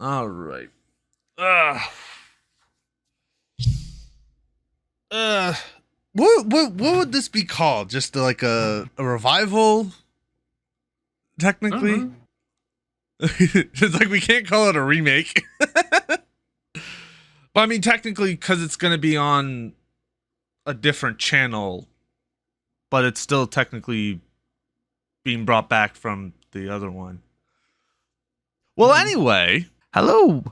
All right. Uh, uh, what would this be called? Just like a revival, technically. It's like we can't call it a remake. But I mean, technically, because it's going to be on a different channel, but it's still technically being brought back from the other one. Well, anyway, hello.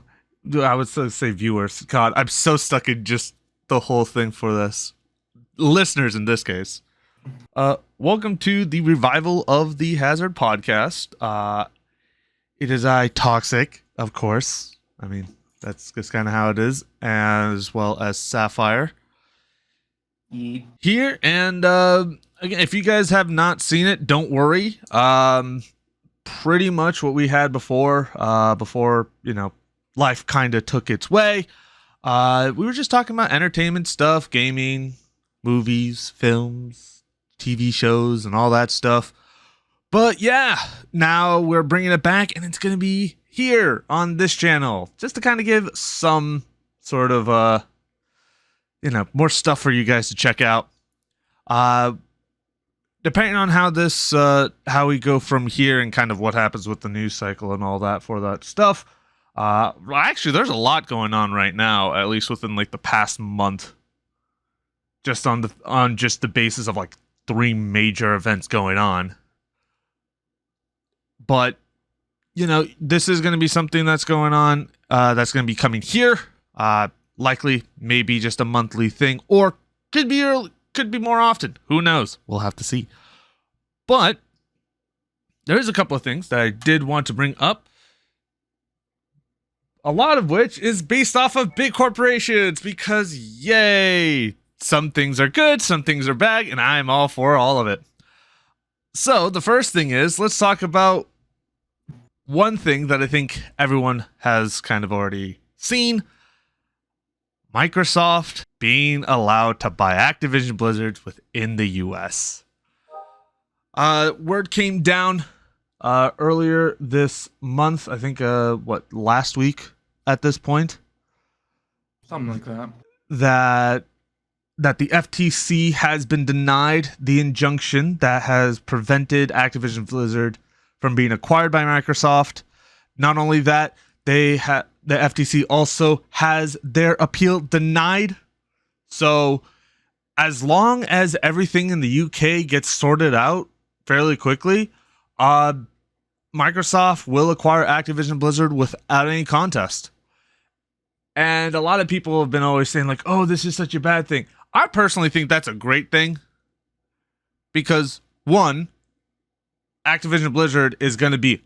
I would say viewers. God, I'm so stuck in just the whole thing for this. Listeners, in this case. Welcome to the revival of the Hazard podcast. It is Toxic, of course. I mean, that's just kind of how it is, as well as Sapphire. Here, and again, if you guys have not seen it, don't worry. Pretty much what we had before, life kind of took its way. We were just talking about entertainment stuff, gaming, movies, films, TV shows, and all that stuff. But yeah, now we're bringing it back, and it's going to be here on this channel, just to kind of give some sort of, more stuff for you guys to check out. Depending on how this, how we go from here and kind of what happens with the news cycle and all that for that stuff. Actually, there's a lot going on right now, at least within like the past month. Just on just the basis of like 3 major events going on. But, this is going to be something that's going on, that's going to be coming here. Likely, maybe just a monthly thing, or could be more often. Who knows? We'll have to see. But there's a couple of things that I did want to bring up. A lot of which is based off of big corporations, because yay! Some things are good, some things are bad, and I'm all for all of it. So the first thing is, let's talk about one thing that I think everyone has kind of already seen. Microsoft being allowed to buy Activision Blizzard within the US. Word came down earlier this month, I think, last week at this point? Something like that. That the FTC has been denied the injunction that has prevented Activision Blizzard from being acquired by Microsoft. Not only that, the FTC also has their appeal denied. So as long as everything in the UK gets sorted out fairly quickly, Microsoft will acquire Activision Blizzard without any contest. And a lot of people have been always saying like, oh, this is such a bad thing. I personally think that's a great thing. Because one, Activision Blizzard is going to be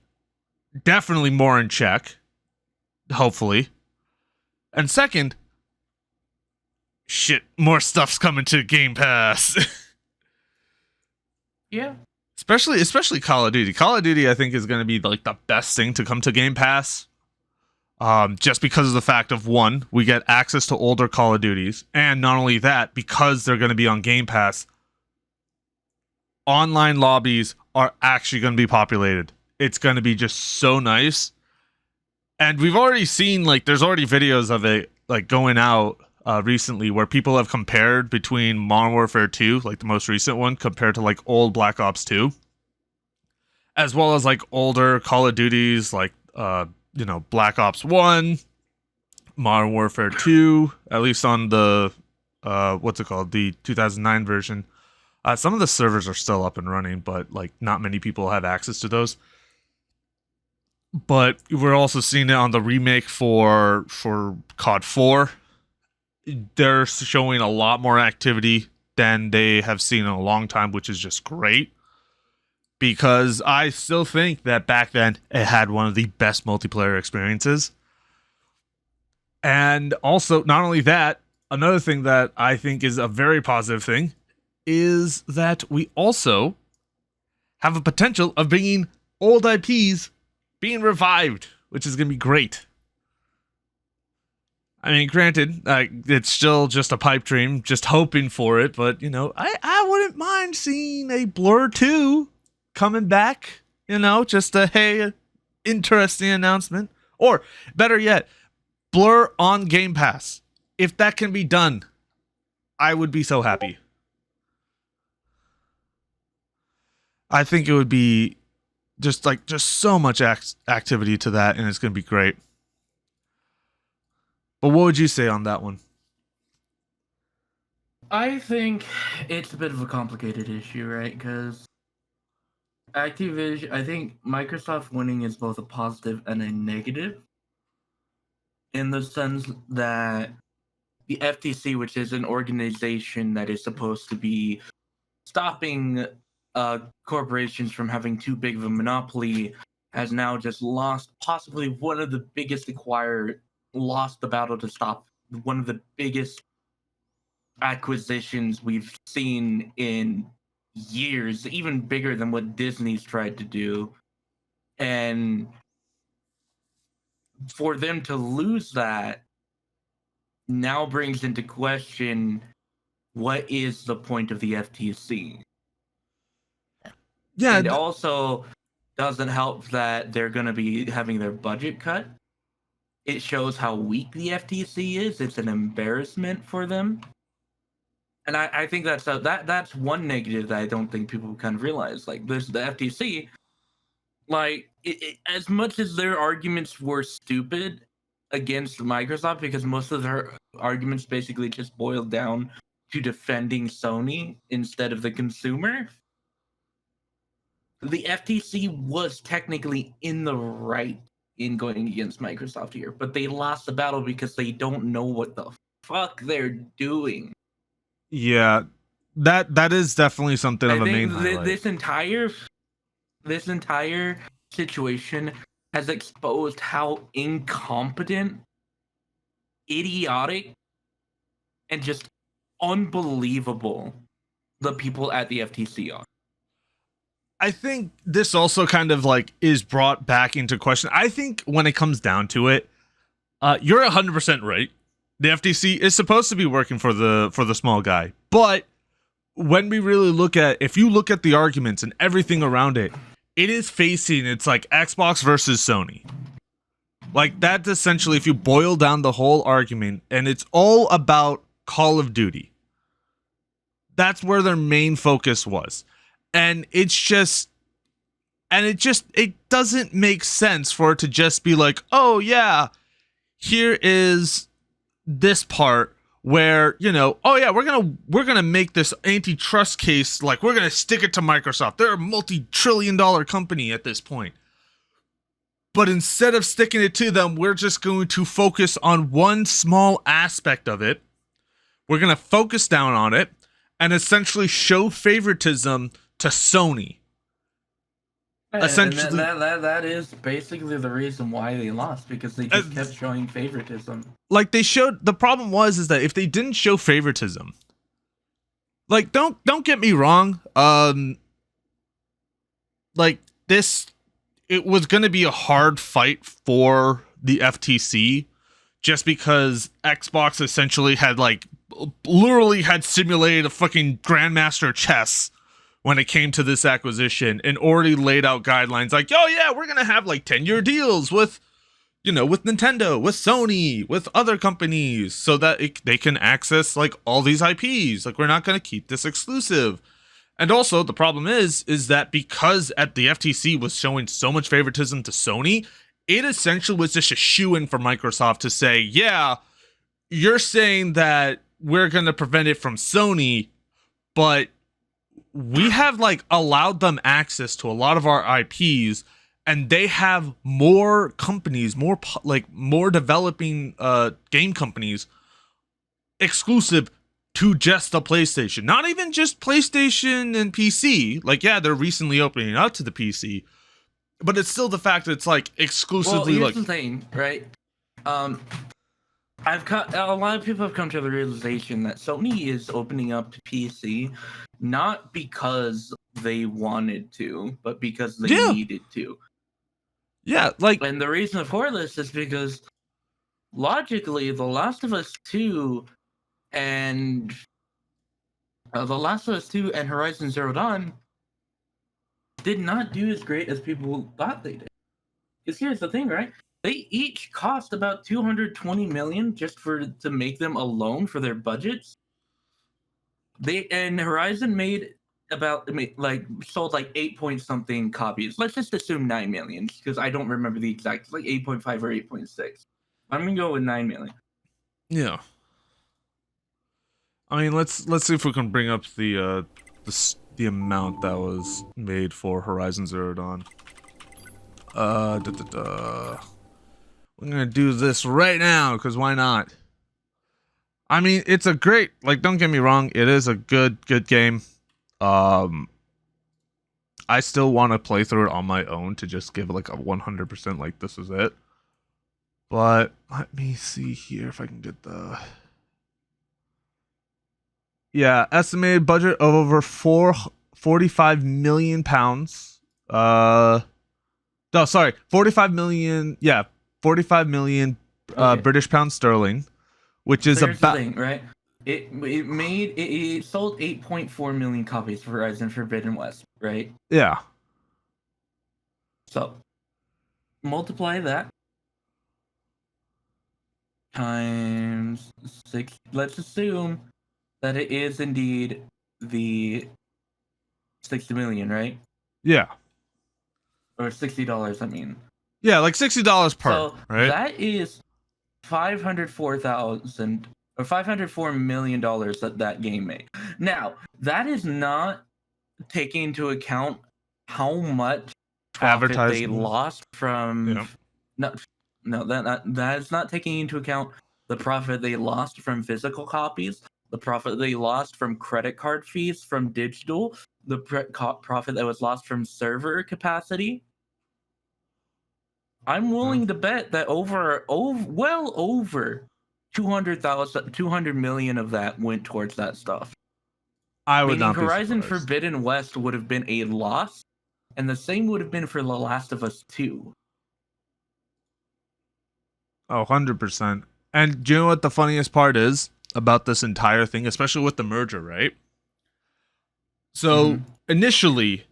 definitely more in check. Hopefully. And second, more stuff's coming to Game Pass. Yeah. Especially Call of Duty. Call of Duty, I think, is going to be like the best thing to come to Game Pass. Just because of the fact of, one, we get access to older Call of Duties. And not only that, because they're going to be on Game Pass, online lobbies are actually going to be populated. It's going to be just so nice. And we've already seen, like, there's already videos of it, like, going out recently where people have compared between Modern Warfare 2, like the most recent one, compared to, like, old Black Ops 2. As well as, like, older Call of Duties, like, Black Ops 1, Modern Warfare 2, at least on the, the 2009 version. Some of the servers are still up and running, but, like, not many people have access to those. But we're also seeing it on the remake for COD 4. They're showing a lot more activity than they have seen in a long time, which is just great. Because I still think that back then it had one of the best multiplayer experiences. And also, not only that, another thing that I think is a very positive thing is that we also have a potential of bringing old IPs being revived, which is going to be great. I mean, granted, it's still just a pipe dream, just hoping for it, but, I wouldn't mind seeing a Blur 2 coming back, just a, hey, interesting announcement. Or better yet, Blur on Game Pass. If that can be done, I would be so happy. I think it would be just so much activity to that, and it's going to be great. But what would you say on that one? I think it's a bit of a complicated issue, right? Because Activision, I think Microsoft winning is both a positive and a negative, in the sense that the FTC, which is an organization that is supposed to be stopping corporations from having too big of a monopoly, has now just lost possibly one of the biggest lost the battle to stop one of the biggest acquisitions we've seen in years, even bigger than what Disney's tried to do. And for them to lose that now brings into question, what is the point of the FTC? Yeah, it also doesn't help that they're going to be having their budget cut. It shows how weak the FTC is. It's an embarrassment for them. And I think that's one negative that I don't think people kind of realize. Like, there's the FTC. Like, as much as their arguments were stupid against Microsoft, because most of their arguments basically just boiled down to defending Sony instead of the consumer, the FTC was technically in the right in going against Microsoft here, but they lost the battle because they don't know what the fuck they're doing. Yeah, that is definitely something of a main highlight. This entire situation has exposed how incompetent, idiotic, and just unbelievable the people at the FTC are. I think this also kind of is brought back into question. I think when it comes down to it, you're 100% right. The FTC is supposed to be working for the small guy, but when we really if you look at the arguments and everything around it, it is facing, it's like Xbox versus Sony. Like, that's essentially, if you boil down the whole argument, and it's all about Call of Duty. That's where their main focus was. And it doesn't make sense for it to just be like, oh yeah, here is this part where, oh yeah, we're gonna make this antitrust case, like, we're gonna stick it to Microsoft. They're a multi-trillion-dollar company at this point. But instead of sticking it to them, we're just going to focus on one small aspect of it. We're gonna focus down on it and essentially show favoritism to Sony. Essentially, that is basically the reason why they lost, because they just kept showing favoritism. Like, the problem is that if they didn't show favoritism, like, don't get me wrong, like, it was going to be a hard fight for the FTC, just because Xbox essentially had literally had simulated a fucking Grandmaster chess when it came to this acquisition, and already laid out guidelines like, oh yeah, we're going to have 10-year deals with Nintendo, with Sony, with other companies, so that they can access all these IPs. We're not going to keep this exclusive. And also, the problem is that because the FTC was showing so much favoritism to Sony, it essentially was just a shoo-in for Microsoft to say, yeah, you're saying that we're going to prevent it from Sony, but we have allowed them access to a lot of our IPs, and they have more companies, more developing game companies exclusive to just the PlayStation. Not even just PlayStation and PC. Yeah, they're recently opening up to the PC, but it's still the fact that it's exclusively. Well, here's the thing, right? A lot of people have come to the realization that Sony is opening up to PC not because they wanted to, but because they needed to. Yeah, and the reason for this is because logically, The Last of Us 2 and Horizon Zero Dawn did not do as great as people thought they did. Because here's the thing, right? They each cost about 220 million just to make them alone for their budgets. Horizon made sold like 8 point something copies. Let's just assume 9 million because I don't remember the exact, like 8.5 or 8.6. I'm gonna go with 9 million. Yeah. I mean, let's see if we can bring up the amount that was made for Horizon Zero Dawn. We're gonna do this right now because why not? I mean, it's a great, like, don't get me wrong, it is a good game. I still want to play through it on my own to just give it like a 100%, like, this is it. But let me see here if I can get the... Yeah, estimated budget of over 45 million pounds. No, sorry, 45 million. Yeah, 45 million British pounds sterling, which is about right. It sold 8.4 million copies for Horizon Forbidden West, right? Yeah. So multiply that times 6. Let's assume that it is indeed the 60 million, right? Yeah. Or $60, I mean. Yeah, like $60 per, so right? That is $504,000 or $504 million that game made. Now, that is not taking into account how much profit they lost from that is not taking into account the profit they lost from physical copies, the profit they lost from credit card fees from digital, the profit that was lost from server capacity. I'm willing to bet that well over 200 million of that went towards that stuff. I would not be Horizon surprised. Forbidden West would have been a loss, and the same would have been for The Last of Us 2. Oh, 100%. And do you know what the funniest part is about this entire thing, especially with the merger, right? So, initially,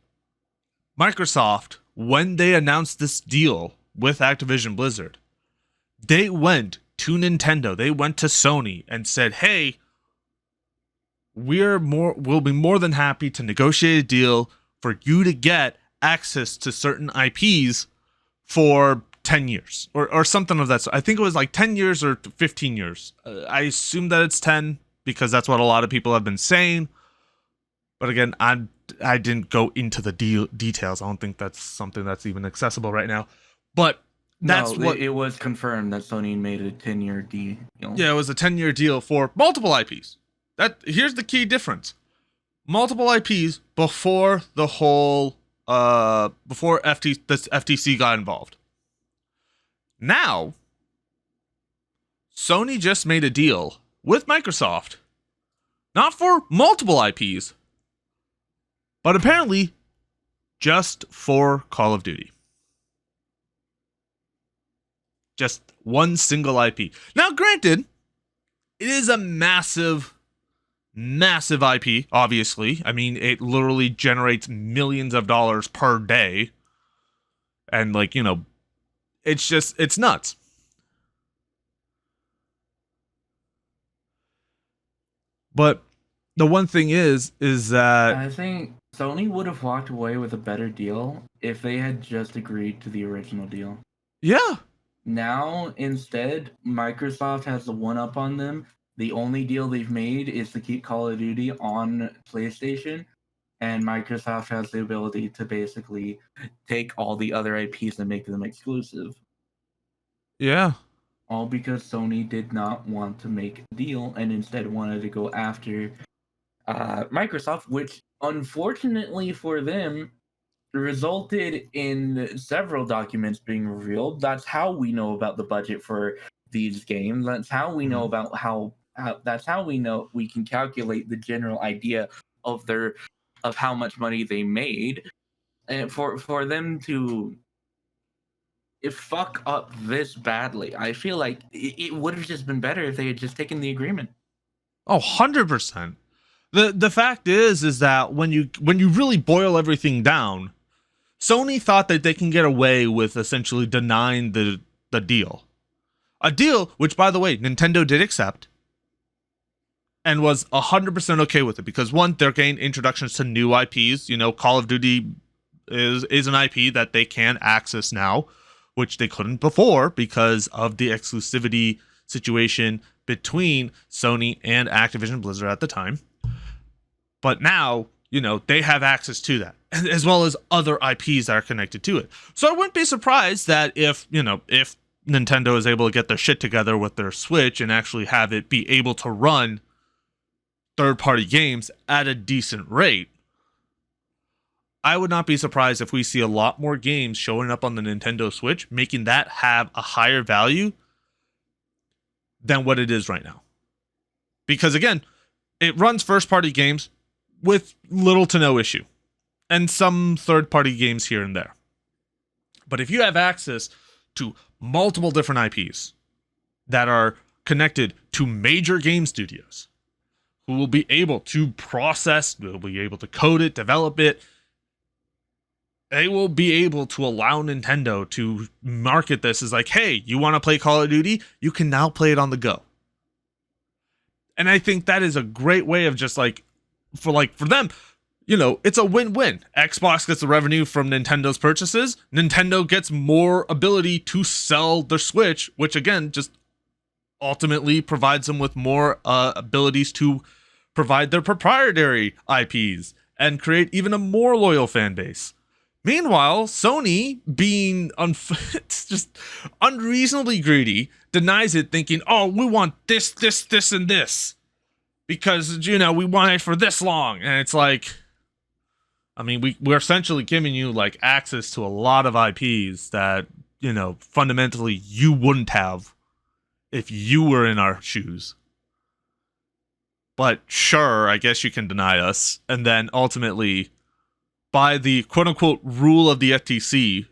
Microsoft, when they announced this deal with Activision Blizzard, they went to Nintendo, they went to Sony and said, hey, we'll be more than happy to negotiate a deal for you to get access to certain IPs for 10 years or something of that sort. I think it was like 10 years or 15 years. I assume that it's 10 because that's what a lot of people have been saying. But again, I didn't go into the details. I don't think that's something that's even accessible right now. But that's what it was confirmed that Sony made a 10-year deal. Yeah, it was a 10-year deal for multiple IPs. Here's the key difference. Multiple IPs before the whole before FTC got involved. Now, Sony just made a deal with Microsoft, not for multiple IPs, but apparently just for Call of Duty. Just one single IP. Now, granted, it is a massive IP, obviously. I mean, it literally generates millions of dollars per day. And, like, you know, it's nuts. But the one thing is that I think Sony would have walked away with a better deal if they had just agreed to the original deal. Yeah. Now, instead, Microsoft has the one up on them. The only deal they've made is to keep Call of Duty on PlayStation, and Microsoft has the ability to basically take all the other IPs and make them exclusive. Yeah. All because Sony did not want to make a deal and instead wanted to go after Microsoft, which unfortunately for them resulted in several documents being revealed. That's how we know about the budget for these games. That's how we know about that's how we know we can calculate the general idea of how much money they made. And for them to fuck up this badly, I feel like it would have just been better if they had just taken the agreement. Oh, 100%. The fact is that when you really boil everything down, Sony thought that they can get away with essentially denying the the deal. A deal which, by the way, Nintendo did accept and was 100% okay with it because, one, they're getting introductions to new IPs. You know, Call of Duty is an IP that they can access now, which they couldn't before because of the exclusivity situation between Sony and Activision Blizzard at the time. But now, you know, they have access to that, as well as other IPs that are connected to it. So I wouldn't be surprised that if Nintendo is able to get their shit together with their Switch and actually have it be able to run third-party games at a decent rate, I would not be surprised if we see a lot more games showing up on the Nintendo Switch, making that have a higher value than what it is right now. Because again, it runs first-party games with little to no issue, and some third-party games here and there. But if you have access to multiple different IPs that are connected to major game studios who will be able to process, will be able to code it, develop it, they will be able to allow Nintendo to market this as like, hey, you want to play Call of Duty? You can now play it on the go. And I think that is a great way of just for them, you know, it's a win-win. Xbox gets the revenue from Nintendo's purchases. Nintendo gets more ability to sell their Switch, which again, just ultimately provides them with more abilities to provide their proprietary IPs and create even a more loyal fan base. Meanwhile, Sony, being just unreasonably greedy, denies it, thinking, oh, we want this, this, this, and this. Because, you know, we want it for this long. And it's like, I mean, we're essentially giving you, like, access to a lot of IPs that, you know, fundamentally you wouldn't have if you were in our shoes. But sure, I guess you can deny us. And then ultimately, by the quote-unquote rule of the FTC,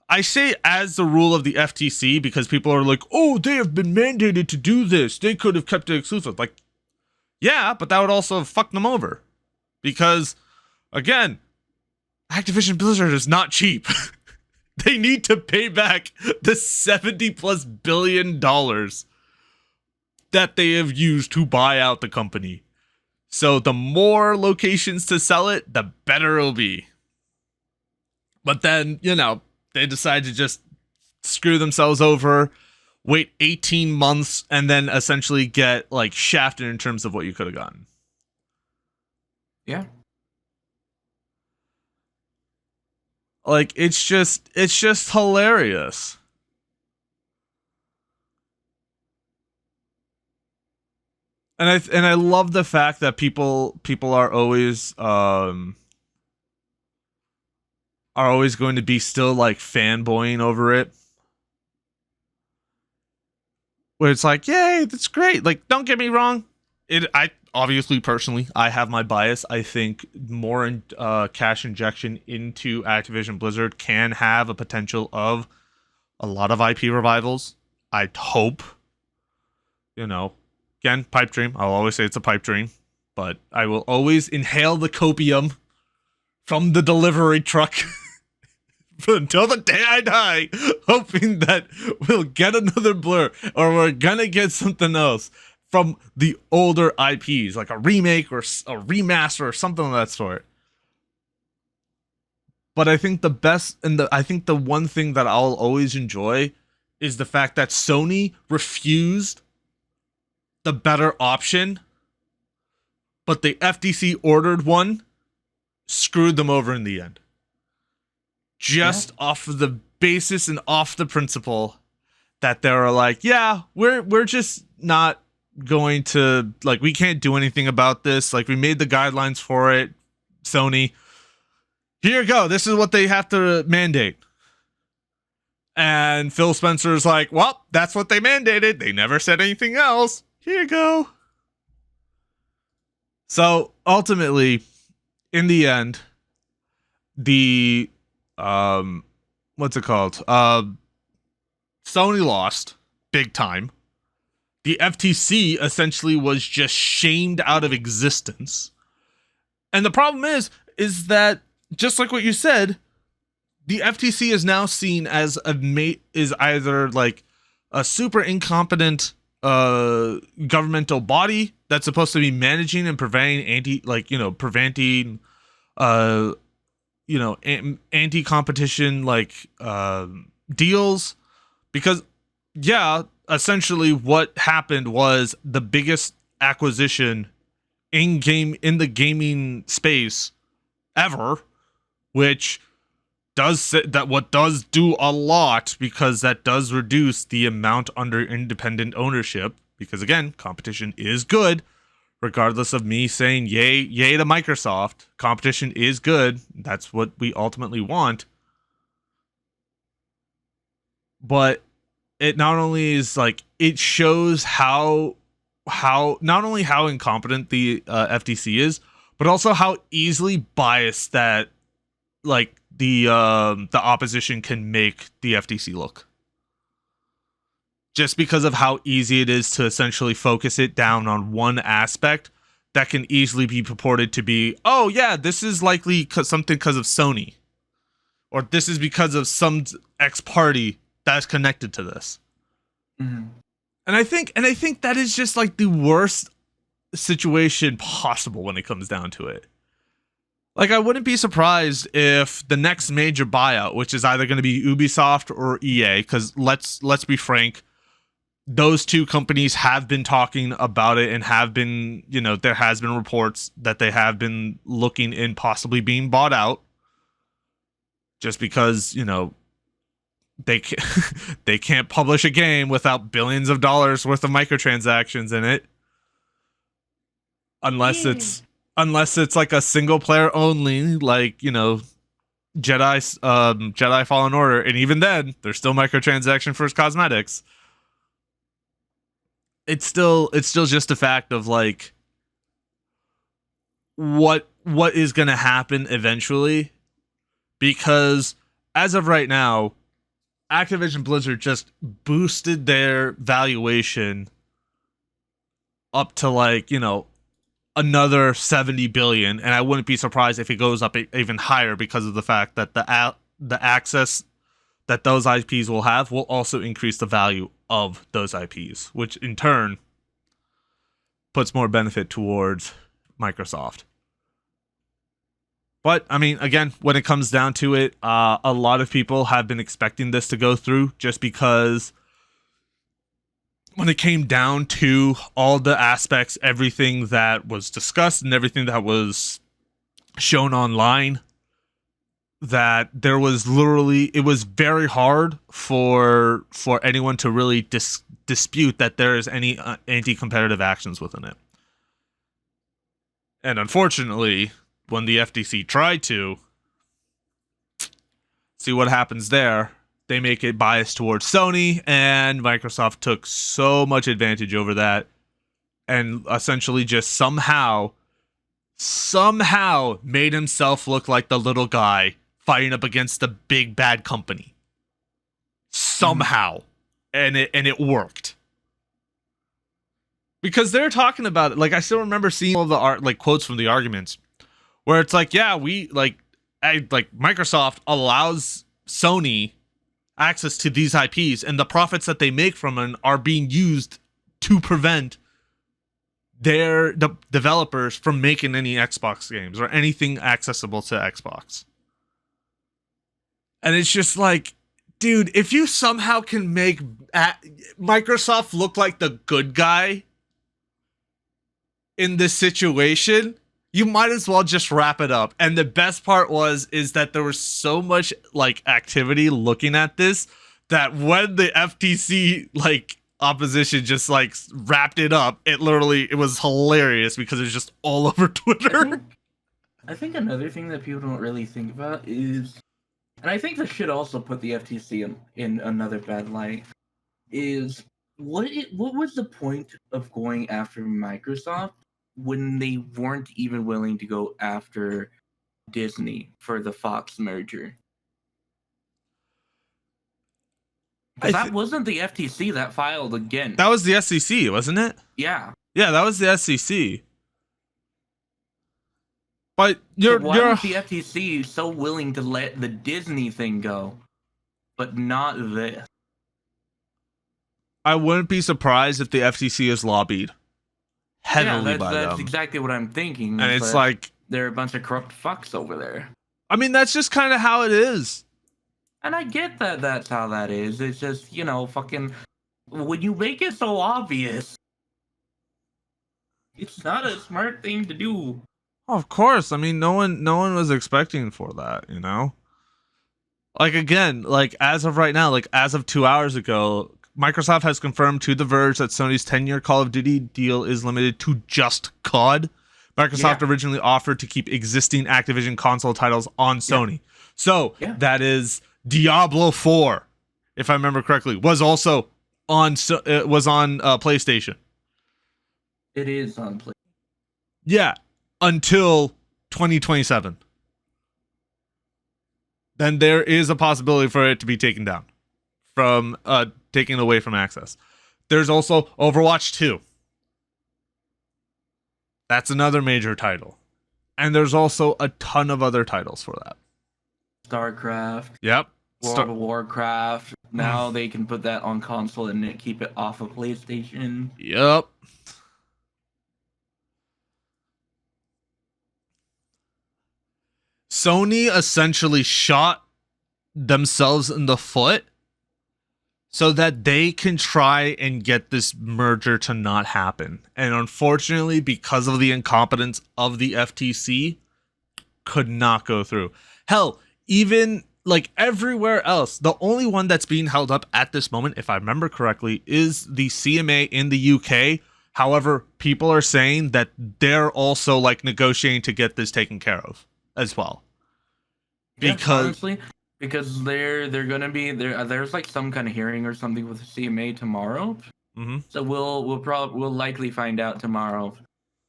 I say as the rule of the FTC because people are like, oh, they have been mandated to do this. They could have kept it exclusive. Like, yeah, but that would also have fucked them over. Because, again, Activision Blizzard is not cheap. They need to pay back the $70+ billion that they have used to buy out the company. So the more locations to sell it, the better it'll be. But then, you know, they decide to just screw themselves over, wait 18 months, and then essentially get, like, shafted in terms of what you could have gotten. Yeah. Like, it's just hilarious. And I love the fact that people are always going to be still like fanboying over it. Where it's like, yay, that's great. Like, don't get me wrong. I obviously personally, I have my bias. I think more cash injection into Activision Blizzard can have a potential of a lot of IP revivals. I hope, you know. Again, pipe dream. I'll always say it's a pipe dream, but I will always inhale the copium from the delivery truck until the day I die, hoping that we'll get another Blur or we're gonna get something else from the older IPs, like a remake or a remaster or something of that sort. But I think the best and I think the one thing that I'll always enjoy is the fact that Sony refused the better option, but the FTC ordered one, screwed them over in the end. Just off of the basis and off the principle that they were like, yeah, we're just not going to, like, we can't do anything about this. Like, we made the guidelines for it, Sony. Here you go. This is what they have to mandate. And Phil Spencer's like, well, that's what they mandated. They never said anything else. Here you go. So ultimately, in the end, the what's it called? Sony lost big time. The FTC essentially was just shamed out of existence. And the problem is that just like what you said, the FTC is now seen as is either like a super incompetent governmental body that's supposed to be managing and preventing anti-competition deals, because essentially what happened was the biggest acquisition in the gaming space ever, which does do a lot, because that does reduce the amount under independent ownership, because again, competition is good. Regardless of me saying yay to Microsoft, competition is good. That's what we ultimately want. But it not only is like, it shows how not only how incompetent the FTC is, but also how easily biased that like the opposition can make the FTC look. Just because of how easy it is to essentially focus it down on one aspect that can easily be purported to be, oh yeah, this is likely something because of Sony, or this is because of some X party that's connected to this. Mm-hmm. And I think that is just like the worst situation possible when it comes down to it. Like, I wouldn't be surprised if the next major buyout, which is either going to be Ubisoft or EA, because let's be frank, those two companies have been talking about it and have been, there has been reports that they have been looking in possibly being bought out, just because, they can't publish a game without billions of dollars worth of microtransactions in it, unless it's like a single player only, like, Jedi Fallen Order, and even then there's still microtransaction for cosmetics. It's still just a fact of like what is going to happen eventually, because as of right now, Activision Blizzard just boosted their valuation up to like, another 70 billion, and I wouldn't be surprised if it goes up even higher, because of the fact that the access that those IPs will have will also increase the value of those IPs, which in turn puts more benefit towards Microsoft. But I mean, again, when it comes down to it, a lot of people have been expecting this to go through, just because when it came down to all the aspects, everything that was discussed and everything that was shown online, that there was literally, it was very hard for anyone to really dispute that there is any anti-competitive actions within it. And unfortunately, when the FTC tried to see what happens there, they make it biased towards Sony, and Microsoft took so much advantage over that, and essentially just somehow made himself look like the little guy fighting up against the big bad company. Somehow. And it worked. Because they're talking about it, like, I still remember seeing all the quotes from the arguments where it's like, yeah, Microsoft allows Sony access to these IPs, and the profits that they make from them are being used to prevent their developers from making any Xbox games or anything accessible to Xbox. And it's just like, dude, if you somehow can make Microsoft look like the good guy in this situation, you might as well just wrap it up. And the best part is that there was so much like activity looking at this, that when the FTC opposition just wrapped it up, it was hilarious, because it's just all over Twitter. I think another thing that people don't really think about is, and I think this should also put the FTC in another bad light, is what was the point of going after Microsoft when they weren't even willing to go after Disney for the Fox merger? That wasn't the FTC that filed again. That was the SEC, wasn't it? Yeah. Yeah, that was the SEC. But So why was the FTC so willing to let the Disney thing go, but not this? I wouldn't be surprised if the FTC is lobbied heavily by that's them. exactly what I'm thinking. And it's like, they're a bunch of corrupt fucks over there. I mean, that's just kind of how it is. And I get that that's how that is. It's just, fucking, when you make it so obvious, it's not a smart thing to do. Of course. I mean, no one was expecting for that, you know? Like, again, like, as of right now, like, as of 2 hours ago, Microsoft has confirmed to The Verge that Sony's 10-year Call of Duty deal is limited to just COD. Microsoft originally offered to keep existing Activision console titles on Sony. So, that is Diablo 4, if I remember correctly, was also on PlayStation. It is on PlayStation. Yeah, until 2027. Then there is a possibility for it to be taken down from taken away from access. There's also Overwatch 2. That's another major title. And there's also a ton of other titles for that. StarCraft. Yep. World of Warcraft. Now they can put that on console and keep it off of PlayStation. Yep. Sony essentially shot themselves in the foot so that they can try and get this merger to not happen. And unfortunately, because of the incompetence of the FTC, could not go through. Hell, even like everywhere else, the only one that's being held up at this moment, if I remember correctly, is the CMA in the UK. However, people are saying that they're also like negotiating to get this taken care of as well. Because honestly, because they're gonna be there. There's like some kind of hearing or something with the CMA tomorrow. So we'll likely find out tomorrow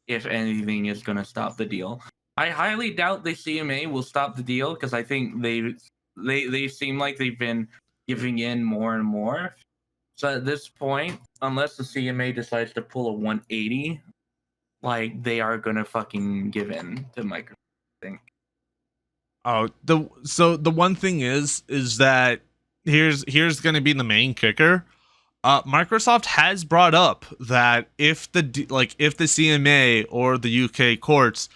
if anything is gonna stop the deal. I highly doubt the CMA will stop the deal because I think they seem like they've been giving in more and more. So at this point, unless the CMA decides to pull a 180, like they are gonna fucking give in to Microsoft, I think. Oh, the one thing is that here's going to be the main kicker. Microsoft has brought up that if the CMA or the UK courts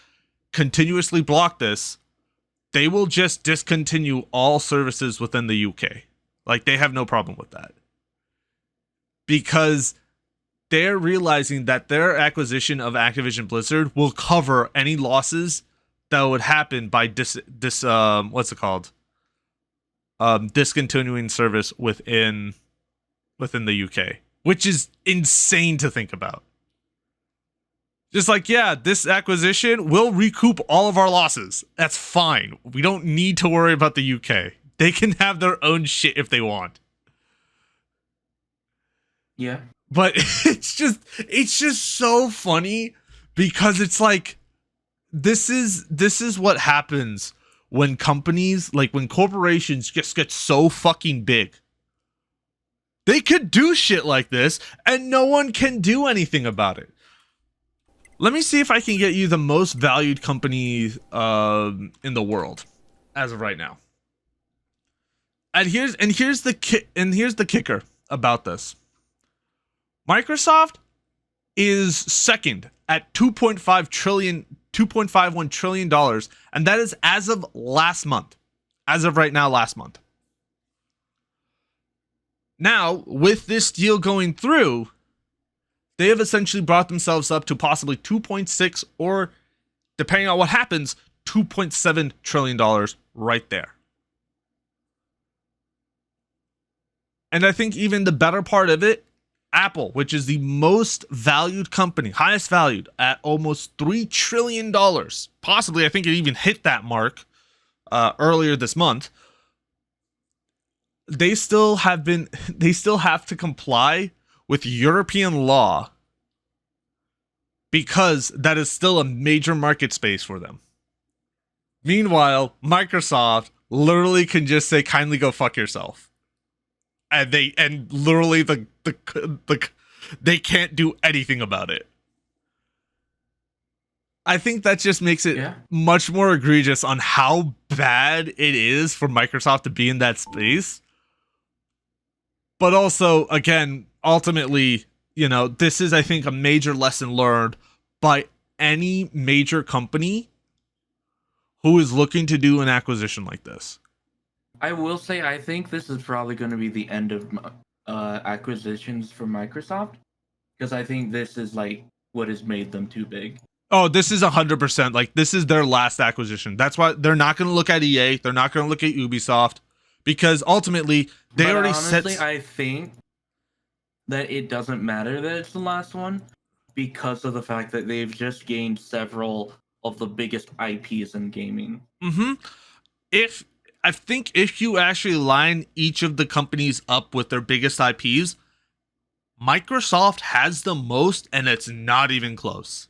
continuously block this, they will just discontinue all services within the UK. Like, they have no problem with that. Because they're realizing that their acquisition of Activision Blizzard will cover any losses that would happen by discontinuing service within the UK, which is insane to think about. Just like, this acquisition will recoup all of our losses. That's fine. We don't need to worry about the UK. They can have their own shit if they want. Yeah. But it's just so funny because it's like, this is what happens when companies, like when corporations just get so fucking big. They could do shit like this and no one can do anything about it. Let me see if I can get you the most valued company in the world as of right now. And here's the kicker about this. Microsoft is second at $2.51 trillion, and that is as of last month. As of right now, last month. Now, with this deal going through, they have essentially brought themselves up to possibly 2.6 or, depending on what happens, $2.7 trillion right there. And I think even the better part of it, Apple, which is the most valued company, highest valued at almost $3 trillion. Possibly, I think it even hit that mark earlier this month. They still have to comply with European law because that is still a major market space for them. Meanwhile, Microsoft literally can just say, kindly go fuck yourself. And literally they can't do anything about it. I think that just makes it Yeah. much more egregious on how bad it is for Microsoft to be in that space. But also, again, ultimately, you know, this is, I think, a major lesson learned by any major company who is looking to do an acquisition like this. I will say, I think this is probably going to be the end of acquisitions for Microsoft, because I think this is like what has made them too big. Oh, this is 100%. Like, this is their last acquisition. That's why they're not going to look at EA. They're not going to look at Ubisoft, because ultimately they But already honestly, set. I think that it doesn't matter that it's the last one, because of the fact that they've just gained several of the biggest IPs in gaming. Mm-hmm. If I think if you actually line each of the companies up with their biggest IPs, Microsoft has the most, and it's not even close.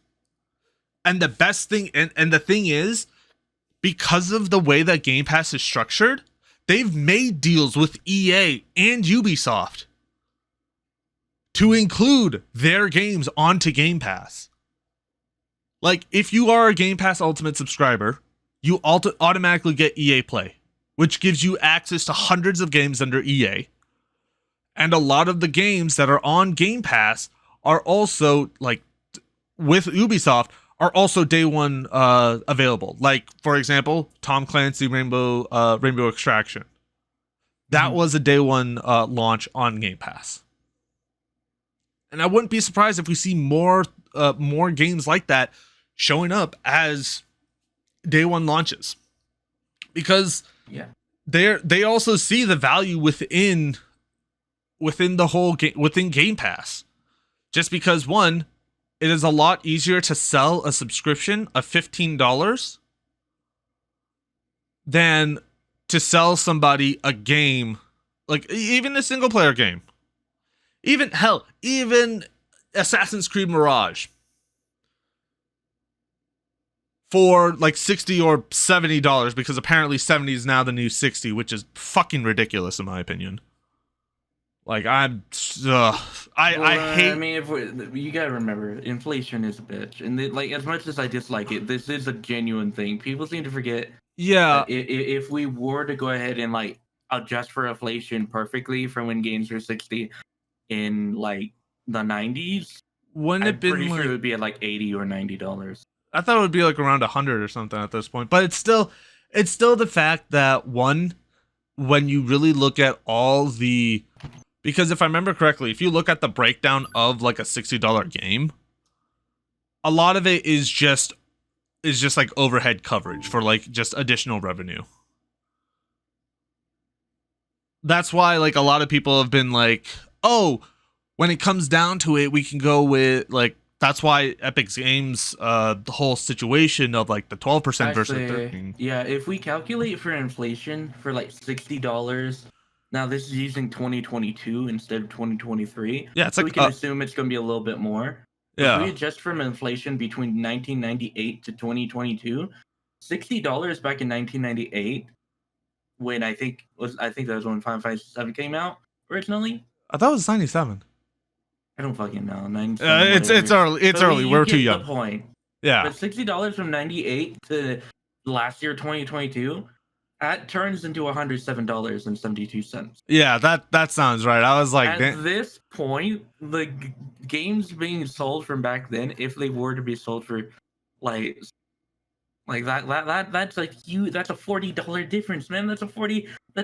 And the best thing, and the thing is, because of the way that Game Pass is structured, they've made deals with EA and Ubisoft to include their games onto Game Pass. Like, if you are a Game Pass Ultimate subscriber, you automatically get EA Play, which gives you access to hundreds of games under EA. And a lot of the games that are on Game Pass are also, like, with Ubisoft, are also day one available. Like, for example, Tom Clancy Rainbow Extraction. That was a day one launch on Game Pass. And I wouldn't be surprised if we see more games like that showing up as day one launches, because they also see the value within the whole within Game Pass. Just because, one, it is a lot easier to sell a subscription of $15 than to sell somebody a game, like even a single player game. Even Assassin's Creed Mirage for like $60 or $70, because apparently 70 is now the new 60, which is fucking ridiculous in my opinion. Like, I hate. I mean, you gotta remember, inflation is a bitch, and like, as much as I dislike it, this is a genuine thing. People seem to forget. Yeah. If we were to go ahead and like adjust for inflation perfectly from when games were 60 in like the 90s, Wouldn't it been pretty sure like, it would be at like $80 or $90. I thought it would be like around 100 or something at this point. But it's still the fact that, one, when you really look at all the, because if I remember correctly, if you look at the breakdown of like a $60 game, a lot of it is just like overhead coverage for like just additional revenue. That's why like a lot of people have been like, oh, when it comes down to it, we can go with like, that's why Epic Games, the whole situation of like the 12% versus 13%. Yeah, if we calculate for inflation for like $60, now this is using 2022 instead of 2023. Yeah, it's so like we can assume it's going to be a little bit more. Yeah. If we adjust from inflation between 1998 to 2022, $60 back in 1998, when I think that was when Final Fantasy 7 came out originally. I thought it was 97. I don't fucking know. It's early. It's early. We're too young. The point. Yeah. But $60 from 98 to last year 2022, that turns into $107.72. Yeah, that sounds right. I was like, at this point, the games being sold from back then, if they were to be sold for like that's like that's a $40 difference, man. That's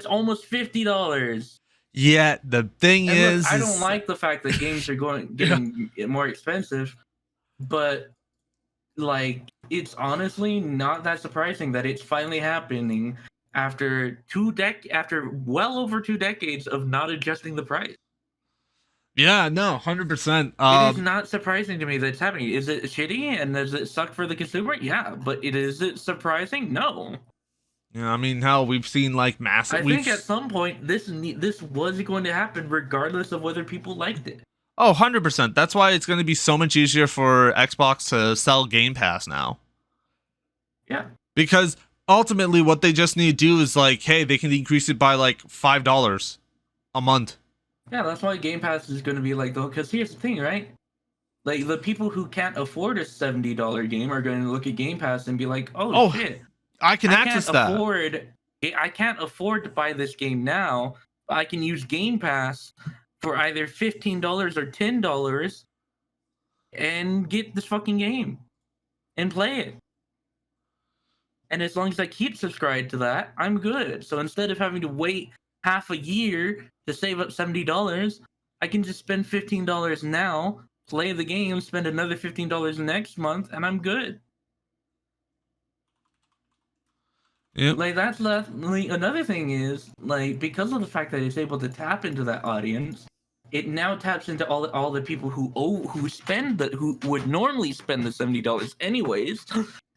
almost $50. Yeah, the thing is, I don't like the fact that games are getting more expensive, but like, it's honestly not that surprising that it's finally happening after well over 2 decades of not adjusting the price. Yeah, no, 100%. It is not surprising to me that it's happening. Is it shitty and does it suck for the consumer? Yeah, but is it surprising? No. Yeah, I mean, hell, we've seen like massive. I think at some point this was going to happen regardless of whether people liked it. Oh, 100%. That's why it's going to be so much easier for Xbox to sell Game Pass now. Yeah. Because ultimately what they just need to do is like, hey, they can increase it by like $5 a month. Yeah, that's why Game Pass is going to be like, though, because here's the thing, right? Like the people who can't afford a $70 game are going to look at Game Pass and be like, "Oh, Oh, shit, I can I access can't that. afford I can't afford to buy this game now. But I can use Game Pass for either $15 or $10 and get this fucking game and play it. And as long as I keep subscribed to that, I'm good. So instead of having to wait half a year to save up $70, I can just spend $15 now, play the game, spend another $15 next month, and I'm good." Yep. Like that's like another thing is like because of the fact that it's able to tap into that audience, it now taps into all the people who who would normally spend the $70 anyways,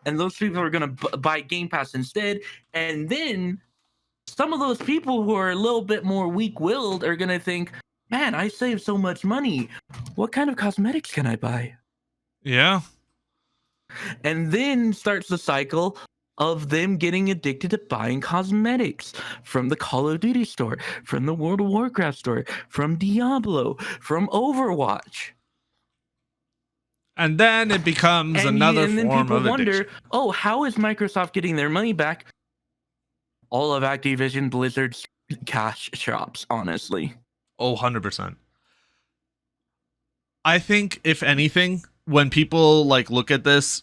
and those people are gonna buy Game Pass instead, and then some of those people who are a little bit more weak-willed are gonna think, "Man, I saved so much money. What kind of cosmetics can I buy?" Yeah. And then starts the cycle of them getting addicted to buying cosmetics from the Call of Duty store, from the World of Warcraft store, from Diablo, from Overwatch. And then it becomes another And then form people of addiction. wonder, "Oh, how is Microsoft getting their money back?" All of Activision Blizzard's cash shops, honestly. Oh, 100%. I think if anything, when people like look at this,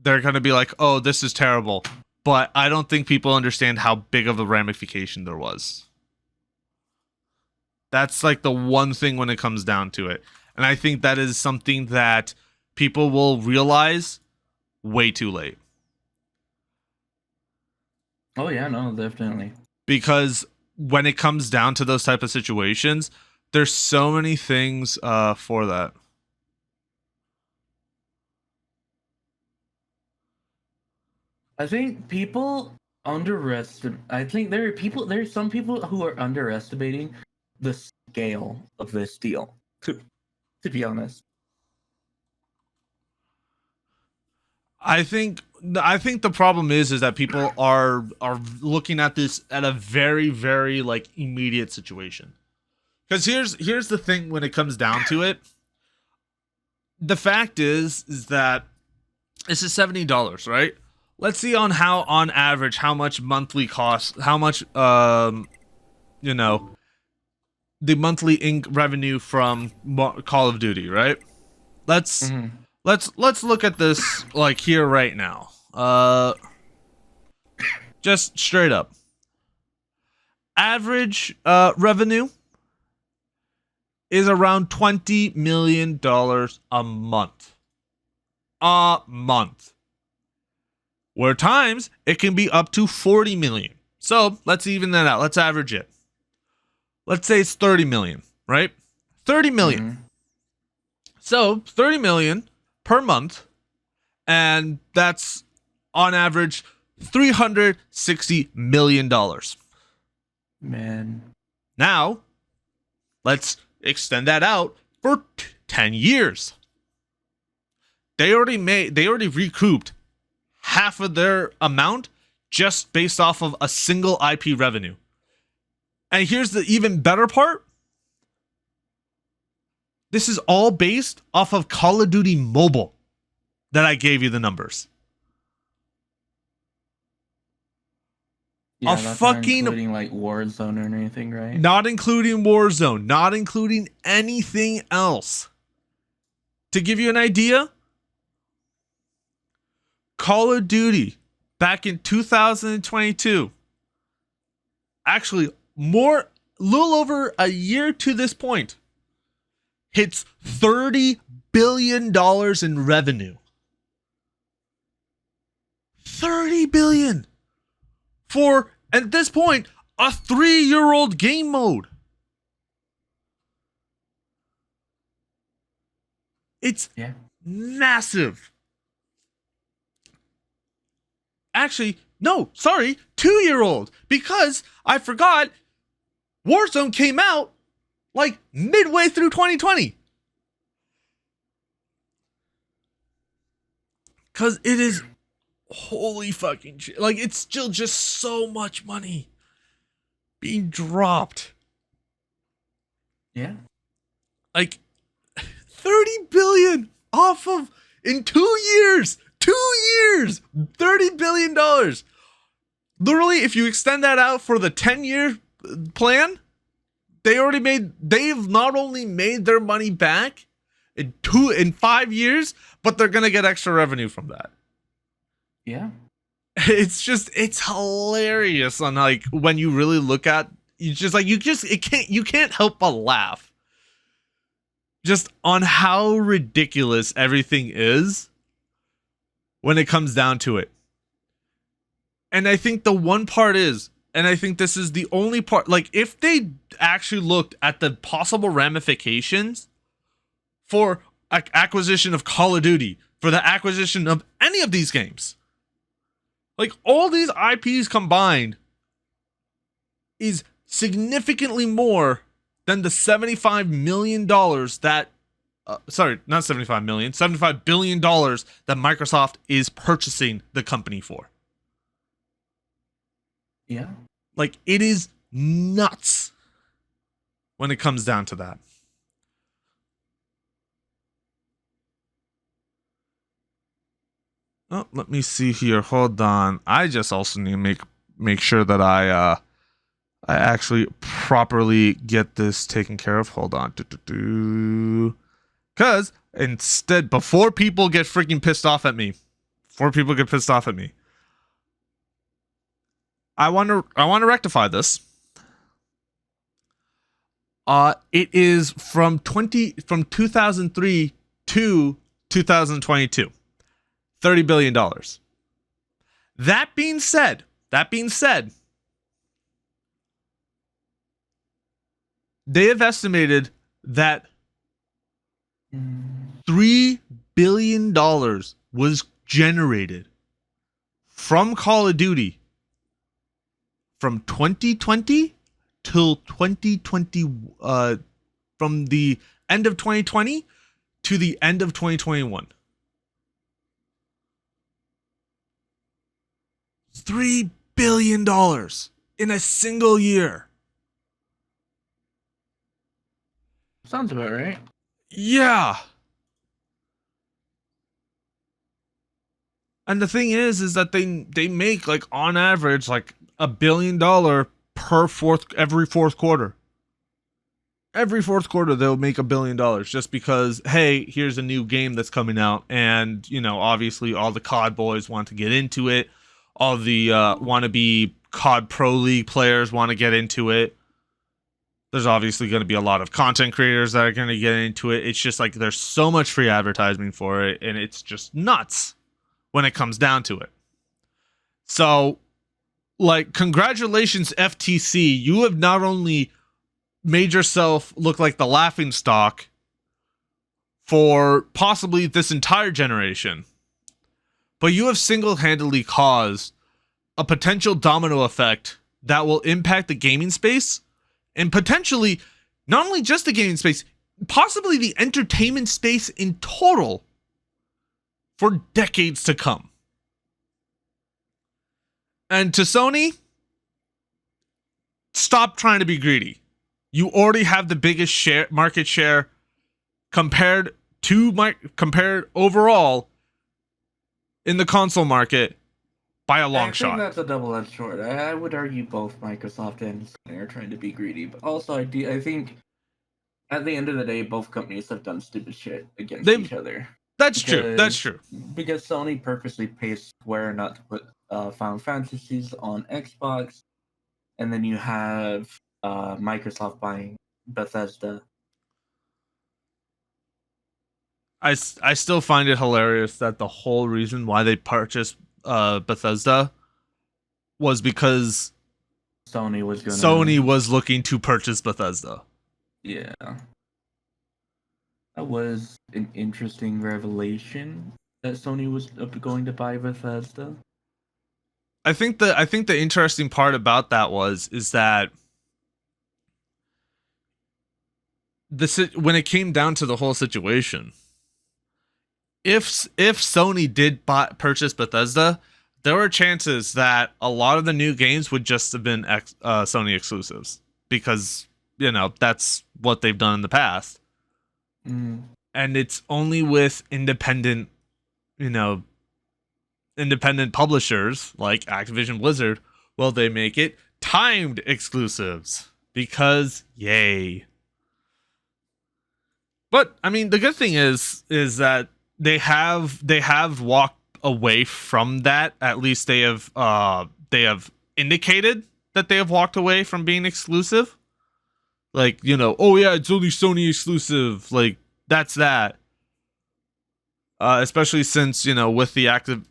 they're going to be like, "Oh, this is terrible." But I don't think people understand how big of a ramification there was. That's like the one thing when it comes down to it. And I think that is something that people will realize way too late. Oh yeah, no, definitely. Because when it comes down to those type of situations, there's so many things for that. I think people underestimate. I think there's some people who are underestimating the scale of this deal. To be honest, I think the problem is that people are looking at this at a very, very like immediate situation. Because here's the thing when it comes down to it. The fact is that this is $70, right? Let's see on average how much monthly cost, how much you know, the monthly revenue from Call of Duty, right? Let's let's look at this like here right now. Just straight up. Average revenue is around $20 million a month. A month. Where times it can be up to 40 million. So let's even that out. Let's average it. Let's say it's 30 million, right? 30 million. So 30 million per month. And that's on average $360 million. man. Now, let's extend that out for 10 years. They already recouped half of their amount just based off of a single IP revenue. And here's the even better part. This is all based off of Call of Duty Mobile that I gave you the numbers. Yeah, that's not including like Warzone or anything, right? Not including Warzone, not including anything else. To give you an idea, Call of Duty back in 2022, actually little over a year to this point, hits $30 billion in revenue. $30 billion for, at this point, a 3-year-old game mode. It's massive. Actually, no, sorry, 2-year-old. Because I forgot Warzone came out like midway through 2020. Because it is holy fucking shit. Like, it's still just so much money being dropped. Yeah. Like, 30 billion off of in 2 years. 2 years, $30 billion. Literally, if you extend that out for the 10-year plan, they've not only made their money back in 5 years, but they're gonna get extra revenue from that. Yeah. It's hilarious on like when you really look at you can't help but laugh just on how ridiculous everything is when it comes down to it. And I think the one part is, and I think this is the only part, like if they actually looked at the possible ramifications for acquisition of Call of Duty, for the acquisition of any of these games, like all these IPs combined is significantly more than the $75 million that not 75 million, $75 billion that Microsoft is purchasing the company for. Yeah. Like, it is nuts when it comes down to that. Oh, let me see here. Hold on. I just also need to make sure that I actually properly get this taken care of. Hold on. Because instead, before people get freaking pissed off at me, I want to rectify this. It is from 2003 to 2022. $30 billion. That being said, they have estimated that $3 billion was generated from Call of Duty from 2020 till 2020, from the end of 2020 to the end of 2021. $3 billion in a single year. Sounds about right. Yeah. And the thing is that they make like on average like $1 billion every fourth quarter. Every fourth quarter they'll make $1 billion just because, hey, here's a new game that's coming out, and you know, obviously all the COD boys want to get into it. All the wannabe COD Pro League players want to get into it. There's obviously going to be a lot of content creators that are going to get into it. It's just like there's so much free advertising for it, and it's just nuts when it comes down to it. So, like, congratulations, FTC. You have not only made yourself look like the laughingstock for possibly this entire generation, but you have single-handedly caused a potential domino effect that will impact the gaming space, and potentially not only just the gaming space, possibly the entertainment space in total for decades to come. And to Sony, stop trying to be greedy. You already have the biggest market share compared overall in the console market by a long shot. I think that's a double-edged sword. I would argue both Microsoft and Sony are trying to be greedy, but also I think at the end of the day, both companies have done stupid shit against each other. That's true. Because Sony purposely pays Square not to put Final Fantasies on Xbox, and then you have Microsoft buying Bethesda. I still find it hilarious that the whole reason why they purchased Bethesda was because Sony was looking to purchase Bethesda. Yeah. That was an interesting revelation that Sony was going to buy Bethesda. I think the interesting part about that is that when it came down to the whole situation, if Sony did purchase Bethesda, there were chances that a lot of the new games would just have been Sony exclusives, because you know that's what they've done in the past. and it's only with independent, independent publishers like Activision Blizzard will they make it timed exclusives, because yay. But I mean, the good thing is that they have walked away from that. At least they have indicated that they have walked away from being exclusive. Like, oh yeah, it's only Sony exclusive. Like, that's that. Especially since, with the acquisition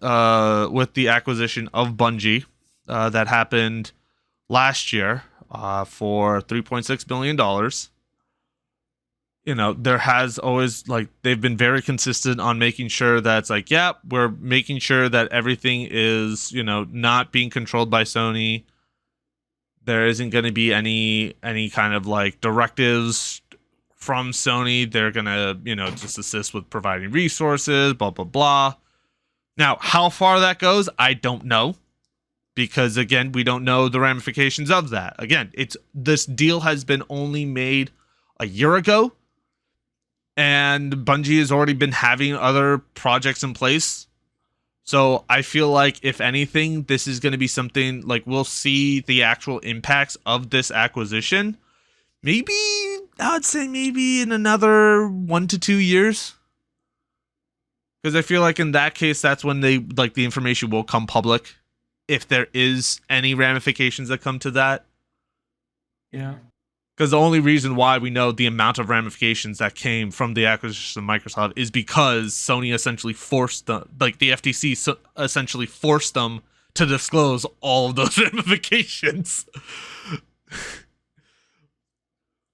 of Bungie that happened last year for $3.6 billion. There has always, like, they've been very consistent on making sure that it's like, yeah, we're making sure that everything is, not being controlled by Sony. There isn't going to be any kind of like directives from Sony. They're going to, just assist with providing resources, blah, blah, blah. Now, how far that goes, I don't know. Because again, we don't know the ramifications of that. Again, this deal has been only made a year ago. And Bungie has already been having other projects in place. So I feel like, if anything, this is going to be something like we'll see the actual impacts of this acquisition. Maybe, I would say maybe in another 1 to 2 years. Because I feel like in that case, that's when the information will come public. If there is any ramifications that come to that. Yeah. Because the only reason why we know the amount of ramifications that came from the acquisition of Microsoft is because Sony essentially forced them, like the FTC essentially forced them to disclose all of those ramifications.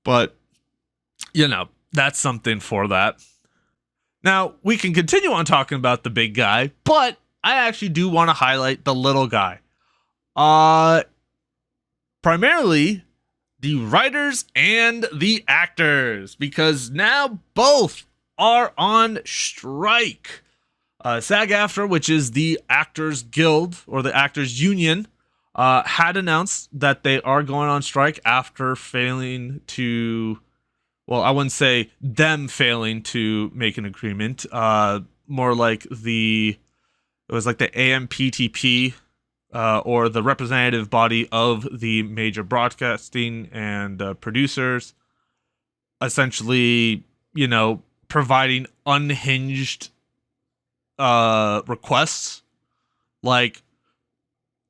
But, that's something for that. Now, we can continue on talking about the big guy, but I actually do want to highlight the little guy. Primarily the writers and the actors, because now both are on strike. SAG AFTRA, which is the Actors Guild or the Actors Union, had announced that they are going on strike after failing to, well, I wouldn't say them failing to make an agreement. More like it was like the AMPTP, or the representative body of the major broadcasting and producers, essentially, providing unhinged requests, like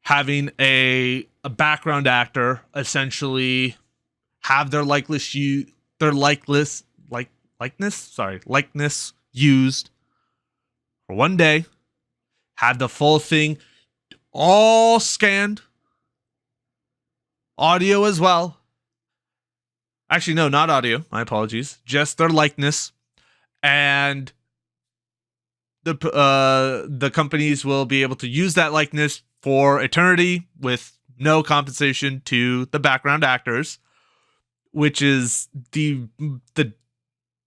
having a background actor essentially have their likeness used for one day, have the full thing all scanned, audio as well. Actually, no, not audio. My apologies. Just their likeness, and the companies will be able to use that likeness for eternity with no compensation to the background actors, which is the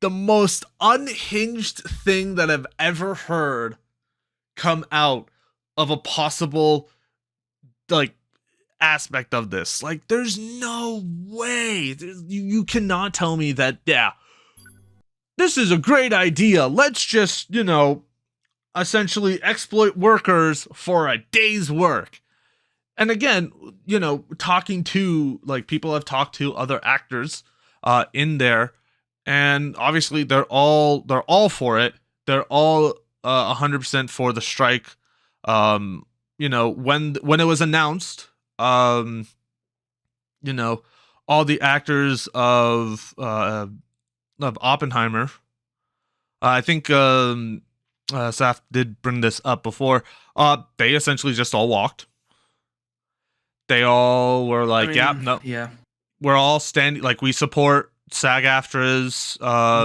most unhinged thing that I've ever heard come out of a possible aspect of this. Like, there's no way. You cannot tell me that, yeah, this is a great idea. Let's just, essentially exploit workers for a day's work. And again, talking to, people have talked to other actors in there, and obviously they're all for it. They're all 100% for the strike. When it was announced, all the actors of Oppenheimer, I think Saf did bring this up before, they essentially just all walked. They all were like, we're all standing, we support SAG AFTRA's.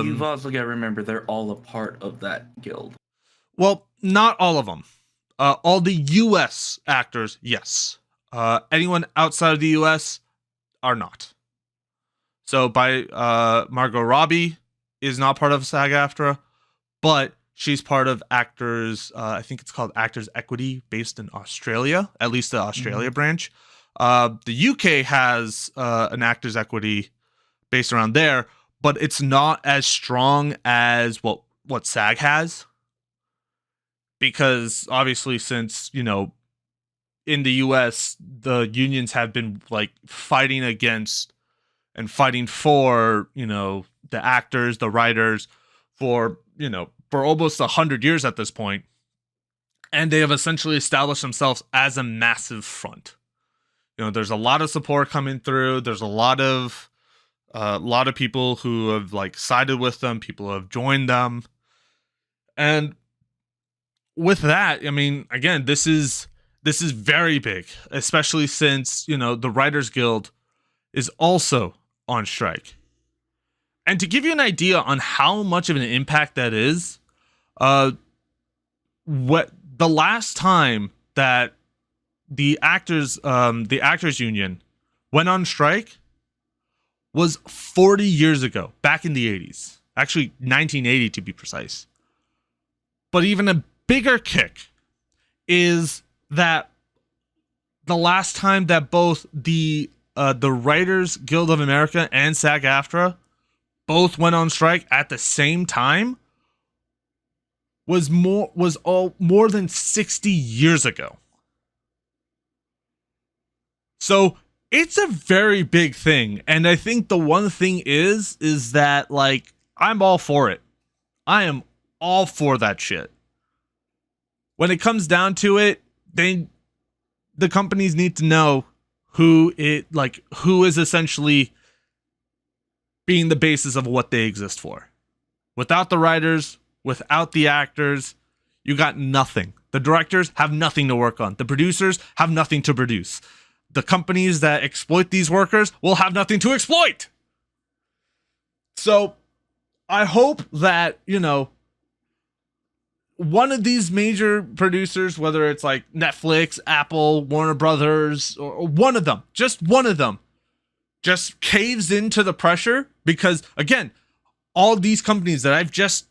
You've also got to remember they're all a part of that guild. Well, not all of them. All the U.S. actors, yes. Anyone outside of the U.S. are not. So Margot Robbie is not part of SAG AFTRA, but she's part of Actors, I think it's called Actors Equity, based in Australia, at least the Australia branch. The UK has an Actors Equity based around there, but it's not as strong as what SAG has. Because obviously, since, you know, in the US, the unions have been like fighting against and fighting for, you know, the actors, the writers for, you know, for almost 100 years at this point. And they have essentially established themselves as a massive front. You know, there's a lot of support coming through. There's a lot of people who have like sided with them, people who have joined them. And with that, I mean, again, this is very big, especially since, you know, the Writers Guild is also on strike. And to give you an idea on how much of an impact that is, what the last time that the actors union went on strike was 40 years ago, back in the 80s. Actually, 1980 to be precise. But even a bigger kick is that the last time that both the Writers Guild of America and SAG AFTRA both went on strike at the same time was more than 60 years ago. So it's a very big thing. And I think the one thing is that, like, I'm all for it. I am all for that shit. When it comes down to it, the companies need to know who is essentially being the basis of what they exist for. Without the writers, without the actors, you got nothing. The directors have nothing to work on. The producers have nothing to produce. The companies that exploit these workers will have nothing to exploit. So I hope that, you know, one of these major producers, whether it's like Netflix, Apple, Warner Brothers, or one of them, just caves into the pressure. Because again, all these companies that I've just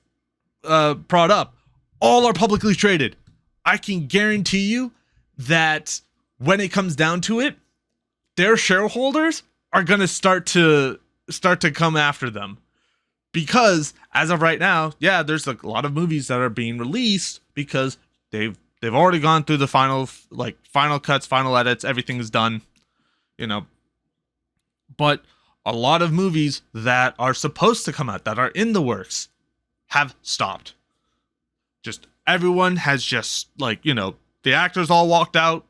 brought up, all are publicly traded. I can guarantee you that when it comes down to it, their shareholders are going to start to come after them. Because as of right now, yeah, there's a lot of movies that are being released because they've already gone through the final cuts, final edits, everything's done, you know. But a lot of movies that are supposed to come out, that are in the works, have stopped. Just everyone has just, like, you know, the actors all walked out.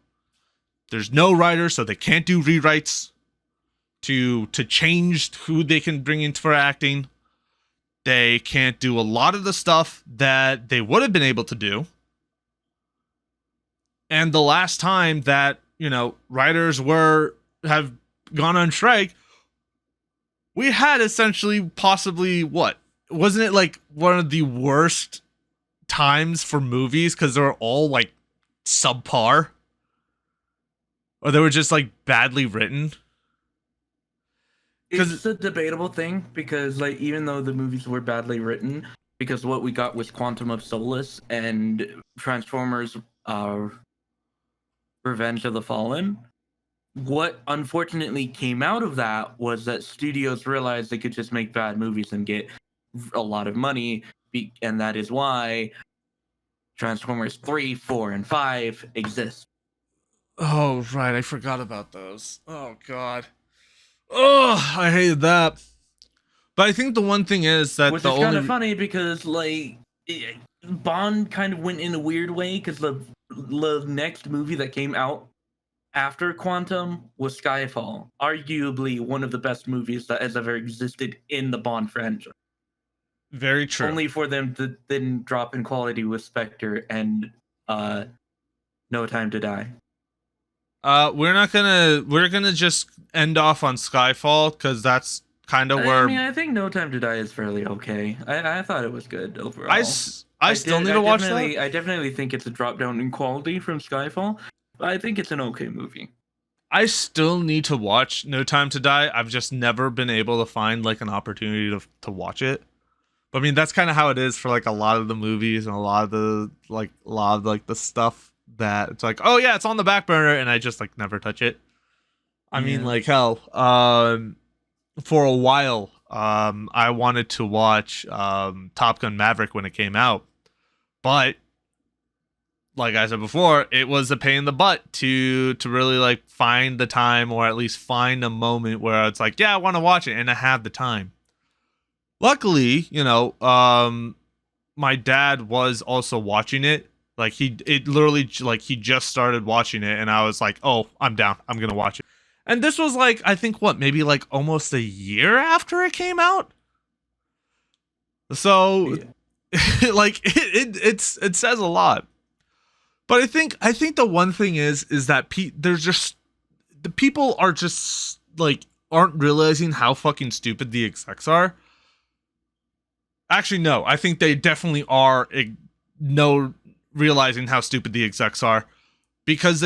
There's no writers, so they can't do rewrites to change who they can bring in for acting. They can't do a lot of the stuff that they would have been able to do. And the last time that, you know, writers have gone on strike, we had essentially possibly what? Wasn't it like one of the worst times for movies because they were all like subpar? Or they were just like badly written? It's a debatable thing because, like, even though the movies were badly written, because what we got was Quantum of Solace and Transformers Revenge of the Fallen. What unfortunately came out of that was that studios realized they could just make bad movies and get a lot of money, and that is why Transformers 3, 4, and 5 exist. Oh, right. I forgot about those. Oh, God. Oh, I hated that. But I think the one thing is that which is kind of funny because, like, Bond kind of went in a weird way because the next movie that came out after Quantum was Skyfall, arguably one of the best movies that has ever existed in the Bond franchise. Very true. Only for them to then drop in quality with Spectre and No Time to Die. We're gonna just end off on Skyfall because that's kind of where. I mean, I think No Time to Die is fairly okay. I thought it was good overall. I still need to watch that. I definitely think it's a drop down in quality from Skyfall, but I think it's an okay movie. I still need to watch No Time to Die. I've just never been able to find like an opportunity to watch it. But I mean, that's kind of how it is for like a lot of the movies and a lot of the stuff that it's like, oh yeah, it's on the back burner, and I just like never touch it. I mean, like hell, for a while, I wanted to watch Top Gun Maverick when it came out, but like I said before, it was a pain in the butt to really like find the time, or at least find a moment where it's like, yeah, I want to watch it and I have the time. Luckily, my dad was also watching it. Like he just started watching it, and I was like, oh, I'm down. I'm gonna watch it. And this was like, I think maybe like almost a year after it came out. So, yeah. Like it says a lot. But I think the one thing is that there's just the people are just like aren't realizing how fucking stupid the execs are. Actually, no, I think they definitely are realizing how stupid the execs are, because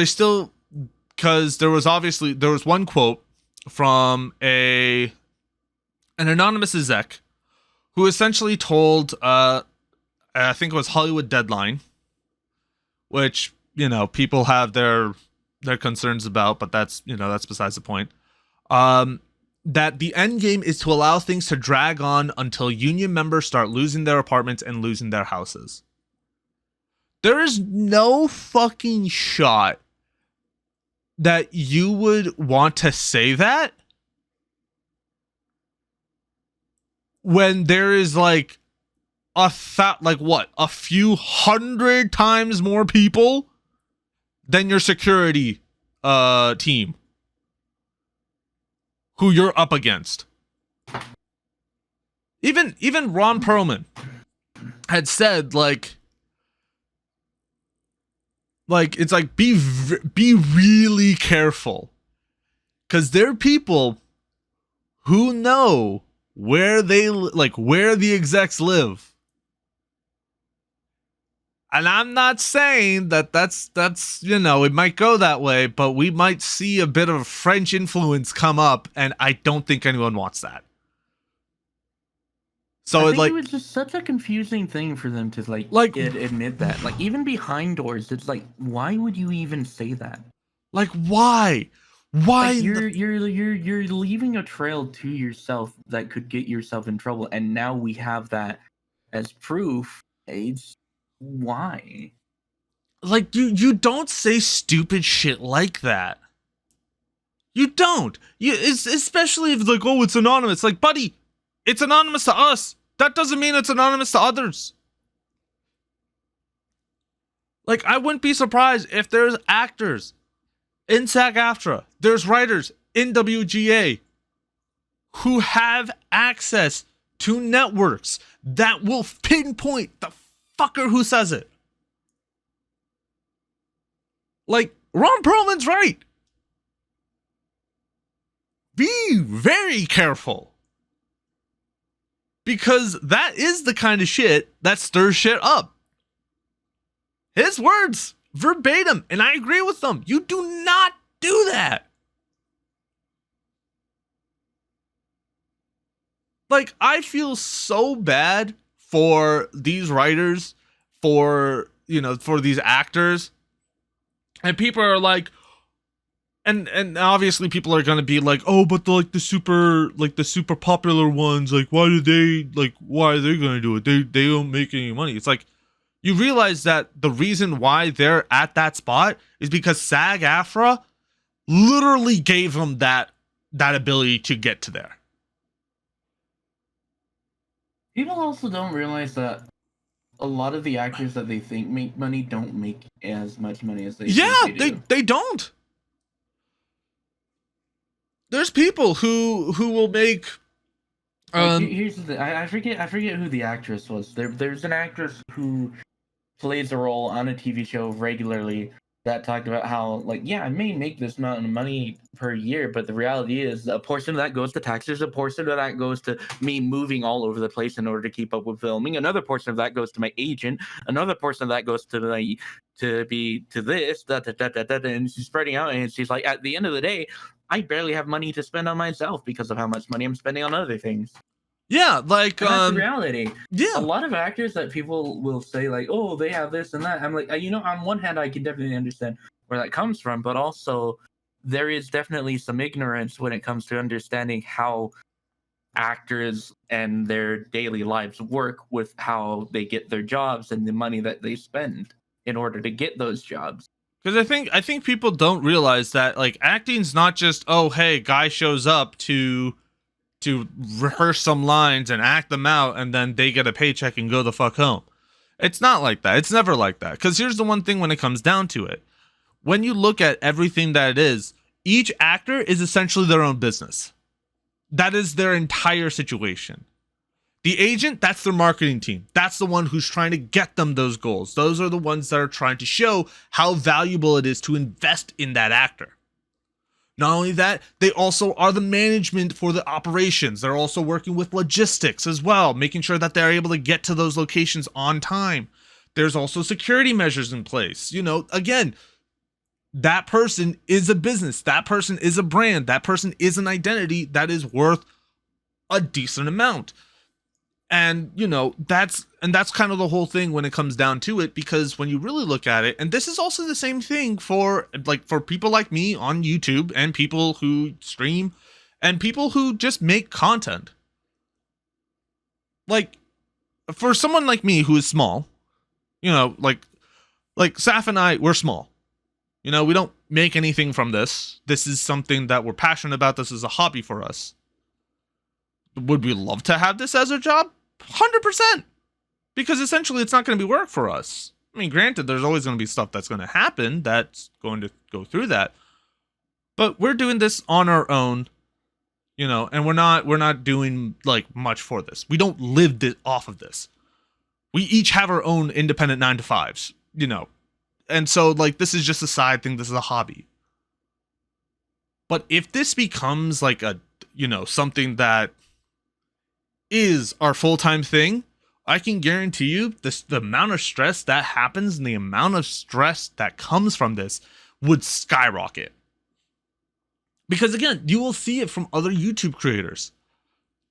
there was one quote from an anonymous exec who essentially told I think it was Hollywood Deadline, which people have their concerns about, but that's besides the point. That the end game is to allow things to drag on until union members start losing their apartments and losing their houses. There is no fucking shot that you would want to say that when there is like a few hundred times more people than your security team who you're up against. Even Ron Perlman had said like it's like be really careful, because there are people who know where the execs live. And I'm not saying that's it might go that way, but we might see a bit of French influence come up, and I don't think anyone wants that. So I think it was just such a confusing thing for them to admit that. Like, even behind doors, it's like, why would you even say that? Like, why? Why? Like, you're leaving a trail to yourself that could get yourself in trouble, and now we have that as proof. It's why? Like, you don't say stupid shit like that. You don't. Especially if like, oh, it's anonymous. Like, buddy, it's anonymous to us. That doesn't mean it's anonymous to others. Like, I wouldn't be surprised if there's actors in SAG AFTRA, there's writers in WGA who have access to networks that will pinpoint the fucker who says it. Like, Ron Perlman's right. Be very careful. Because that is the kind of shit that stirs shit up. His words, verbatim, and I agree with them. You do not do that. Like, I feel so bad for these writers, for these actors. And people are like, and obviously people are gonna be like, oh, but the super popular ones, like, why are they gonna do it? They don't make any money. It's like, you realize that the reason why they're at that spot is because SAG AFTRA literally gave them that ability to get to there. People also don't realize that a lot of the actors that they think make money don't make as much money as they think they do. They don't. There's people who will make. Here's the thing. I forget who the actress was. There's an actress who plays a role on a TV show regularly that talked about how, like, yeah, I may make this amount of money per year, but the reality is a portion of that goes to taxes, a portion of that goes to me moving all over the place in order to keep up with filming, another portion of that goes to my agent, another portion of that goes to this, and she's spreading out, and she's like, at the end of the day, I barely have money to spend on myself because of how much money I'm spending on other things. Yeah, like, that's the reality. Yeah. A lot of actors that people will say, like, oh, they have this and that. I'm like, on one hand, I can definitely understand where that comes from, but also there is definitely some ignorance when it comes to understanding how actors and their daily lives work with how they get their jobs and the money that they spend in order to get those jobs. Because I think people don't realize that like acting's not just, oh hey, guy shows up to rehearse some lines and act them out and then they get a paycheck and go the fuck home. It's not like that. It's never like that. Because here's the one thing when it comes down to it. When you look at everything that it is, each actor is essentially their own business. That is their entire situation. The agent, that's their marketing team. That's the one who's trying to get them those goals. Those are the ones that are trying to show how valuable it is to invest in that actor. Not only that, they also are the management for the operations. They're also working with logistics as well, making sure that they're able to get to those locations on time. There's also security measures in place. You know, again, that person is a business. That person is a brand. That person is an identity that is worth a decent amount. And, you know, that's kind of the whole thing when it comes down to it, because when you really look at it, and this is also the same thing for people like me on YouTube and people who stream and people who just make content. Like, for someone like me who is small, you know, like Saf and I, we're small. You know, we don't make anything from this. This is something that we're passionate about. This is a hobby for us. Would we love to have this as a job? 100%. Because essentially it's not going to be work for us. I mean, granted, there's always going to be stuff that's going to happen that's going to go through that. But we're doing this on our own, you know, and we're not doing like much for this. We don't live off of this. We each have our own independent 9-to-5s, you know. And so like this is just a side thing, this is a hobby. But if this becomes like a, you know, something that is our full-time thing, I can guarantee you the amount of stress that happens and the amount of stress that comes from this would skyrocket. Because again, you will see it from other YouTube creators.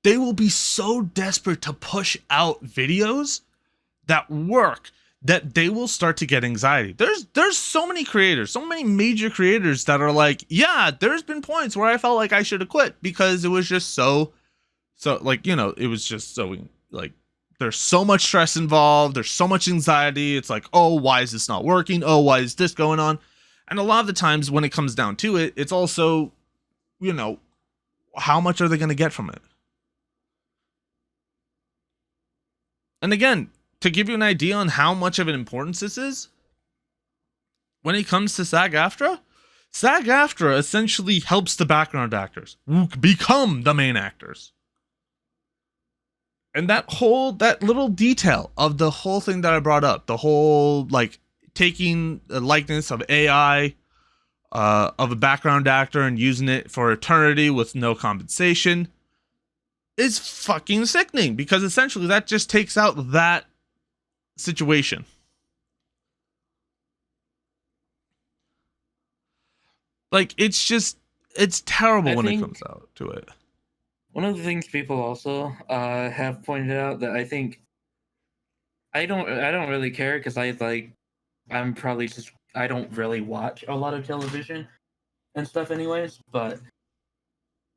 They will be so desperate to push out videos that work that they will start to get anxiety. There's so many creators, so many major creators that are like, yeah, there's been points where I felt like I should have quit because it was just so like, you know, it was just so like there's so much stress involved. There's so much anxiety. It's like, oh, why is this not working? Oh, why is this going on? And a lot of the times when it comes down to it, it's also, you know, how much are they going to get from it? And again, to give you an idea on how much of an importance this is, when it comes to SAG AFTRA, SAG AFTRA essentially helps the background actors become the main actors. And that little detail of the whole thing that I brought up, the whole like taking the likeness of AI of a background actor and using it for eternity with no compensation is fucking sickening, because essentially that just takes out that situation. Like it's terrible when it comes out to it. One of the things people also have pointed out that I think I don't really care, because I don't really watch a lot of television and stuff anyways, but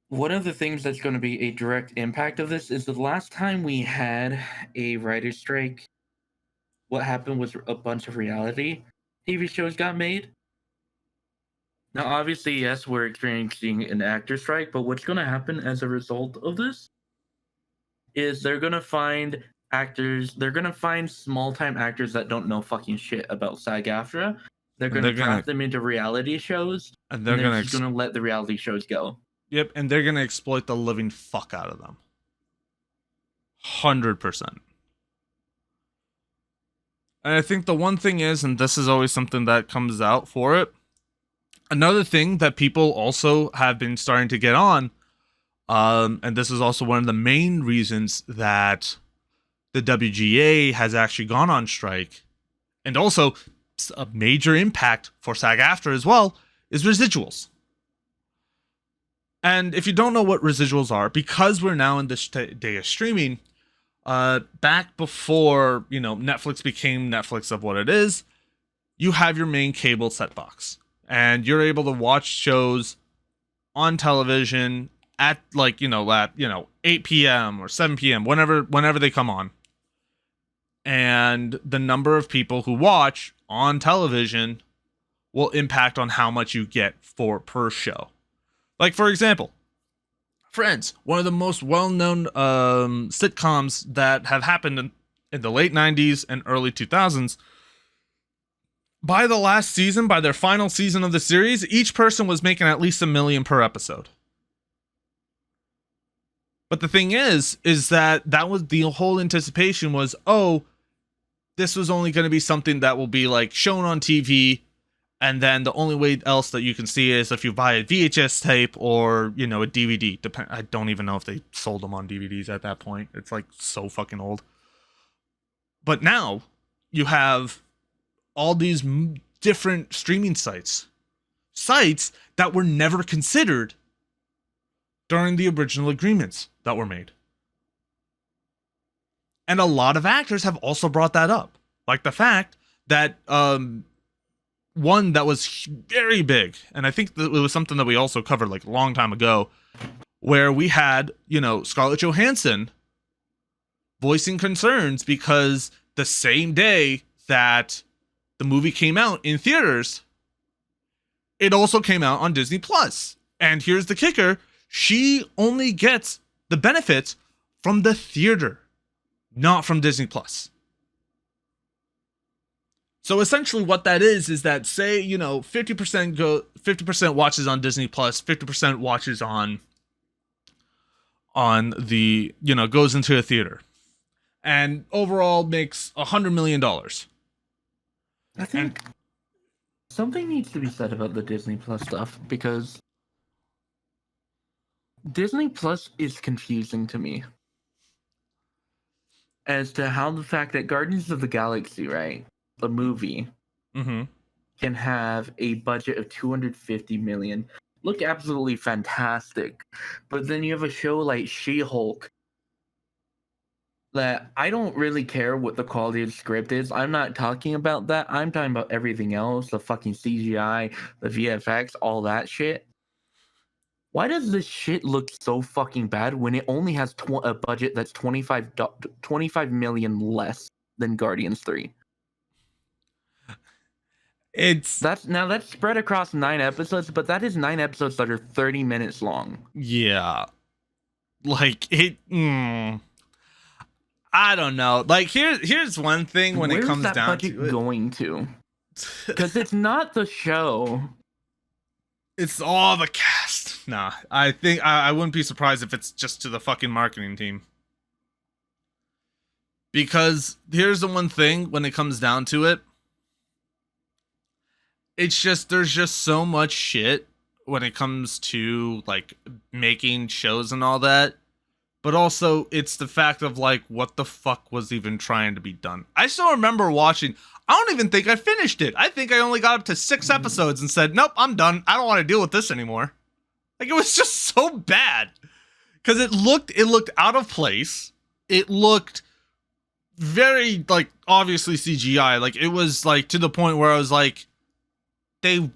one of the things that's going to be a direct impact of this is the last time we had a writer's strike, what happened was a bunch of reality TV shows got made. Now, obviously, yes, we're experiencing an actor strike, but what's going to happen as a result of this is they're going to find small-time actors that don't know fucking shit about SAG-AFTRA. They're going to draft them into reality shows, and they're just going to let the reality shows go. Yep, and they're going to exploit the living fuck out of them. 100%. And I think the one thing is, and this is always something that comes out for it, another thing that people also have been starting to get on, and this is also one of the main reasons that the WGA has actually gone on strike, and also a major impact for SAG-AFTRA as well, is residuals. And if you don't know what residuals are, because we're now in this day of streaming, back before, you know, Netflix became Netflix of what it is, you have your main cable set box, and you're able to watch shows on television at like, 8 p.m. or 7 p.m. whenever they come on. And the number of people who watch on television will impact on how much you get for per show. Like, for example, Friends, one of the most well-known sitcoms that have happened in the late 90s and early 2000s. By the last season, by their final season of the series, each person was making at least $1 million per episode. But the thing is that was the whole anticipation was, oh, this was only going to be something that will be like shown on TV, and then the only way else that you can see is if you buy a VHS tape or, a DVD. I don't even know if they sold them on DVDs at that point. It's like so fucking old. But now you have all these different streaming sites that were never considered during the original agreements that were made. And a lot of actors have also brought that up. Like the fact that one that was very big, and I think that it was something that we also covered like a long time ago, where we had, Scarlett Johansson voicing concerns because the same day that the movie came out in theaters, it also came out on Disney Plus. And here's the kicker, she only gets the benefits from the theater, not from Disney Plus. So essentially what that is that say, 50% watches on Disney Plus, 50% watches on the, goes into a theater. And overall makes $100 million. I think something needs to be said about the Disney Plus stuff, because Disney Plus is confusing to me as to how the fact that Guardians of the Galaxy, right, the movie, can have a budget of $250 million, look absolutely fantastic, but then you have a show like She-Hulk that I don't really care what the quality of the script is. I'm not talking about that. I'm talking about everything else, the fucking CGI, the VFX, all that shit. Why does this shit look so fucking bad when it only has a budget that's $25 million less than Guardians 3? That's spread across 9 episodes, but that is 9 episodes that are 30 minutes long. Yeah. Like it I don't know. Like here's one thing when it comes down to it. Where's that budget going to? Because it's not the show. It's all the cast. Nah, I think I wouldn't be surprised if it's just to the fucking marketing team. Because here's the one thing when it comes down to it. It's just, there's just so much shit when it comes to like making shows and all that. But also it's the fact of like, what the fuck was even trying to be done? I still remember watching, I don't even think I finished it. I think I only got up to 6 episodes and said, nope, I'm done. I don't want to deal with this anymore. Like, it was just so bad. Because it looked out of place. It looked very, like, obviously CGI. Like, it was, like, to the point where I was like, did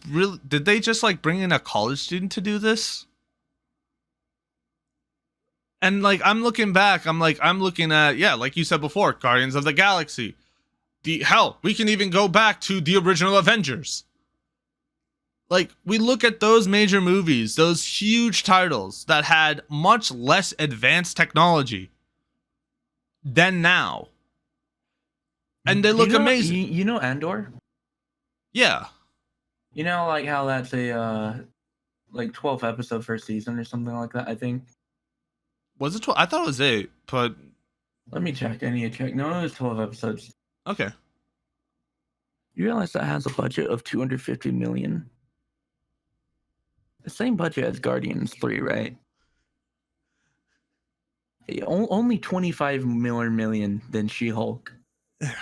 they just, like, bring in a college student to do this? And, like, I'm looking back, I'm looking at, yeah, like you said before, Guardians of the Galaxy. Hell, we can even go back to the original Avengers. Like, we look at those major movies, those huge titles that had much less advanced technology than now. And they look amazing. You know Andor? Yeah. You know, like, how that's a, like, 12 episode first season or something like that, I think? Was it 12? I thought it was 8, but... Let me check. I need to check. No, it was 12 episodes. Okay. You realize that has a budget of $250 million? The same budget as Guardians 3, right? Only $25 more million than She-Hulk. Yeah.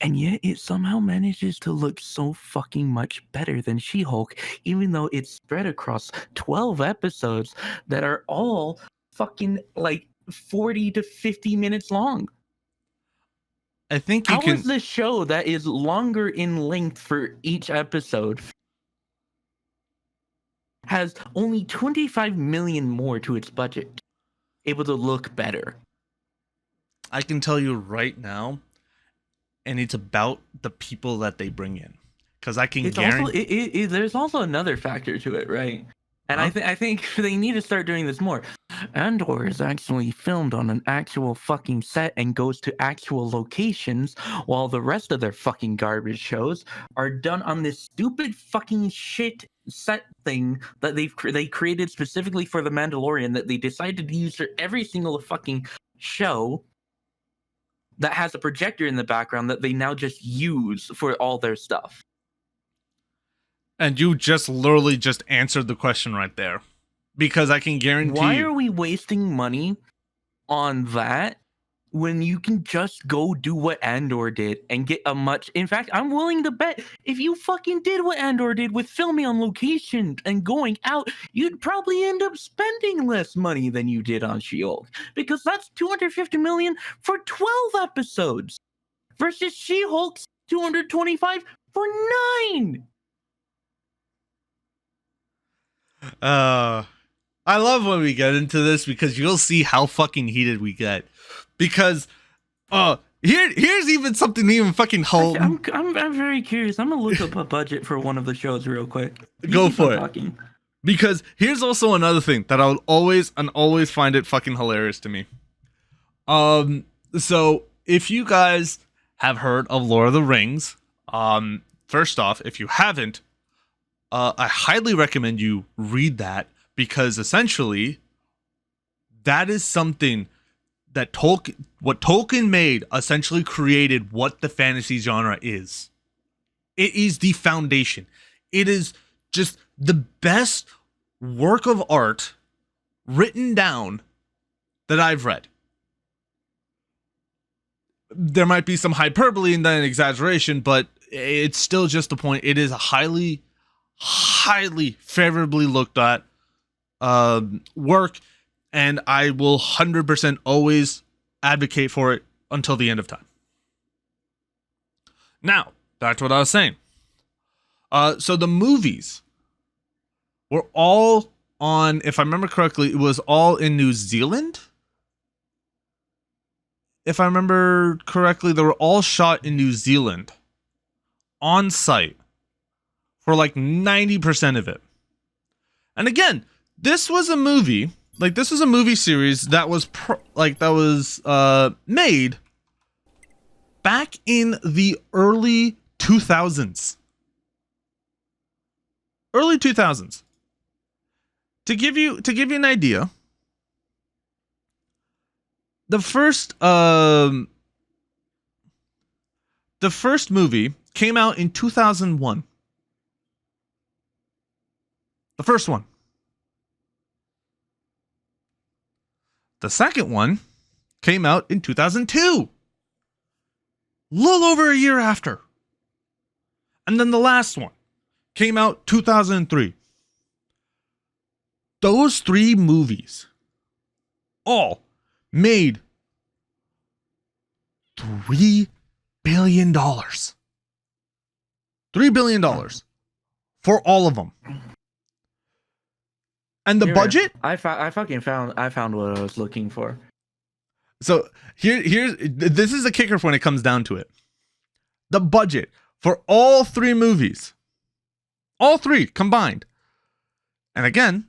And yet it somehow manages to look so fucking much better than She-Hulk, even though it's spread across 12 episodes that are all fucking like 40 to 50 minutes long. I think How is this show that is longer in length for each episode has only 25 million more to its budget, able to look better. I can tell you right now, and it's about the people that they bring in, because I can guarantee. There's also another factor to it, right? And I think they need to start doing this more. Andor is actually filmed on an actual fucking set and goes to actual locations, while the rest of their fucking garbage shows are done on this stupid fucking shit set thing that they created specifically for the Mandalorian that they decided to use for every single fucking show that has a projector in the background that they now just use for all their stuff. And you just literally just answered the question right there. Because I can guarantee Why are we wasting money on that when you can just go do what Andor did and get a much... In fact, I'm willing to bet if you fucking did what Andor did with filming on location and going out, you'd probably end up spending less money than you did on She-Hulk. Because that's $250 million for 12 episodes versus She-Hulk's $225 for 9. I love when we get into this because you'll see how fucking heated we get. Because here's even something even fucking I'm very curious. I'm gonna look up a budget for one of the shows real quick. Go for it. Because here's also another thing that I will always find it fucking hilarious to me. So if you guys have heard of Lord of the Rings, first off, if you haven't, I highly recommend you read that, because essentially that is something that what Tolkien made essentially created what the fantasy genre is. It is the foundation. It is just the best work of art written down that I've read. There might be some hyperbole and then exaggeration, but it's still just the point. It is a highly favorably looked at work, and I will 100% always advocate for it until the end of time. Now, back to what I was saying. So the movies were all on, if I remember correctly, it was all in New Zealand. If I remember correctly, they were all shot in New Zealand on site for like 90% of it. And again, this was a movie, this was a movie series that was made back in the early 2000s. Early 2000s. To give you an idea, the first movie came out in 2001. The first one. The second one came out in 2002. A little over a year after. And then the last one came out 2003. Those 3 movies all made $3 billion. $3 billion for all of them. And the budget? I found what I was looking for. So this is the kicker when it comes down to it. The budget for all 3 movies, all 3 combined. And again,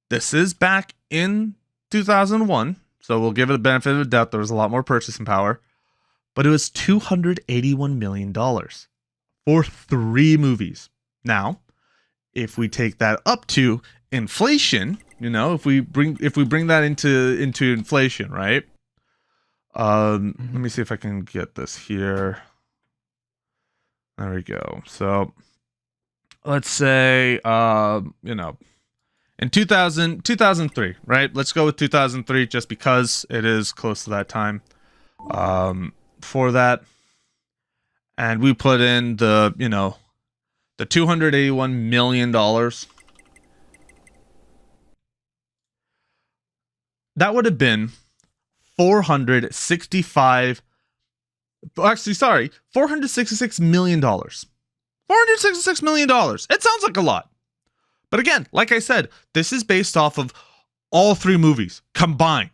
this is back in 2001, so we'll give it a benefit of the doubt. There was a lot more purchasing power, but it was $281 million for 3 movies. Now, if we take that up to inflation, if we bring that into inflation, right? Let me see if I can get this here. There we go. So let's say in 2003, right? Let's go with 2003 just because it is close to that time. For that, and we put in the $281 million. That would have been $466 million. $466 million. It sounds like a lot. But again, like I said, this is based off of all three movies combined.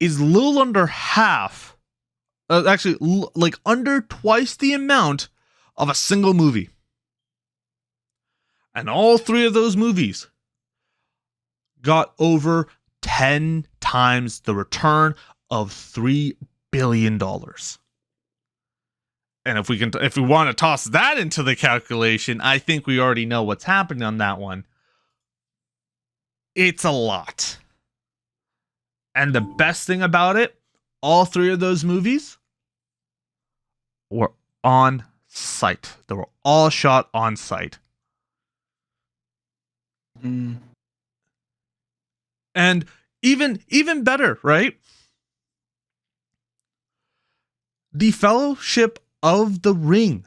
Is little under half, like under twice the amount of a single movie. And all three of those movies got over 10 times the return of $3 billion. And if we want to toss that into the calculation, I think we already know what's happening on that one. It's a lot. And the best thing about it, all three of those movies were on site. They were all shot on site. And even better, right? The Fellowship of the Ring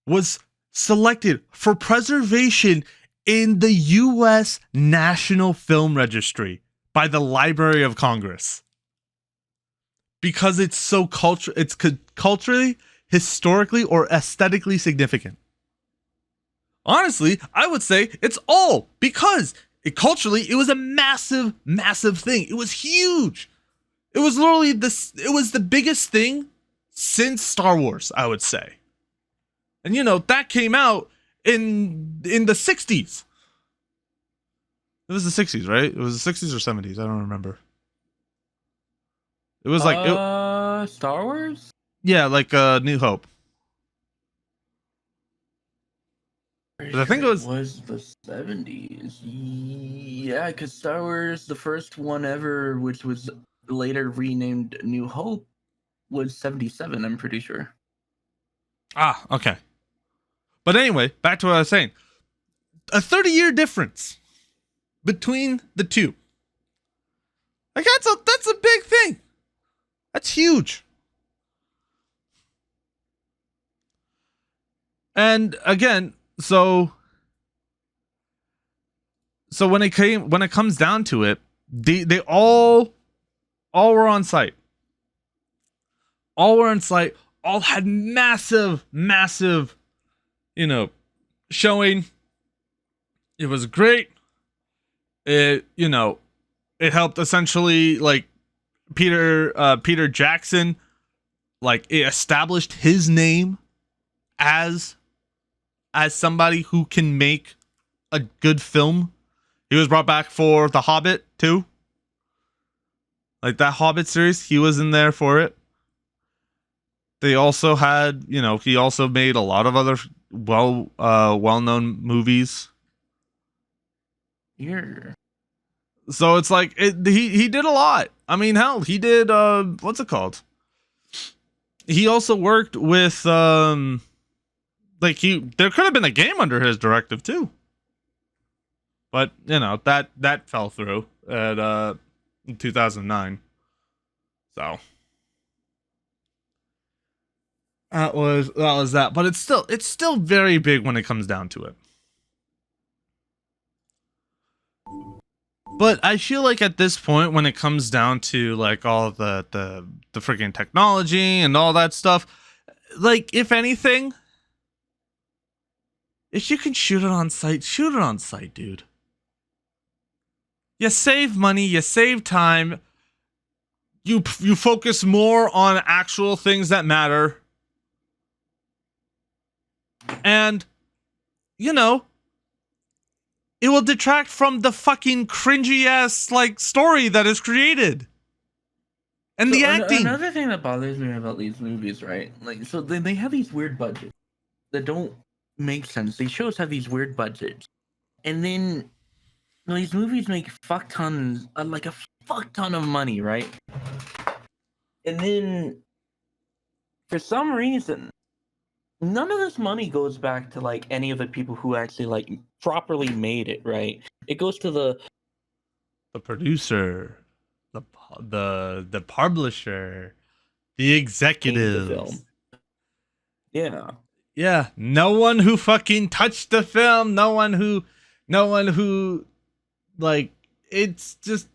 was selected for preservation in the U.S. National Film Registry by the Library of Congress because it's so culturally, historically, or aesthetically significant. Honestly, I would say it's all because culturally it was a massive, massive thing. It was huge. It was literally it was the biggest thing since Star Wars, I would say. And that came out in the 60s. It was the 60s, right? It was the 60s or 70s. I don't remember. It was like Star Wars? Yeah, like New Hope. I think it was the 70s. Yeah, because Star Wars, the first one ever, which was later renamed New Hope, was 77, I'm pretty sure. Ah, okay. But anyway, back to what I was saying. A 30-year difference between the two. Like that's a big thing. That's huge. And again, so when it comes down to it, they all were on site. All were on site. All had massive, showing. It was great. It helped essentially like Peter Jackson, like it established his name as somebody who can make a good film. He was brought back for The Hobbit too. Like that Hobbit series, he was in there for it. They also had, he also made a lot of other well-known movies. Yeah. So it's like he did a lot. I mean, hell, he did what's it called? He also worked with there could have been a game under his directive too. But, that fell through at in 2009. So that was that, but it's still very big when it comes down to it. But I feel like at this point, when it comes down to like all the freaking technology and all that stuff, like if anything, if you can shoot it on site, shoot it on site, dude. You save money, you save time. You focus more on actual things that matter. And it will detract from the fucking cringy ass like story that is created. And the acting. Another thing that bothers me about these movies, right? Like, so they have these weird budgets that don't make sense. These shows have these weird budgets, and then these movies make a fuck ton of money, right? And then for some reason, none of this money goes back to like any of the people who actually like properly made it, right? It goes to the producer, the publisher, the executives. The film. Yeah. Yeah, no one who fucking touched the film, no one who like it's just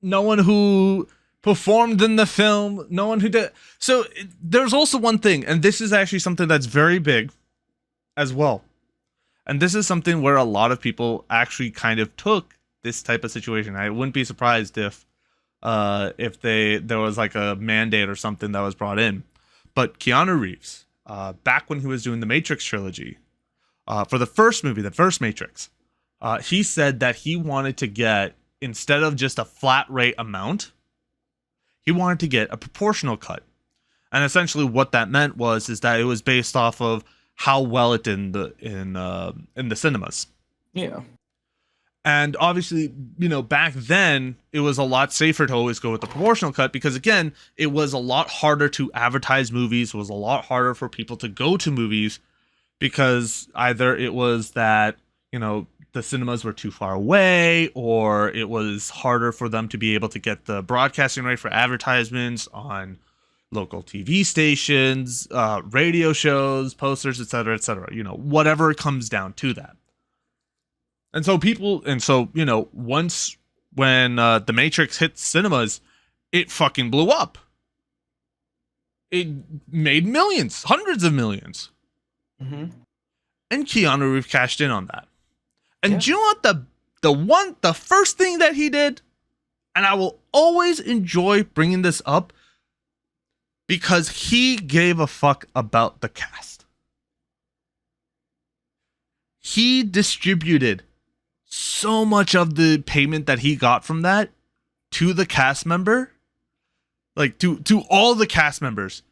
no one who performed in the film, no one who did. So there's also one thing, and this is actually something that's very big as well. And this is something where a lot of people actually kind of took this type of situation. I wouldn't be surprised if there was like a mandate or something that was brought in. But Keanu Reeves, back when he was doing the Matrix trilogy, for the first movie, the first Matrix, he said that he wanted to get, instead of just a flat rate amount, he wanted to get a proportional cut. And essentially what that meant is that it was based off of how well it did in the cinemas. Yeah. And obviously, back then it was a lot safer to always go with the proportional cut because, again, it was a lot harder to advertise movies. It was a lot harder for people to go to movies because either it was that, the cinemas were too far away, or it was harder for them to be able to get the broadcasting right for advertisements on local TV stations, radio shows, posters, etc., etc. Whatever it comes down to that. And so once when The Matrix hit cinemas, it fucking blew up. It made millions, hundreds of millions. Mm-hmm. And Keanu Reeves cashed in on that. And do you know what the first thing that he did, and I will always enjoy bringing this up because he gave a fuck about the cast. He distributed so much of the payment that he got from that to the cast member, like to all the cast members,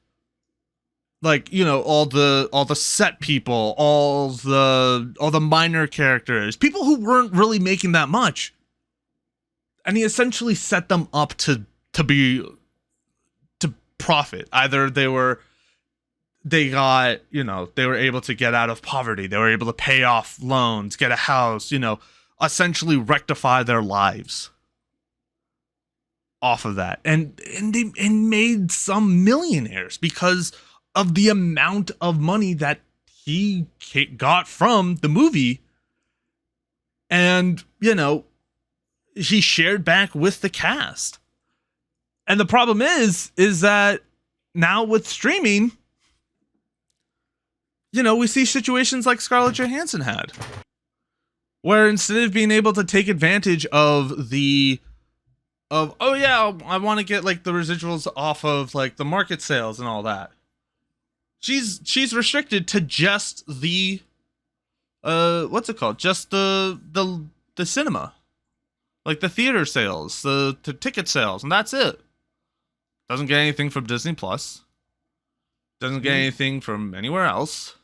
like all the set people, all the minor characters, people who weren't really making that much, and he essentially set them up to profit. Either they were able to get out of poverty, they were able to pay off loans, get a house, essentially rectify their lives off of that, and they made some millionaires because of the amount of money that he got from the movie. And he shared back with the cast. And the problem is that now with streaming, we see situations like Scarlett Johansson had, where instead of being able to take advantage of I want to get like the residuals off of like the market sales and all that, she's restricted to just the what's it called? Just the cinema, like the theater sales, the ticket sales, and that's it. Doesn't get anything from Disney Plus. Doesn't get anything from anywhere else.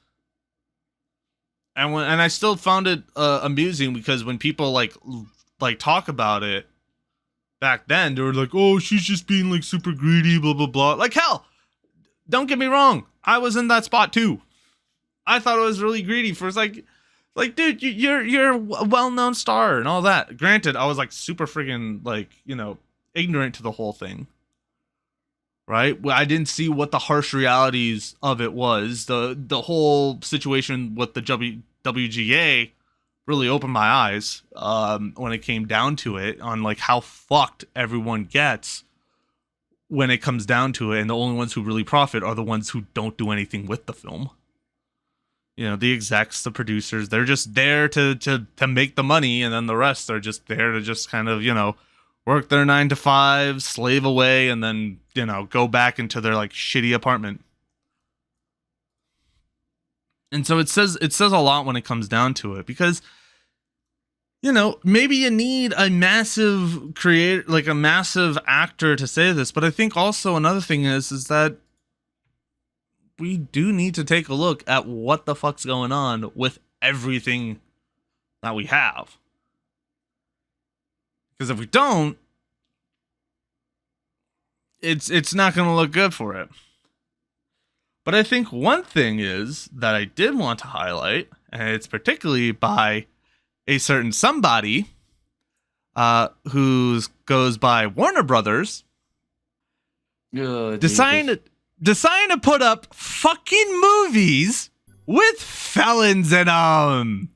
And I still found it amusing because when people like talk about it back then, they were like, "Oh, she's just being like super greedy, blah blah blah." Like, hell, don't get me wrong, I was in that spot too. I thought it was really greedy for like, dude, you're a well-known star and all that. Granted, I was like super freaking like ignorant to the whole thing. Right? I didn't see what the harsh realities of it was. The whole situation with the WGA really opened my eyes when it came down to it, on like how fucked everyone gets when it comes down to it, and the only ones who really profit are the ones who don't do anything with the film. The execs, the producers, they're just there to make the money, and then the rest are just there to just kind of, work their 9 to 5, slave away, and then, go back into their like shitty apartment. And so it says a lot when it comes down to it, because, maybe you need a massive creator, like a massive actor to say this, but I think also another thing is that we do need to take a look at what the fuck's going on with everything that we have. Because if we don't, it's not going to look good for it. But I think one thing is that I did want to highlight, and it's particularly by a certain somebody who goes by Warner Brothers, deciding to put up fucking movies with felons in them.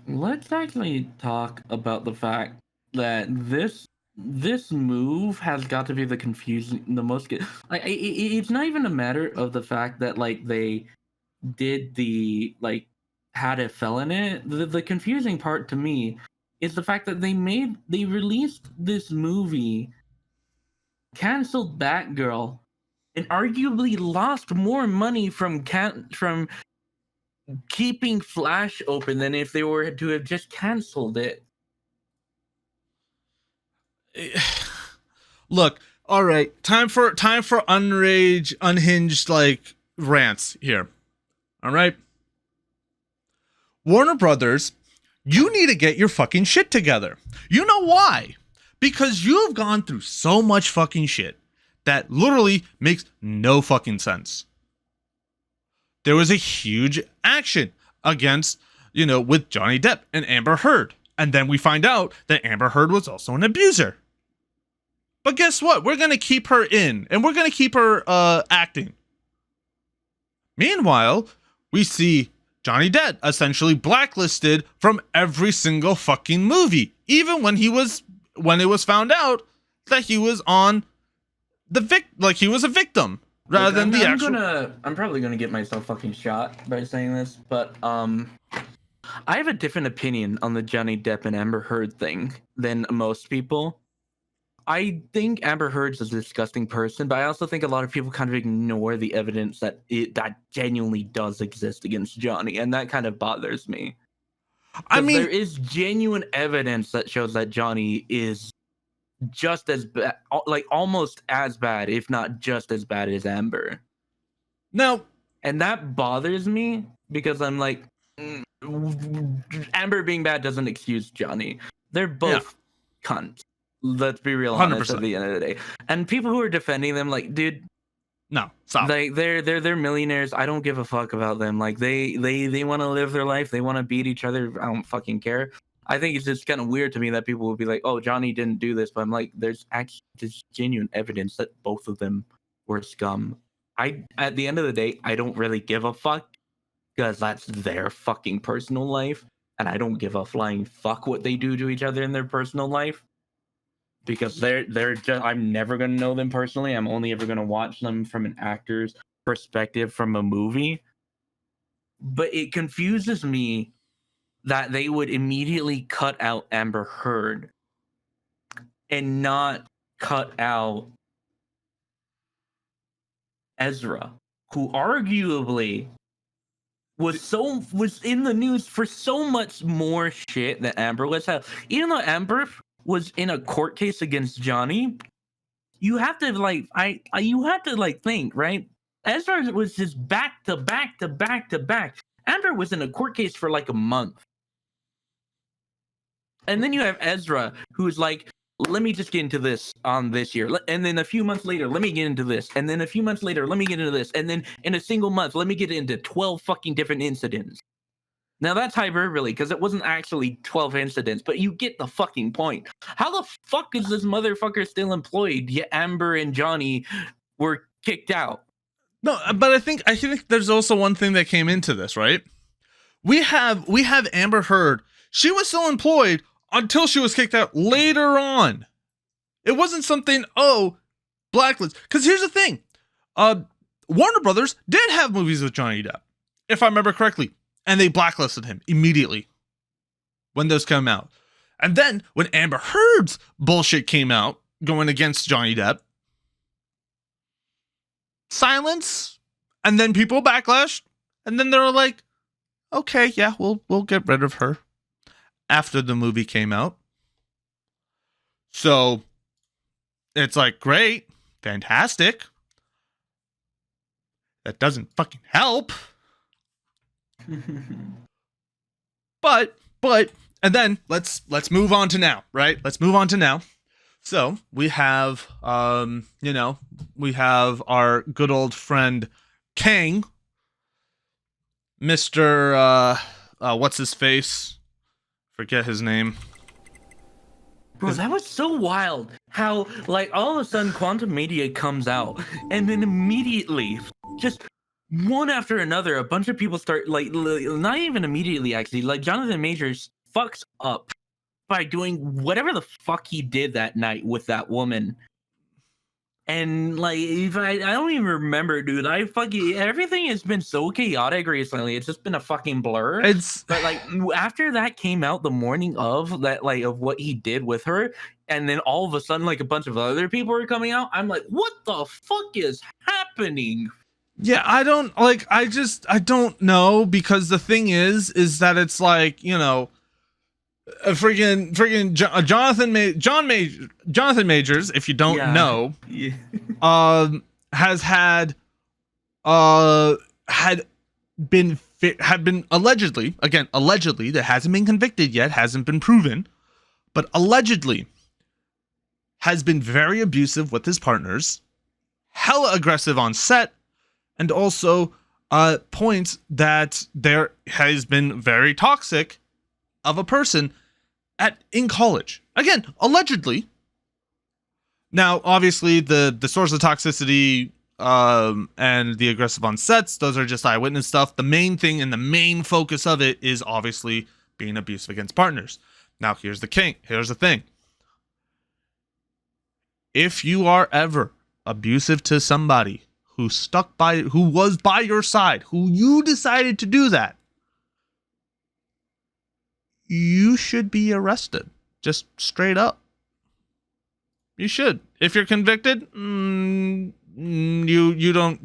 Let's actually talk about the fact that this move has got to be the most like it's not even a matter of the fact that like they did the like had it fell in it. The confusing part to me is the fact that they released this movie, canceled Batgirl, and arguably lost more money from keeping Flash open than if they were to have just canceled it. Look, all right, time for unhinged like rants here. All right, Warner Brothers, you need to get your fucking shit together. You know why? Because you've gone through so much fucking shit that literally makes no fucking sense. There was a huge action against, with Johnny Depp and Amber Heard. And then we find out that Amber Heard was also an abuser. But guess what? We're going to keep her in, and we're going to keep her acting. Meanwhile, we see Johnny Depp essentially blacklisted from every single fucking movie, even when it was found out that he was on he was a victim rather than the actual. I'm probably gonna get myself fucking shot by saying this, but I have a different opinion on the Johnny Depp and Amber Heard thing than most people. I think Amber Heard's a disgusting person, but I also think a lot of people kind of ignore the evidence that genuinely does exist against Johnny, and that kind of bothers me. I mean, there is genuine evidence that shows that Johnny is just as bad, like almost as bad, if not just as bad as Amber. No, and that bothers me because I'm like, Amber being bad doesn't excuse Johnny. They're both cunts. Let's be real honest 100%. At the end of the day. And people who are defending them, like, dude, no, stop. Like they're millionaires. I don't give a fuck about them. Like they want to live their life. They want to beat each other. I don't fucking care. I think it's just kind of weird to me that people will be like, "Oh, Johnny didn't do this," but I'm like, there's actually just genuine evidence that both of them were scum. At the end of the day, I don't really give a fuck because that's their fucking personal life, and I don't give a flying fuck what they do to each other in their personal life. Because they're just, I'm never gonna know them personally. I'm only ever gonna watch them from an actor's perspective from a movie. But it confuses me that they would immediately cut out Amber Heard and not cut out Ezra, who arguably was in the news for so much more shit than Amber was. Even though Amber was in a court case against Johnny, you have to think, right? Ezra was just back to back to back to back. Amber was in a court case for like a month. And then you have Ezra, who's like, let me just get into this on this year. And then a few months later, let me get into this. And then a few months later, let me get into this. And then in a single month, let me get into 12 fucking different incidents. Now that's hyperbole because it wasn't actually 12 incidents, but you get the fucking point. How the fuck is this motherfucker still employed? Yet Amber and Johnny were kicked out. No, but I think there's also one thing that came into this, right? We have Amber Heard. She was still employed until she was kicked out later on. It wasn't something, blacklist. Because here's the thing. Warner Brothers did have movies with Johnny Depp, if I remember correctly. And they blacklisted him immediately when those came out. And then when Amber Heard's bullshit came out going against Johnny Depp, silence, and then people backlashed, and then they were like, okay, yeah, we'll get rid of her after the movie came out. So it's like, great, fantastic. That doesn't fucking help. but and then let's move on to now, right? Let's move on to now. So we have we have our good old friend Kang, Mr. What's his face? Forget his name. Bro, that was so wild. How like all of a sudden Quantum Media comes out and then immediately just one after another, a bunch of people start like not even immediately actually. Like Jonathan Majors fucks up by doing whatever the fuck he did that night with that woman, And like, if I don't even remember, dude. Everything has been so chaotic recently. It's just been a fucking blur. It's But like after that came out the morning of that, like of what he did with her, and then all of a sudden, like a bunch of other people are coming out. I'm like, what the fuck is happening? yeah, I don't know, because the thing is that it's like, you know, a freaking Jonathan Majors, if you don't know, Yeah. has had been allegedly, again, allegedly, that hasn't been convicted yet, hasn't been proven, but allegedly has been very abusive with his partners, hella aggressive on set, and also points that there has been very toxic of a person in college. Again, allegedly. Now, obviously, the source of toxicity and the aggressive on sets, those are just eyewitness stuff. The main thing and the main focus of it is obviously being abusive against partners. Now, here's the thing. If you are ever abusive to somebody who was by your side, who you decided to do that, you should be arrested. Just straight up. You should. If you're convicted, you don't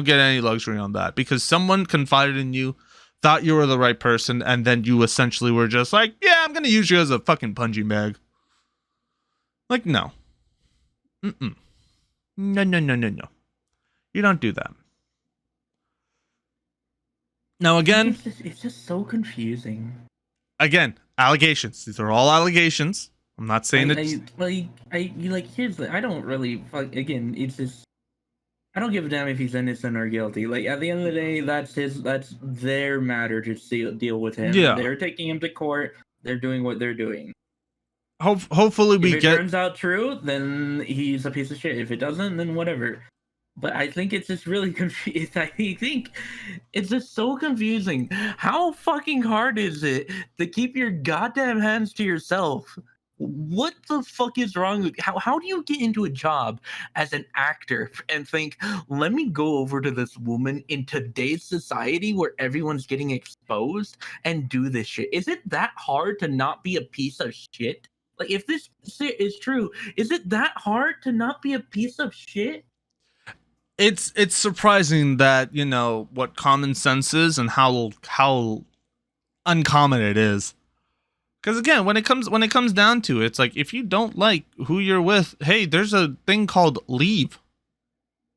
get any luxury on that, because someone confided in you, thought you were the right person, and then you essentially were just like, yeah, I'm gonna use you as a fucking punching bag. Like, no. No. You don't do that. Now, again, It's just so confusing. Again, allegations. These are all allegations. I'm not saying it's here's the, I don't really again, it's just, I don't give a damn if he's innocent or guilty. Like, at the end of the day, that's their matter to deal with him. Yeah. They're taking him to court. They're doing what they're doing. Hopefully if it turns out true, then he's a piece of shit. If it doesn't, then whatever. But I think it's just really confusing. I think it's just so confusing. How fucking hard is it to keep your goddamn hands to yourself? What the fuck is wrong with how do you get into a job as an actor and think, let me go over to this woman in today's society where everyone's getting exposed and do this shit? Is it that hard to not be a piece of shit? Like, if this is true, is it that hard to not be a piece of shit? It's surprising that, you know, what common sense is and how uncommon it is. Because again, when it comes down to it, it's like, if you don't like who you're with, hey, there's a thing called leave,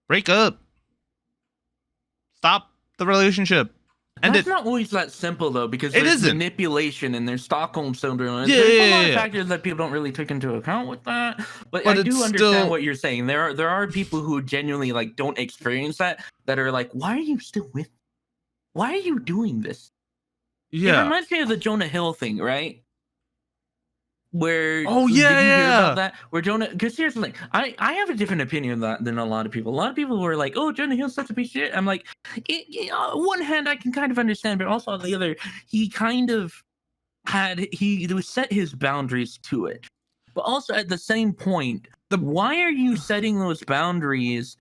break up, stop the relationship. And that's not always that simple, though, because there's manipulation and there's Stockholm syndrome. Yeah, there's a lot of factors that people don't really take into account with that. But I do understand what you're saying. There are people who genuinely like don't experience that are like, why are you still with? Why are you doing this? Yeah, it reminds me of the Jonah Hill thing, right? Where did you hear about that? Where Jonah, because here's the thing, I have a different opinion of that than a lot of people. A lot of people were like, "Oh, Jonah Hill's such a piece of shit." I'm like, on one hand, I can kind of understand, but also on the other, he kind of he set his boundaries to it. But also at the same point, why are you setting those boundaries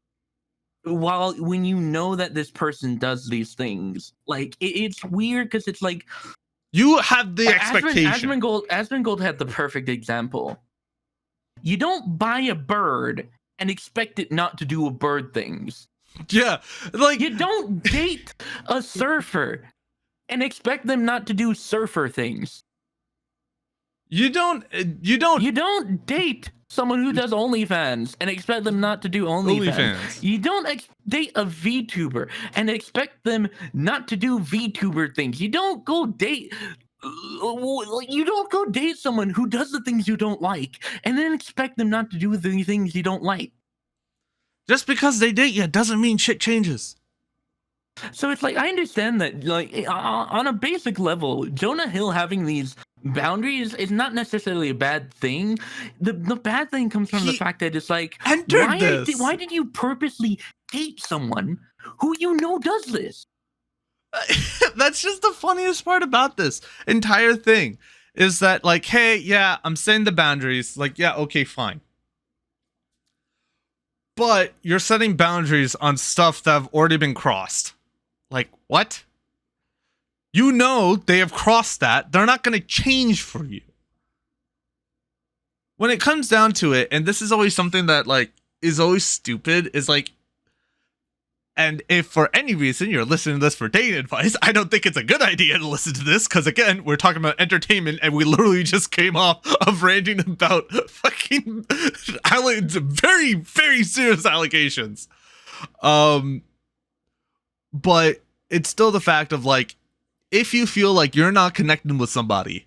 when you know that this person does these things? Like, it's weird, because it's like, you have the expectation. Asmongold had the perfect example. You don't buy a bird and expect it not to do a bird things. Yeah, like, you don't date a surfer and expect them not to do surfer things. You don't date someone who does OnlyFans and expect them not to do OnlyFans. You don't date a VTuber and expect them not to do VTuber things. You don't go date someone who does the things you don't like and then expect them not to do the things you don't like. Just because they date you doesn't mean shit changes. So it's like, I understand that, like, on a basic level, Jonah Hill having these boundaries is not necessarily a bad thing. The bad thing comes from the fact that it's like, why did you purposely date someone who you know does this? That's just the funniest part about this entire thing, is that, like, hey, yeah, I'm setting the boundaries. Like, yeah, okay, fine. but you're setting boundaries on stuff that have already been crossed. Like, what? You know they have crossed that. They're not going to change for you. When it comes down to it, and this is always something that, like, is always stupid, is like, and if for any reason you're listening to this for dating advice, I don't think it's a good idea to listen to this, because again, we're talking about entertainment, and we literally just came off of ranting about fucking very, very serious allegations. But it's still the fact of, like, if you feel like you're not connecting with somebody,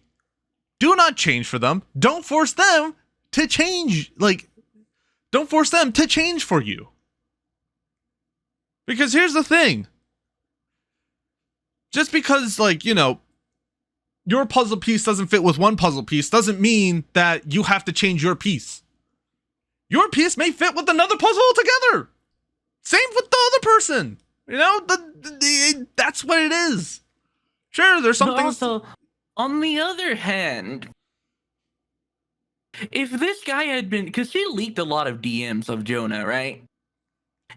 do not change for them. Don't force them to change. Like, don't force them to change for you. Because here's the thing. Just because, like, you know, your puzzle piece doesn't fit with one puzzle piece doesn't mean that you have to change your piece. Your piece may fit with another puzzle altogether. Same with the other person. You know, that's what it is. Sure, there's some things. Also, on the other hand, if this guy had been, because she leaked a lot of DMs of Jonah, right?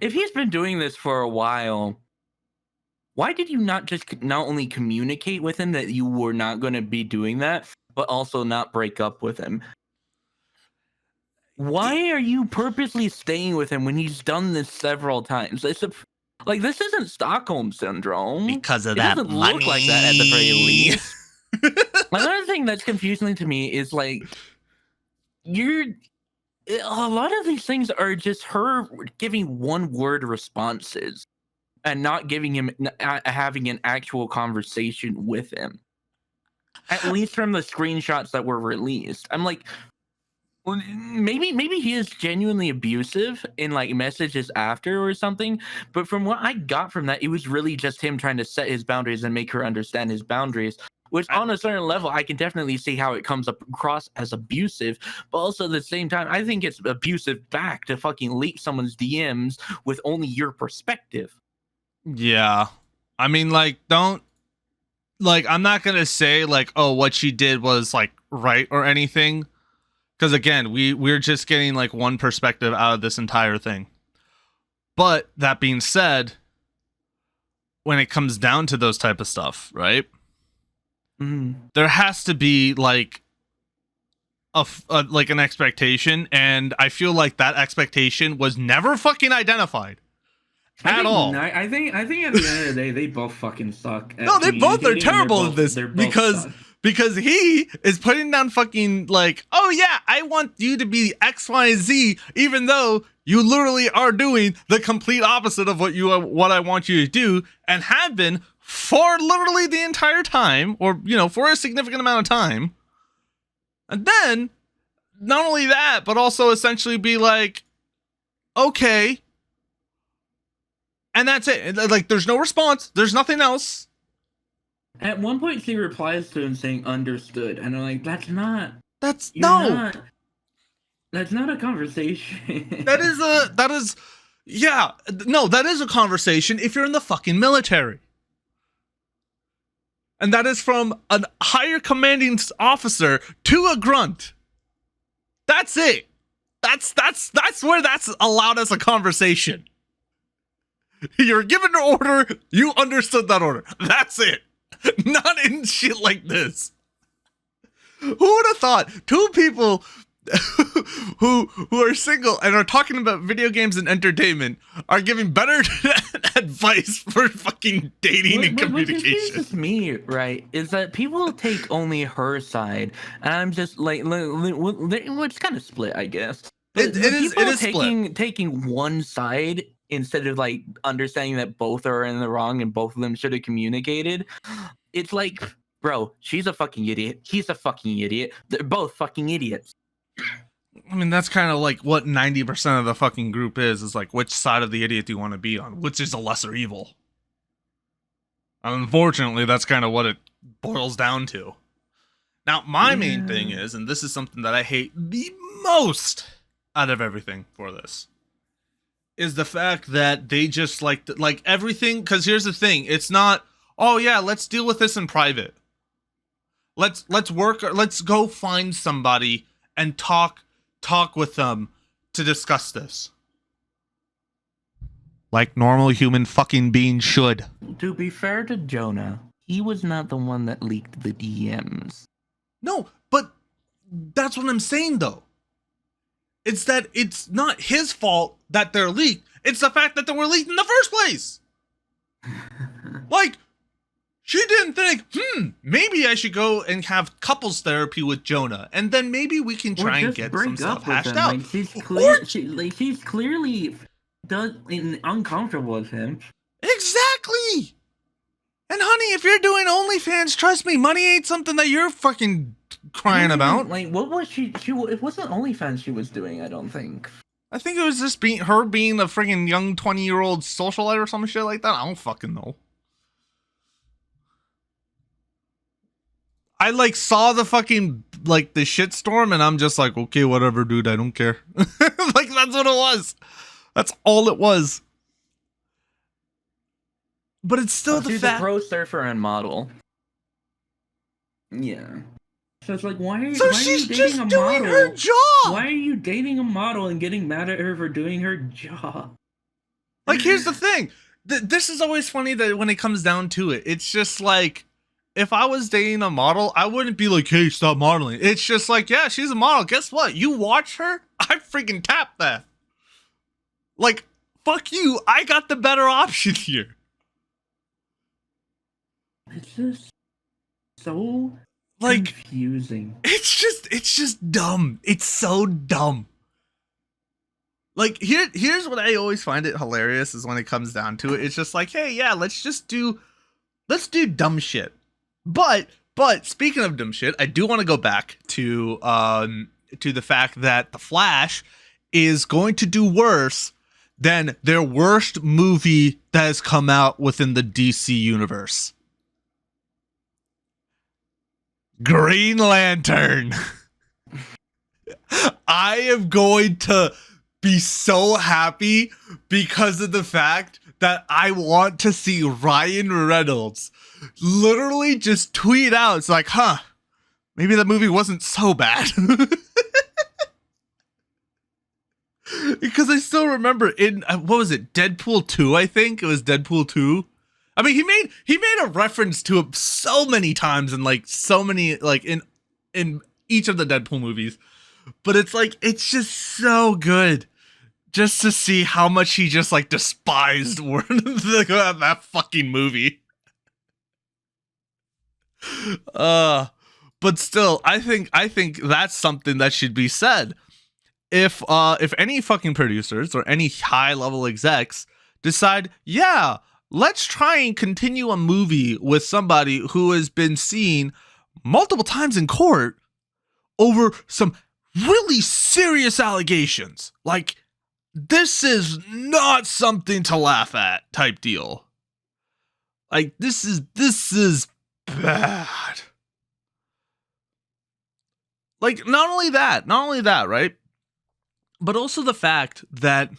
If he's been doing this for a while, why did you not just not only communicate with him that you were not going to be doing that, but also not break up with him? Why are you purposely staying with him when he's done this several times? Like, this isn't Stockholm Syndrome. Because of it that doesn't money. look like that at the very least. Another thing that's confusing to me is, like, a lot of these things are just her giving one-word responses and not giving him having an actual conversation with him. At least from the screenshots that were released, I'm like, well, maybe he is genuinely abusive in, like, messages after or something. But from what I got from that, it was really just him trying to set his boundaries and make her understand his boundaries. Which, on a certain level, I can definitely see how it comes across as abusive. But also at the same time, I think it's abusive back to fucking leak someone's DMs with only your perspective. Yeah. I mean, like, don't, like, I'm not going to say, like, oh, what she did was, like, right or anything. Because, again, we're just getting, like, one perspective out of this entire thing. But, that being said, when it comes down to those type of stuff, right? There has to be, like, like an expectation, and I feel like that expectation was never fucking identified at all. I think at the end of the day, they both fucking suck. No, they both are terrible at this because he is putting down fucking, like, oh yeah, I want you to be X, Y, and Z, even though you literally are doing the complete opposite of what I want you to do, and have been for literally the entire time, or, you know, for a significant amount of time. And then, not only that, but also essentially be like, okay. And that's it. Like, there's no response. There's nothing else. At one point, she replies to him saying, understood. And I'm like, that's not a conversation. that is a conversation if you're in the fucking military. And that is from a higher commanding officer to a grunt. That's it. That's where that's allowed as a conversation. You're given an order, you understood that order. That's it. Not in shit like this. Who would have thought two people who are single and are talking about video games and entertainment are giving better advice for fucking dating and communication? What confuses me, right, is that people take only her side, and I'm just like, it's kind of split, I guess. It is split. Taking one side instead of, like, understanding that both are in the wrong and both of them should have communicated. It's like, bro, she's a fucking idiot. He's a fucking idiot. They're both fucking idiots. I mean, that's kind of like what 90% of the fucking group is like, which side of the idiot do you want to be on? Which is a lesser evil? Unfortunately, that's kind of what it boils down to. Now, my main thing is, and this is something that I hate the most out of everything for this, is the fact that they just like everything. Because here's the thing: it's not, oh yeah, let's deal with this in private. Let's go find somebody and talk with them to discuss this. like normal human fucking beings should. To be fair to Jonah, he was not the one that leaked the DMs. No, but that's what I'm saying though. It's that it's not his fault that they're leaked. It's the fact that they were leaked in the first place. Like, she didn't think, maybe I should go and have couples therapy with Jonah, and then maybe we can try and get some stuff hashed out. Like, she's clearly uncomfortable with him. Exactly. And honey, if you're doing OnlyFans, trust me, money ain't something that you're fucking crying about. Like, what was she? It wasn't OnlyFans she was doing. I don't think. I think it was just her being a freaking young 20-year-old socialite or some shit like that. I don't fucking know. I like saw the fucking like the shitstorm and I'm just like, okay, whatever, dude, I don't care. Like that's what it was. That's all it was. But it's still the She's fact. a pro surfer and model. Yeah. So it's like, why are She's you just dating a doing model? her job. Why are you dating a model and getting mad at her for doing her job? Like, here's the thing. This is always funny that when it comes down to it, it's just like, if I was dating a model, I wouldn't be like, hey, stop modeling. It's just like, yeah, she's a model. Guess what? You watch her, I freaking tap that. Like, fuck you. I got the better option here. It's just so Like, confusing. it's just dumb. It's so dumb. Like, here's what I always find it hilarious is when it comes down to it. It's just like, hey, yeah, let's do dumb shit. But speaking of dumb shit, I do want to go back to the fact that The Flash is going to do worse than their worst movie that has come out within the DC universe. Green Lantern. I am going to be so happy because of the fact that I want to see Ryan Reynolds literally just tweet out. It's like, maybe that movie wasn't so bad. Because I still remember in, what was it, Deadpool 2, I think? It was Deadpool 2. I mean, he made a reference to it so many times and like so many, like in each of the Deadpool movies. But it's like, it's just so good just to see how much he just like despised that fucking movie. But still, I think that's something that should be said. If any fucking producers or any high level execs decide, yeah, let's try and continue a movie with somebody who has been seen multiple times in court over some really serious allegations. Like, this is not something to laugh at type deal. Like, this is bad. Like, not only that, right? But also the fact that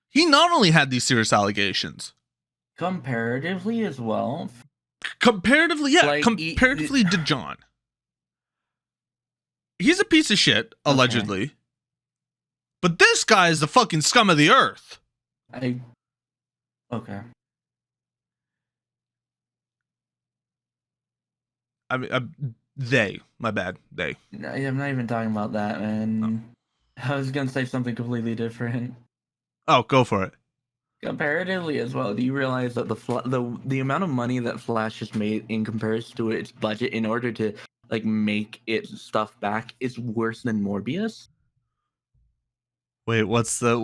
he not only had these serious allegations. Comparatively as well. Comparatively, yeah. Like, comparatively to John. He's a piece of shit, allegedly. Okay. But this guy is the fucking scum of the earth. Okay. I mean, my bad. They. I'm not even talking about that, man. Oh. I was gonna say something completely different. Oh, go for it. Comparatively as well, do you realize that the amount of money that Flash has made in comparison to its budget in order to like make its stuff back is worse than Morbius? Wait, what's the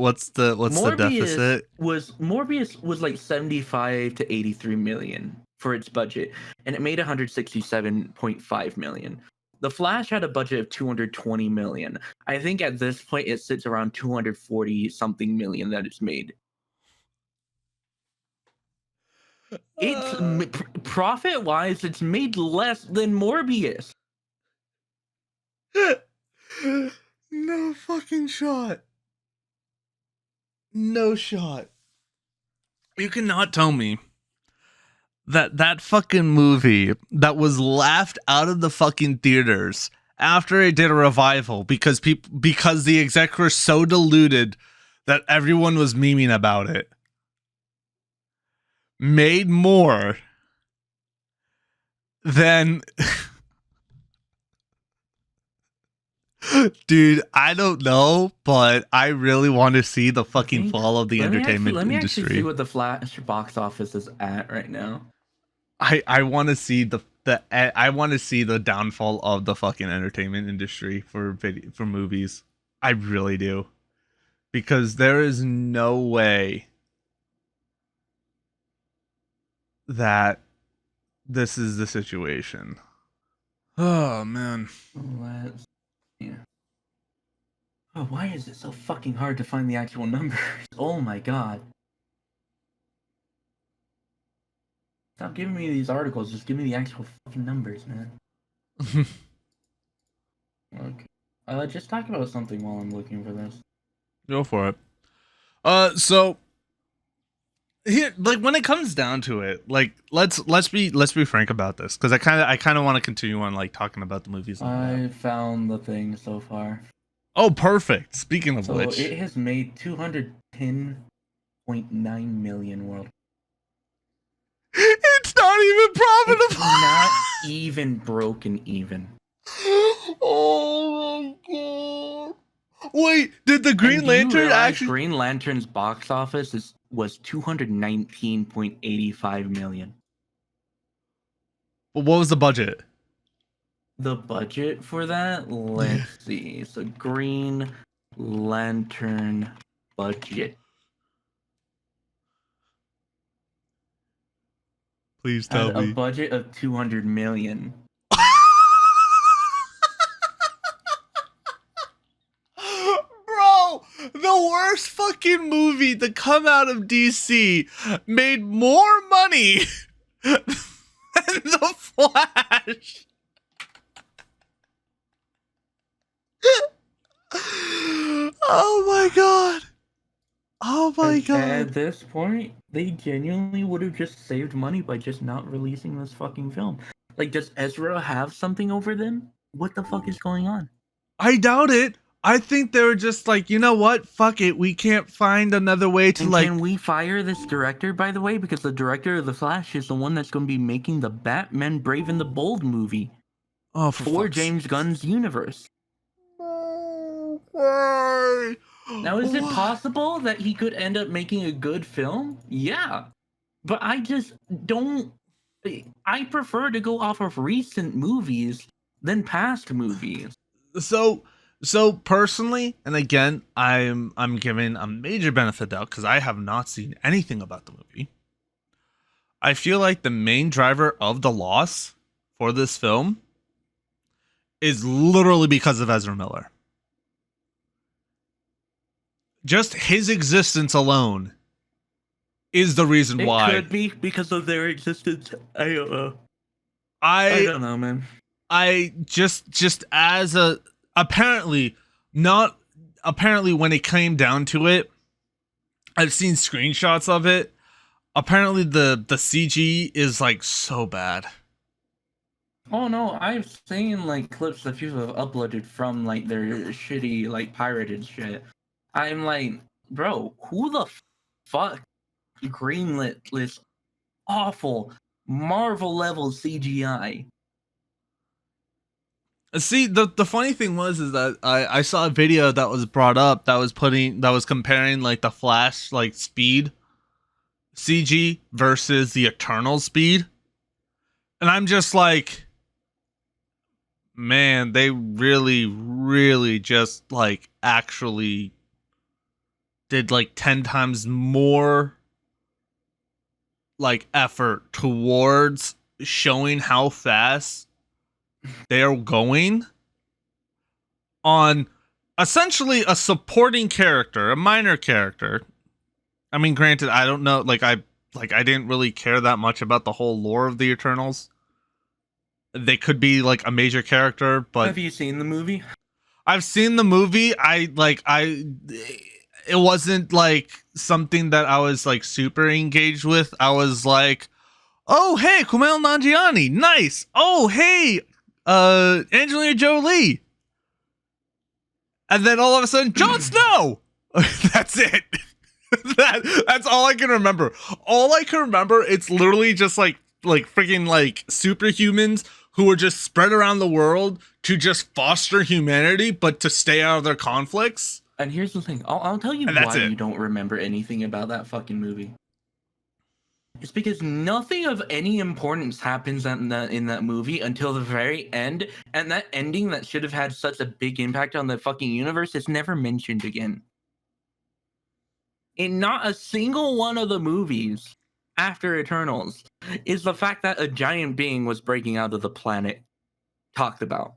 deficit? Morbius was like 75 to 83 million for its budget, and it made 167.5 million. The Flash had a budget of 220 million. I think at this point it sits around 240 something million that it's made. It's profit wise, it's made less than Morbius. No fucking shot. No shot. You cannot tell me that fucking movie that was laughed out of the fucking theaters after it did a revival because the execs were so deluded that everyone was memeing about it. made more than dude, I don't know, but I really want to see the fucking fall of the entertainment let me actually see industry. what the Flash box office is at right now. I want to see I want to see the downfall of the fucking entertainment industry for movies. I really do. Because there is no way that this is the situation. Oh man. Let's see. Oh, why is it so fucking hard to find the actual numbers? Oh my god. Stop giving me these articles, just give me the actual fucking numbers, man. Okay. Just talk about something while I'm looking for this. Go for it. So here, like, when it comes down to it, like, let's be frank about this, because I kind of want to continue on, like, talking about the movies. I found the thing so far. Oh, perfect. Speaking of So which, it has made 210.9 million world. it's not even profitable. It's not even broken even. Oh my god! Wait, did the Green Lantern actually? Green Lantern's box office was 219.85 million. What was the budget? The budget for that? Let's see. So Green Lantern budget. Please tell Had a me. budget of 200 million. Bro, the worst fucking movie to come out of DC made more money than The Flash. Oh my god. Oh my god. At this point, they genuinely would have just saved money by just not releasing this fucking film. Like, does Ezra have something over them? What the fuck is going on? I doubt it. I think they were just like, you know what? Fuck it. We can't find another way to, And like. can we fire this director, by the way? Because the director of The Flash is the one that's going to be making the Batman Brave and the Bold movie Oh, for fuck's James Gunn's universe. Why? Now, is it Why? possible that he could end up making a good film? Yeah. But I just don't. I prefer to go off of recent movies than past movies. So personally, and again, I'm giving a major benefit of doubt because I have not seen anything about the movie. I feel like the main driver of the loss for this film is literally because of Ezra Miller. Just his existence alone is the reason why. It could be because of their existence. I don't know. I don't know, man. I just as a apparently when it came down to it, I've seen screenshots of it. Apparently the CG is like so bad. Oh no, I've seen like clips that people have uploaded from like their shitty like pirated shit. I'm like, bro, who the fuck greenlit this awful Marvel level CGI? See, the funny thing is that I saw a video that was brought up that was comparing like the Flash like speed CG versus the Eternal speed. And I'm just like, man, they really just like actually did like 10 times more like effort towards showing how fast they're going on essentially a supporting character, a minor character. I mean, granted, I don't know, I didn't really care that much about the whole lore of the Eternals. They could be like a major character, but Have you seen the movie? I've seen the movie. It wasn't like something that I was like super engaged with. I was like, oh hey, Kumail Nanjiani, nice. Oh hey, Angelina Jolie. And then all of a sudden, Jon Snow. That's it. That's all I can remember. All I can remember, it's literally just like freaking like superhumans who were just spread around the world to just foster humanity, but to stay out of their conflicts. And here's the thing. I'll tell you And that's why it. you don't remember anything about that fucking movie. It's because nothing of any importance happens in that movie until the very end, and that ending that should have had such a big impact on the fucking universe is never mentioned again. In not a single one of the movies after Eternals is the fact that a giant being was breaking out of the planet talked about.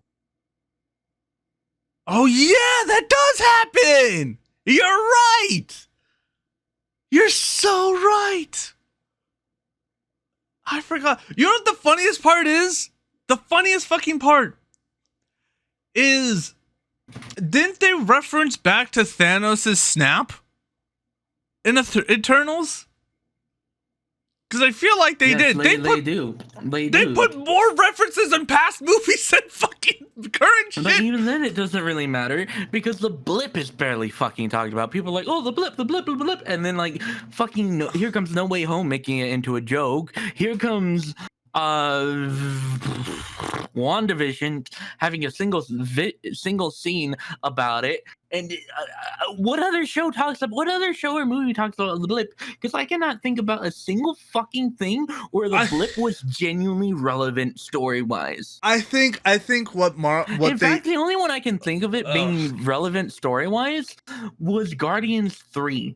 Oh yeah, that does happen. You're right. You're so right. I forgot. You know what the funniest part is? The funniest fucking part is, didn't they reference back to Thanos' snap in Eternals? Because I feel like they did. They Put more references in past movies than fucking current shit. But even then, it doesn't really matter because the blip is barely fucking talked about. People are like, oh, the blip, and then like fucking here comes No Way Home making it into a joke. Here comes WandaVision having a single scene about it. And what other show or movie talks about the blip? Because I cannot think about a single fucking thing where the blip was genuinely relevant story-wise. I think In fact, the only one I can think of it being relevant story-wise was Guardians 3.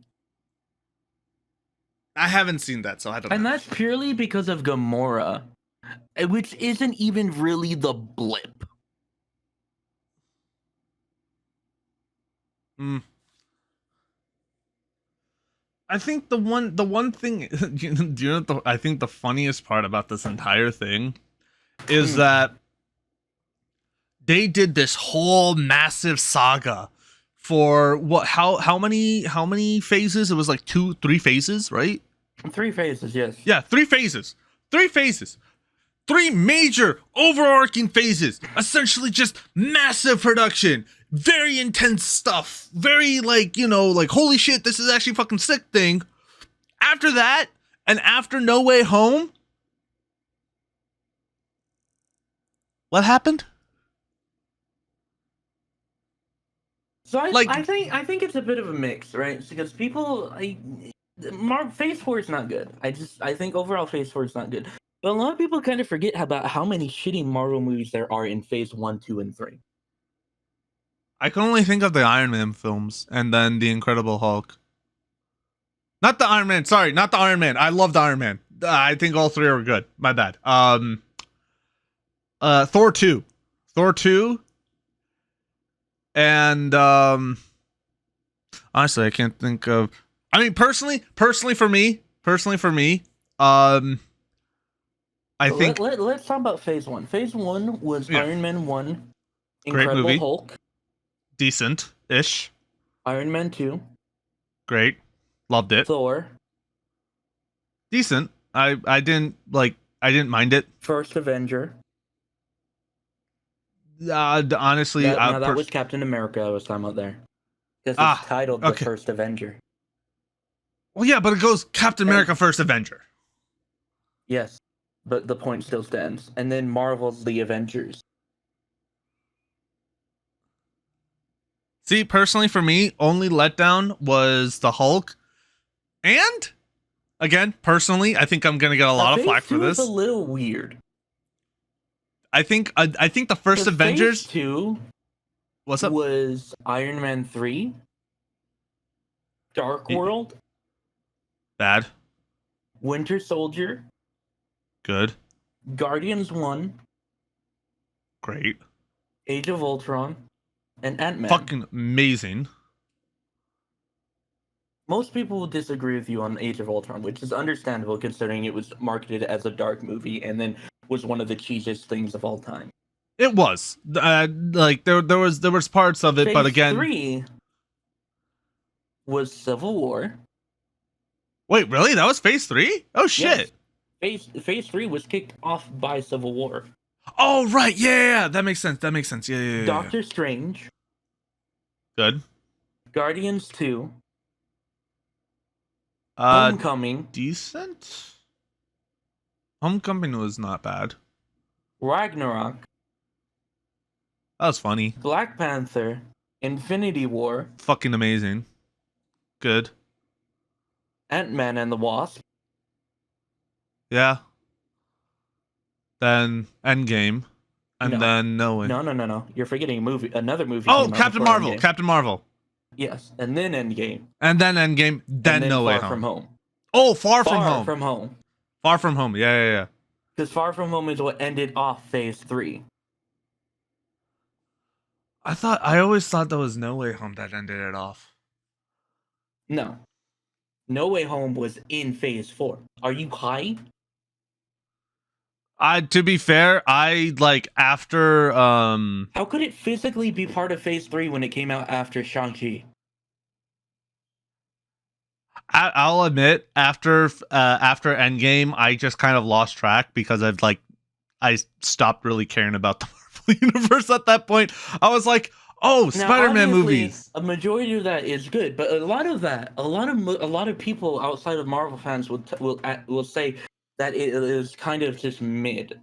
I haven't seen that, so I don't know. And that's purely because of Gamora, which isn't even really the blip. I think the one thing, I think the funniest part about this entire thing is that they did this whole massive saga for what? How many phases? It was like 3 phases, right? 3 phases, yes. Yeah, 3 phases. 3 phases. 3 major overarching phases. Essentially just massive production. Very intense stuff. Very like, holy shit, this is actually fucking sick thing. After that, and after No Way Home, what happened? So I think it's a bit of a mix, right? Because people Phase 4 is not good. I think overall Phase 4 is not good. But a lot of people kind of forget about how many shitty Marvel movies there are in Phase 1, 2, and 3. I can only think of the Iron Man films and then the Incredible Hulk. Not the Iron Man. Sorry, not the Iron Man. I loved Iron Man. I think all 3 are good. My bad. Thor 2. Thor 2. And honestly, I can't think of. I mean, personally for me, I think. Let's talk about Phase 1. Phase 1 was Iron Man 1, Incredible Hulk, decent-ish. Iron Man 2, great, loved it. Thor, decent. I didn't mind it. First Avenger. Honestly, that was Captain America I was talking about there. Because it's titled The First Avenger. Well, yeah, but it goes Captain America First Avenger. Yes, but the point still stands. And then Marvel's The Avengers. See, personally for me, only letdown was the Hulk. And, again, personally, I think I'm going to get a lot of flack for this. It's a little weird. I think the first Avengers... Phase 2 What's up? Was Iron Man 3, Dark World, bad, Winter Soldier, good, Guardians 1, great, Age of Ultron, and Ant-Man. Fucking amazing. Most people will disagree with you on Age of Ultron, which is understandable considering it was marketed as a dark movie and then was one of the cheesiest things of all time. It was like there was parts of it, but again, Phase 3 was Civil War. Wait, really? That was Phase 3? Oh shit! Yes. Phase 3 was kicked off by Civil War. Oh right, yeah, that makes sense. Yeah. Doctor Strange. Good. Guardians 2. Homecoming, Decent. Homecoming was not bad. Ragnarok, That was funny. Black Panther, Infinity War, Fucking amazing. Good. Ant-Man and the Wasp, Yeah. Then Endgame. And No. then no way. No. You're forgetting another movie. Oh, came out Captain before Marvel. Endgame. Captain Marvel. Yes, and then Endgame. And then Endgame. Then and then No Way Far From Home. Home. Oh, Far From Far Home. From Home. Far From Home. Yeah. Because Far From Home is what ended off Phase 3. I always thought that was No Way Home that ended it off. No. No Way Home was in Phase 4. Are you high? To be fair, I like after How could it physically be part of Phase 3 when it came out after Shang-Chi? I'll admit after Endgame, I just kind of lost track because I stopped really caring about the Marvel universe at that point. I was like, oh, Now, Spider-Man obviously, movies. A majority of that is good, but a lot of people outside of Marvel fans will say that it is kind of just mid.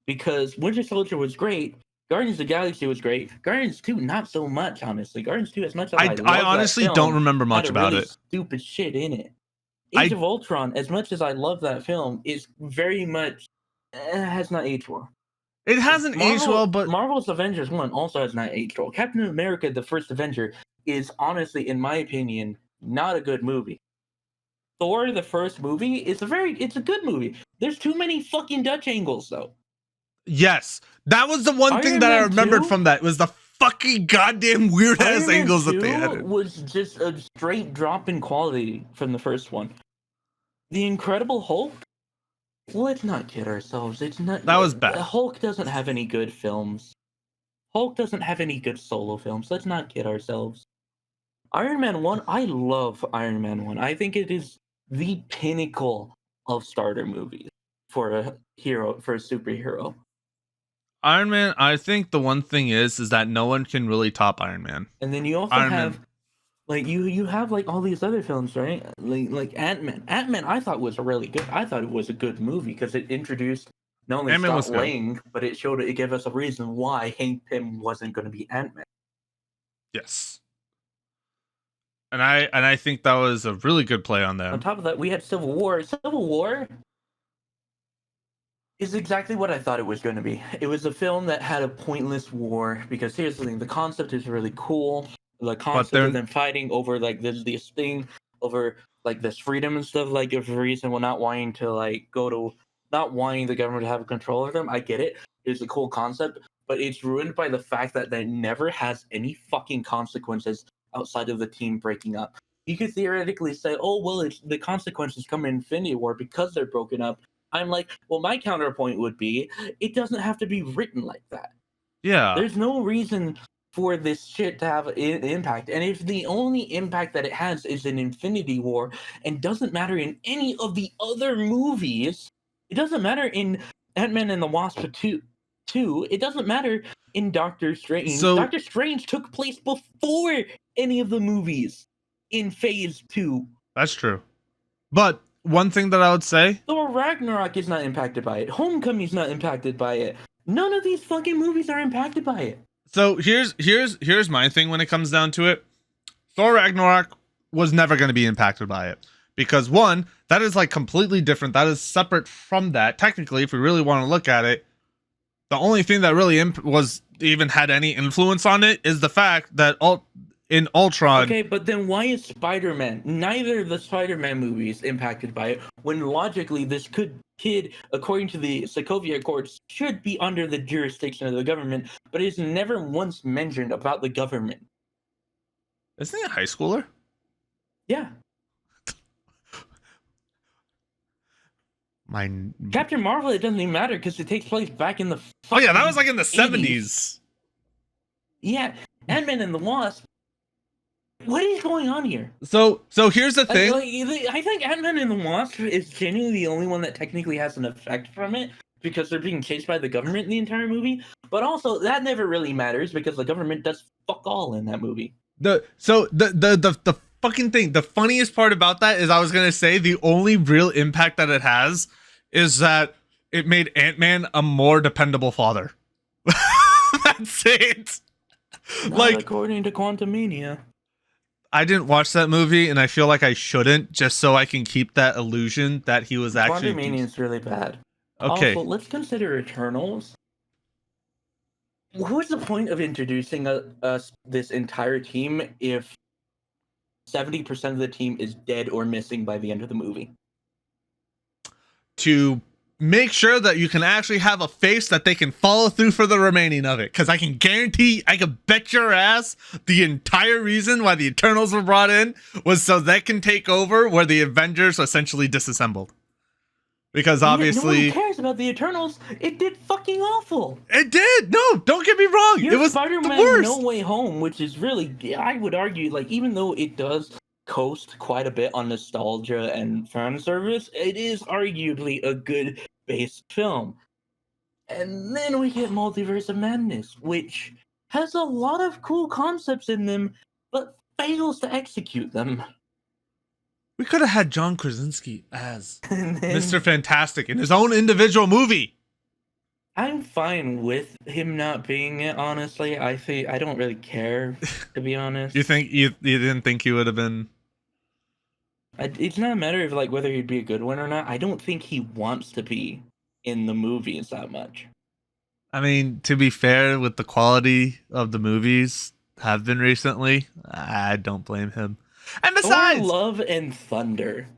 Because Winter Soldier was great, Guardians of the Galaxy was great, Guardians 2 not so much, honestly. Guardians 2, as much as I love I honestly that film, don't remember much had a about really it. stupid shit in it. Age of Ultron, as much as I love that film, is very much has not aged well. It hasn't aged well, but Marvel's Avengers 1 also has not aged well. Captain America: The First Avenger is honestly, in my opinion, not a good movie. Thor: The First Movie is it's a good movie. There's too many fucking Dutch angles though. yes, that was the one Iron thing that I Man remembered 2? from that was the fucking goddamn weird ass Iron Man angles that they 2 added. was just a straight drop in quality from the first one. The Incredible Hulk? Let's not kid ourselves. It's not. That was bad. Hulk doesn't have any good films. Hulk doesn't have any good solo films. Let's not kid ourselves. Iron Man 1, I love Iron Man 1. I think it is the pinnacle of starter movies for a superhero. Iron Man, I think the one thing is that no one can really top Iron Man. And then you also Iron have Man. like you have like all these other films, right? Like Ant-Man. Ant-Man I thought was really good. I thought it was a good movie because it introduced not only Ant-Man was Scott good. Lang, but it gave us a reason why Hank Pym wasn't going to be Ant-Man. Yes. And I think that was a really good play on them. On top of that, we had Civil War. Civil War is exactly what I thought it was going to be. It was a film that had a pointless war because here's the thing: the concept is really cool. The concept of them fighting over like this thing over like this freedom and stuff, like for a reason we're not wanting to like not wanting the government to have control over them. I get it. It's a cool concept, but it's ruined by the fact that it never has any fucking consequences outside of the team breaking up. You could theoretically say, oh well, it's the consequences come in Infinity War because they're broken up. I'm like, well, my counterpoint would be, it doesn't have to be written like that. Yeah. There's no reason for this shit to have an impact. And if the only impact that it has is in Infinity War and doesn't matter in any of the other movies, it doesn't matter in Ant-Man and the Wasp 2, it doesn't matter in Doctor Strange. So, Doctor Strange took place before any of the movies in Phase 2. That's true. But one thing that I would say, Thor Ragnarok is not impacted by it. Homecoming's not impacted by it. None of these fucking movies are impacted by it. So here's my thing when it comes down to it. Thor Ragnarok was never going to be impacted by it because one, that is like completely different. That is separate from that. Technically, if we really want to look at it, the only thing that really was even had any influence on it is the fact that in Ultron. Okay, but then why is Spider-Man? Neither of the Spider-Man movies impacted by it, when logically this kid, according to the Sokovia Accords, should be under the jurisdiction of the government, but is never once mentioned about the government. Isn't he a high schooler? Yeah. Mine. Captain Marvel, it doesn't even matter because it takes place back in the. Oh yeah, that was like in the 80s. 70s. Yeah, Ant-Man and the Wasp. What is going on here? So here's the thing. I think Ant-Man and the Wasp is genuinely the only one that technically has an effect from it because they're being chased by the government in the entire movie. But also, that never really matters because the government does fuck all in that movie. The fucking thing. The funniest part about that is I was gonna say the only real impact that it has is that it made Ant-Man a more dependable father. That's it. Not Like, according to Quantumania. I didn't watch that movie, and I feel like I shouldn't, just so I can keep that illusion that he was actually. Quantumania is really bad. Okay. Also, let's consider Eternals. What was the point of introducing us this entire team if 70% of the team is dead or missing by the end of the movie? To make sure that you can actually have a face that they can follow through for the remaining of it. Because I can guarantee, I can bet your ass, the entire reason why the Eternals were brought in was so they can take over where the Avengers essentially disassembled. Because obviously... No one cares about the Eternals. It did fucking awful. It did! No, don't get me wrong. It was Spider-Man the worst. No Way Home, which is really, I would argue, like, even though it does coast quite a bit on nostalgia and fan service, it is arguably a good base film. And then we get Multiverse of Madness, which has a lot of cool concepts in them, but fails to execute them. We could have had John Krasinski as And then, Mr. Fantastic in his own individual movie. I'm fine with him not being it, honestly. I don't really care, to be honest. You think you didn't think he would have been? It's not a matter of like whether he'd be a good one or not. I don't think he wants to be in the movies that much. I mean, to be fair, with the quality of the movies have been recently, I don't blame him. And besides, Love and Thunder.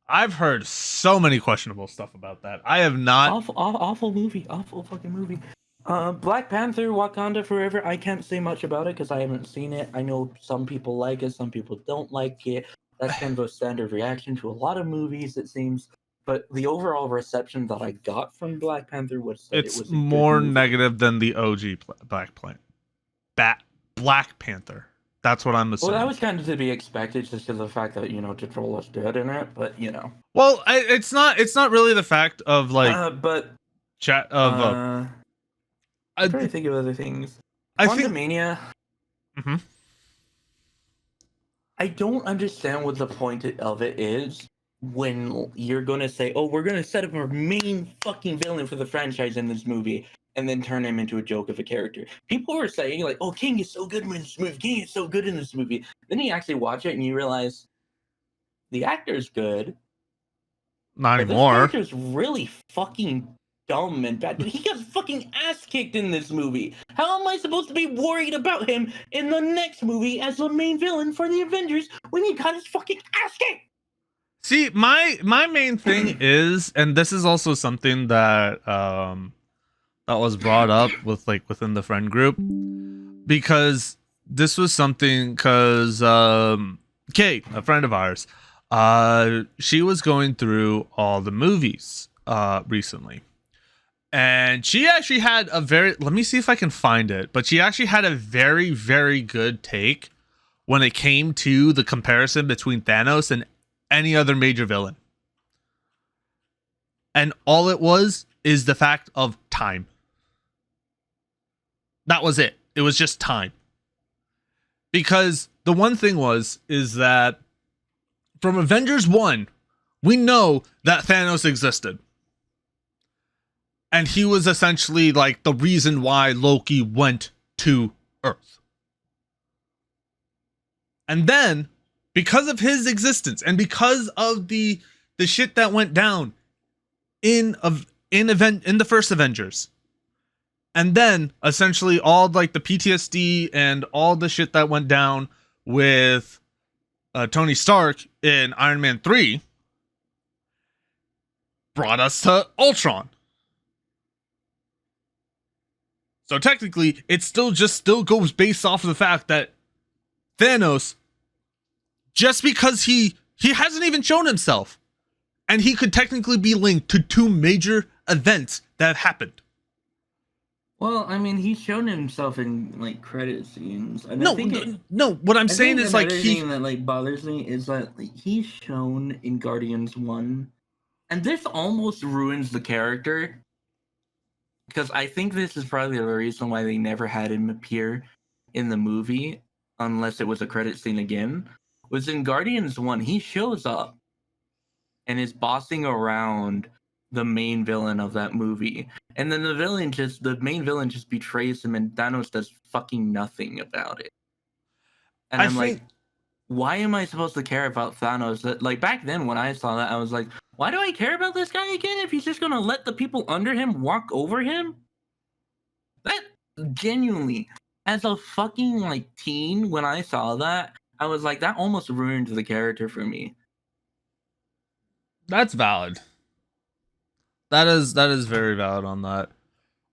I've heard so many questionable stuff about that. I have not. Awful movie. Awful fucking movie. Black Panther, Wakanda Forever. I can't say much about it because I haven't seen it. I know some people like it, some people don't like it. That's kind of a standard reaction to a lot of movies, it seems. But the overall reception that I got from Black Panther was that It's it was more negative than the OG Black Panther. That's what I'm assuming. Well, that was kind of to be expected, just because of the fact that T'Challa's dead in it. But well, it's not really the fact of like. I'm trying to think of other things. Quantumania. Mm-hmm. I don't understand what the point of it is when you're gonna say, "Oh, we're gonna set up our main fucking villain for the franchise in this movie," and then turn him into a joke of a character. People were saying like, "Oh, King is so good in this movie. King is so good in this movie." Then you actually watch it and you realize the actor's good. Not anymore. This character's really fucking dumb and bad. He got fucking ass kicked in this movie. How am I supposed to be worried about him in the next movie as the main villain for the Avengers when he got his fucking ass kicked? See, my main thing is, and this is also something that that was brought up with like within the friend group, because this was something because Kate, a friend of ours, she was going through all the movies recently. And she actually had a let me see if I can find it, but she actually had a very, very good take when it came to the comparison between Thanos and any other major villain. And all it was is the fact of time. That was it. It was just time. Because the one thing is that from Avengers 1, we know that Thanos existed. And he was essentially like the reason why Loki went to Earth. And then, because of his existence and because of the shit that went down in the first Avengers, and then essentially all like the PTSD and all the shit that went down with Tony Stark in Iron Man 3, brought us to Ultron. So technically, it still goes based off of the fact that Thanos, just because he hasn't even shown himself, and he could technically be linked to two major events that have happened. Well, I mean, he's shown himself in like credit scenes. And no. What I'm saying is like thing that like bothers me is that like, he's shown in Guardians 1, and this almost ruins the character. Because I think this is probably the reason why they never had him appear in the movie. unless it was a credit scene again, was in Guardians 1. He shows up and is bossing around the main villain of that movie. And then the main villain just betrays him and Thanos does fucking nothing about it. And I'm like, why am I supposed to care about Thanos? Like, back then when I saw that, I was like, why do I care about this guy again if he's just gonna let the people under him walk over him? That genuinely, as a fucking like teen, when I saw that, I was like, that almost ruined the character for me. That's valid. That is very valid on that.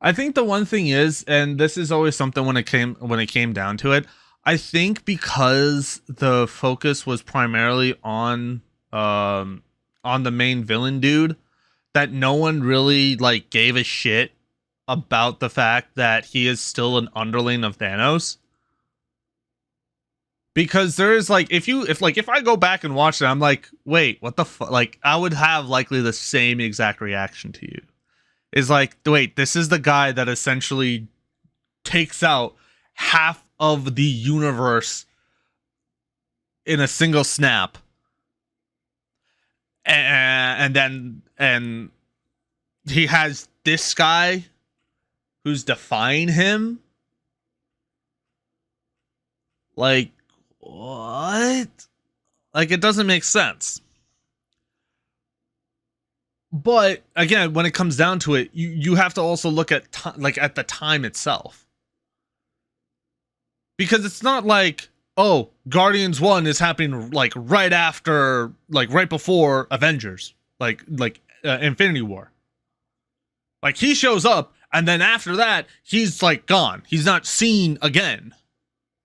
I think the one thing is, and this is always something when it came down to it, I think because the focus was primarily on the main villain dude, that no one really like gave a shit about the fact that he is still an underling of Thanos. Because there is like, if I go back and watch it, I'm like, wait, what the fuck? Like, I would have likely the same exact reaction to you. Is like, wait, this is the guy that essentially takes out half of the universe in a single snap, and he has this guy who's defying him. Like, what? Like, it doesn't make sense. But again, when it comes down to it, you have to also look at at the time itself, because it's not like, oh, Guardians 1 is happening like right after, like right before Avengers, like Infinity War. Like, he shows up and then after that he's like gone. He's not seen again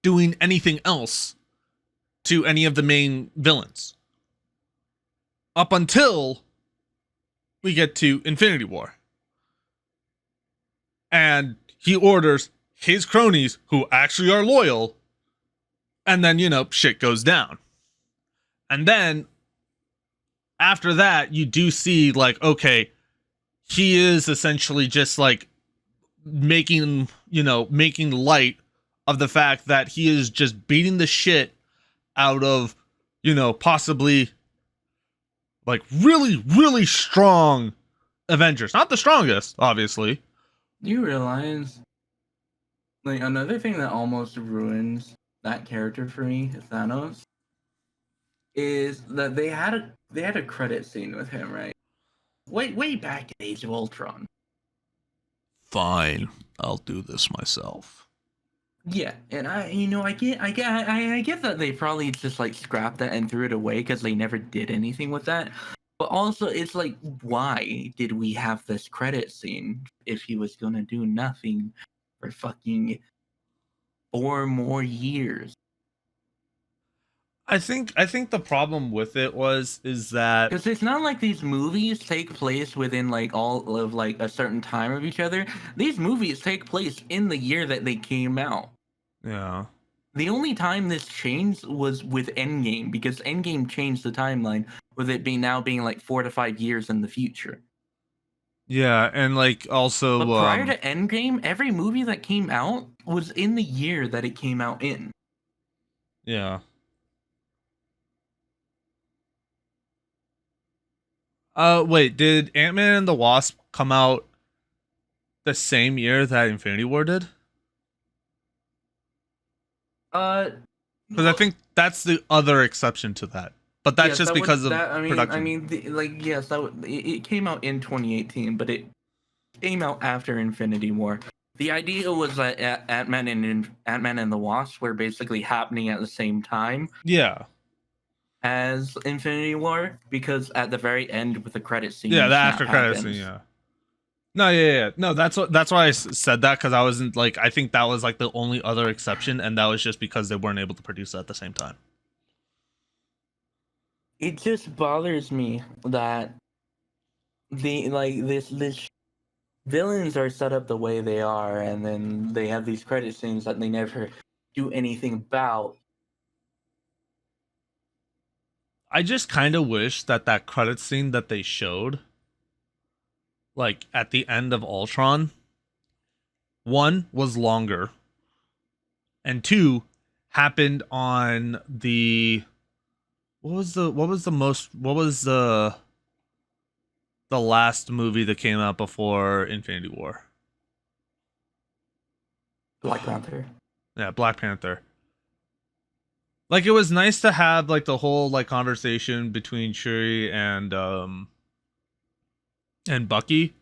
doing anything else to any of the main villains up until we get to Infinity War. And he orders his cronies, who actually are loyal, and then, shit goes down. And then, after that, you do see, like, okay, he is essentially just, like, making light of the fact that he is just beating the shit out of, possibly like really, really strong Avengers. Not the strongest, obviously. Do you realize, like, another thing that almost ruins that character for me, Thanos, is that they had a credit scene with him, right? Way back in Age of Ultron. Fine, I'll do this myself. Yeah, and I get that they probably just like scrapped that and threw it away because they never did anything with that. But also, it's like, why did we have this credit scene if he was gonna do nothing for fucking 4 more years? I think the problem with it is that, Because it's not like these movies take place within like all of like a certain time of each other. These movies take place in the year that they came out. yeah. The only time this changed was with Endgame, because Endgame changed the timeline with it being like 4 to 5 years in the future. Yeah, and like also, But prior to Endgame, every movie that came out was in the year that it came out in. yeah. Wait, did Ant-Man and the Wasp come out the same year that Infinity War did? Because I think that's the other exception to that. But that's just because of production. It came out in 2018, but it came out after Infinity War. The idea was that Ant-Man and the Wasp were basically happening at the same time. Yeah. As Infinity War, because at the very end with the credit scene. Yeah, the after credit scene. Yeah. No, yeah. No, that's why I said that, because I wasn't like, I think that was like the only other exception, and that was just because they weren't able to produce it at the same time. It just bothers me that this villains are set up the way they are, and then they have these credit scenes that they never do anything about. I just kind of wish that credit scene that they showed, like at the end of Ultron, 1 was longer, and 2 happened on the what was the last movie that came out before Infinity War? Black Panther. Yeah, Black Panther. Like, it was nice to have like the whole like conversation between Shuri and Bucky.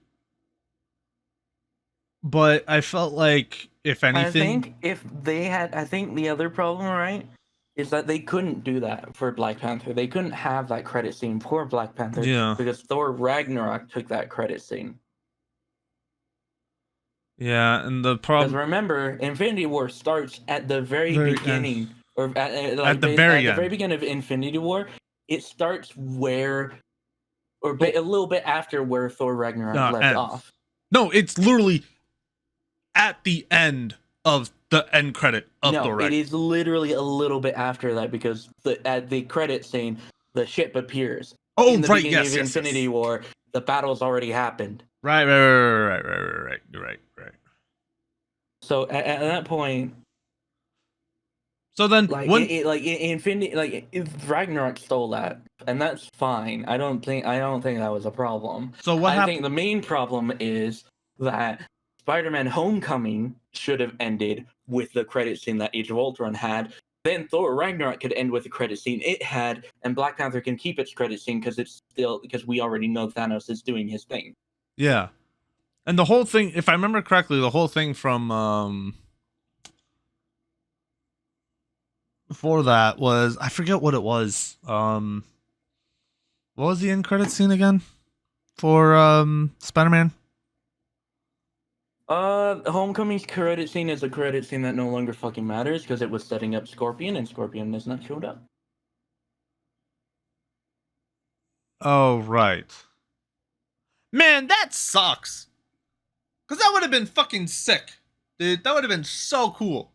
But I felt like, if anything, I think the other problem, right, is that they couldn't do that for Black Panther. They couldn't have that credit scene for Black Panther Yeah. because Thor Ragnarok took that credit scene. Yeah, and the Because problem remember, Infinity War starts at the very beginning, or at the very end. beginning of Infinity War. It starts where, a little bit after where Thor Ragnarok left ends. off. No, it's literally at the end of the end credit of Thor Ragnarok. It is literally a little bit after that, because at the credit scene, the ship appears. Oh, in the right, beginning yes, of yes, Infinity yes. War, the battle's already happened. Right. You're right. So at that point, so then, Infinity, Ragnarok stole that, and that's fine. I don't think that was a problem. So what happened? I think the main problem is that Spider-Man: Homecoming should have ended with the credit scene that Age of Ultron had. Then Thor Ragnarok could end with the credit scene it had, and Black Panther can keep its credit scene because we already know Thanos is doing his thing. Yeah, and the whole thing, if I remember correctly, the whole thing from before that was, I forget what it was. What was the end credit scene again for Spider-Man? Homecoming's credit scene is a credit scene that no longer fucking matters because it was setting up Scorpion, and Scorpion has not showed up. Oh, right. Man, that sucks. Because that would have been fucking sick. Dude, that would have been so cool.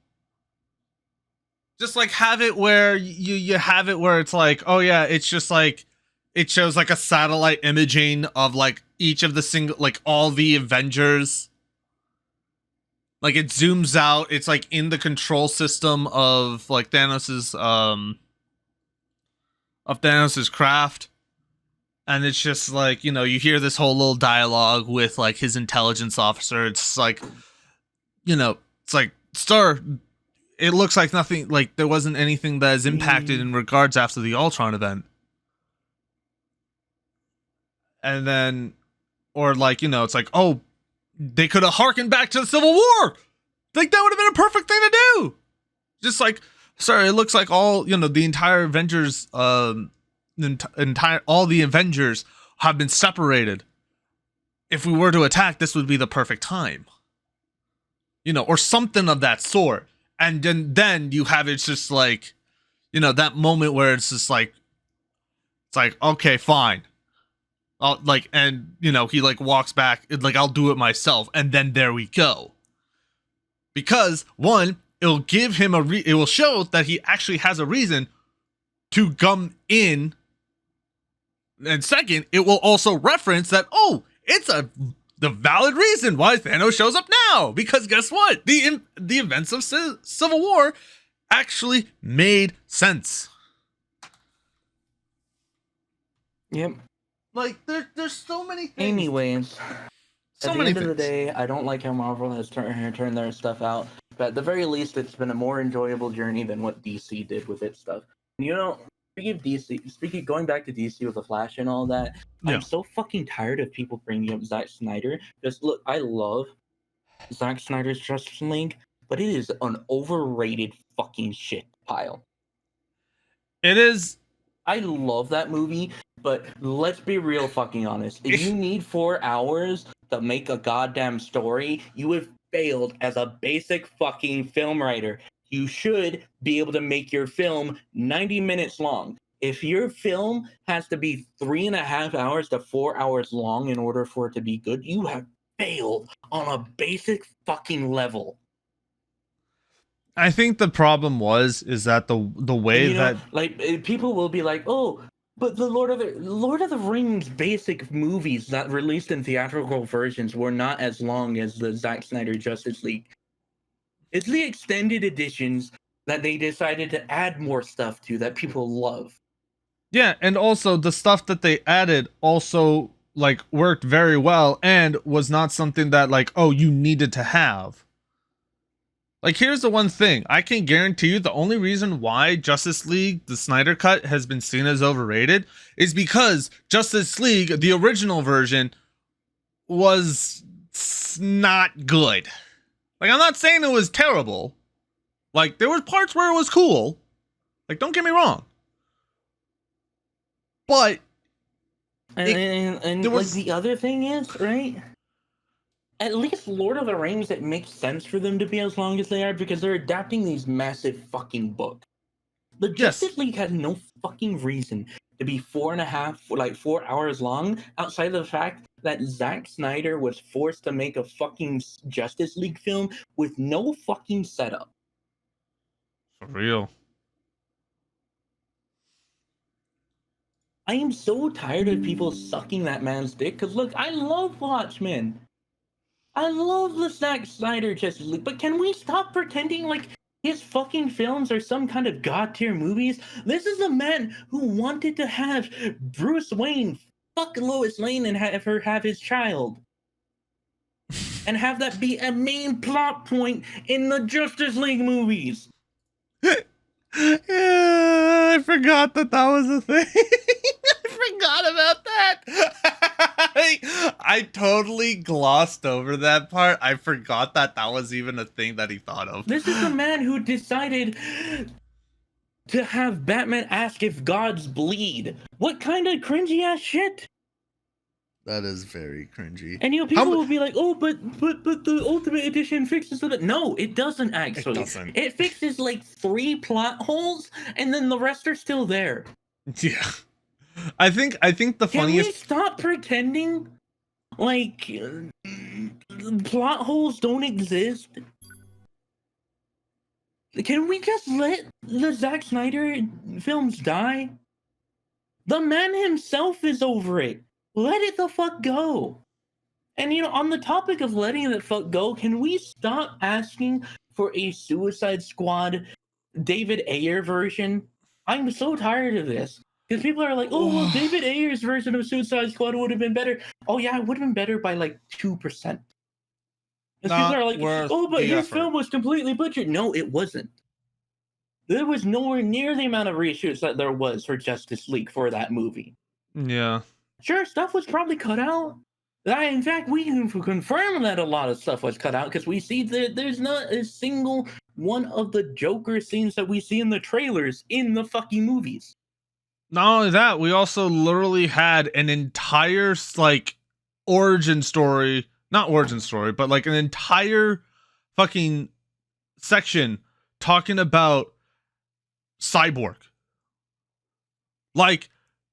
Just like have it where you have it where it's like, oh yeah, it's just like, it shows like a satellite imaging of like each of the single, like all the Avengers. Like it zooms out, it's like in the control system of like Thanos's craft. And it's just like, you know, you hear this whole little dialogue with like his intelligence officer. It's like, you know, it's like, Star, it looks like nothing, like there wasn't anything that is impacted in regards after the Ultron event. And then, or like, you know, it's like, oh, they could have harkened back to the Civil War. Like that would have been a perfect thing to do. Just like, sorry, it looks like all, you know, the entire Avengers, all the Avengers have been separated. If we were to attack, this would be the perfect time. You know, or something of that sort. And then you have, it's just like, you know, that moment where it's just like, it's like, okay, fine. I'll like, and you know, he like walks back, like, I'll do it myself. And then there we go. Because one, it'll give him it will show that he actually has a reason to come in. And second, it will also reference that, oh, it's the valid reason why Thanos shows up now. Because guess what? The events of Civil War actually made sense. Yep. Like, there's so many things. Anyways, at the end of the day, I don't like how Marvel has turned their stuff out. But at the very least, it's been a more enjoyable journey than what DC did with its stuff. And you know, going back to DC with the Flash and all that, yeah. I'm so fucking tired of people bringing up Zack Snyder. Just look, I love Zack Snyder's Justice League, but it is an overrated fucking shit pile. It is. I love that movie, but let's be real fucking honest. If you need 4 hours to make a goddamn story, you have failed as a basic fucking film writer. You should be able to make your film 90 minutes long. If your film has to be 3.5 hours to 4 hours long in order for it to be good, you have failed on a basic fucking level. I think the problem is that the way, and, that like people will be like, oh, but the Lord of the Rings basic movies that released in theatrical versions were not as long as the Zack Snyder Justice League. It's the extended editions that they decided to add more stuff to that people love. Yeah, and also the stuff that they added also like worked very well and was not something that like, oh, you needed to have. Like, here's the one thing. I can guarantee you the only reason why Justice League, the Snyder Cut, has been seen as overrated is because Justice League, the original version, was not good. Like, I'm not saying it was terrible. Like, there was parts where it was cool. Like, don't get me wrong. But And there like was- the other thing is, right? At least Lord of the Rings, it makes sense for them to be as long as they are because they're adapting these massive fucking books. The Justice League has no fucking reason to be 4 hours long outside of the fact that Zack Snyder was forced to make a fucking Justice League film with no fucking setup. For real. I am so tired of people sucking that man's dick because look, I love Watchmen. I love the Zack Snyder Justice League, but can we stop pretending like his fucking films are some kind of god tier movies? This is a man who wanted to have Bruce Wayne fuck Lois Lane and have her have his child. And have that be a main plot point in the Justice League movies. Yeah, I forgot that was a thing. I forgot about that. I totally glossed over that part. I forgot that was even a thing that he thought of. This is the man who decided to have Batman ask if gods bleed. What kind of cringy ass shit? That is very cringy. And people will be like, "Oh, but the Ultimate Edition fixes that." No, it doesn't actually. It doesn't. It fixes like 3 plot holes, and then the rest are still there. Yeah, I think the Can we funniest. stop pretending like plot holes don't exist? Can we just let the Zack Snyder films die? The man himself is over it. Let it the fuck go. And on the topic of letting it fuck go, can we stop asking for a Suicide Squad David Ayer version? I'm so tired of this. Because people are like, oh, well, David Ayer's version of Suicide Squad would have been better. Oh, yeah, it would have been better by like 2%. Because people are like, oh, but his film was completely butchered. No, it wasn't. There was nowhere near the amount of reshoots that there was for Justice League for that movie. Yeah. Sure, stuff was probably cut out. In fact, we can confirm that a lot of stuff was cut out because we see that there's not a single one of the Joker scenes that we see in the trailers in the fucking movies. Not only that, we also literally had an entire like origin story, not origin story, but like an entire fucking section talking about Cyborg. Like,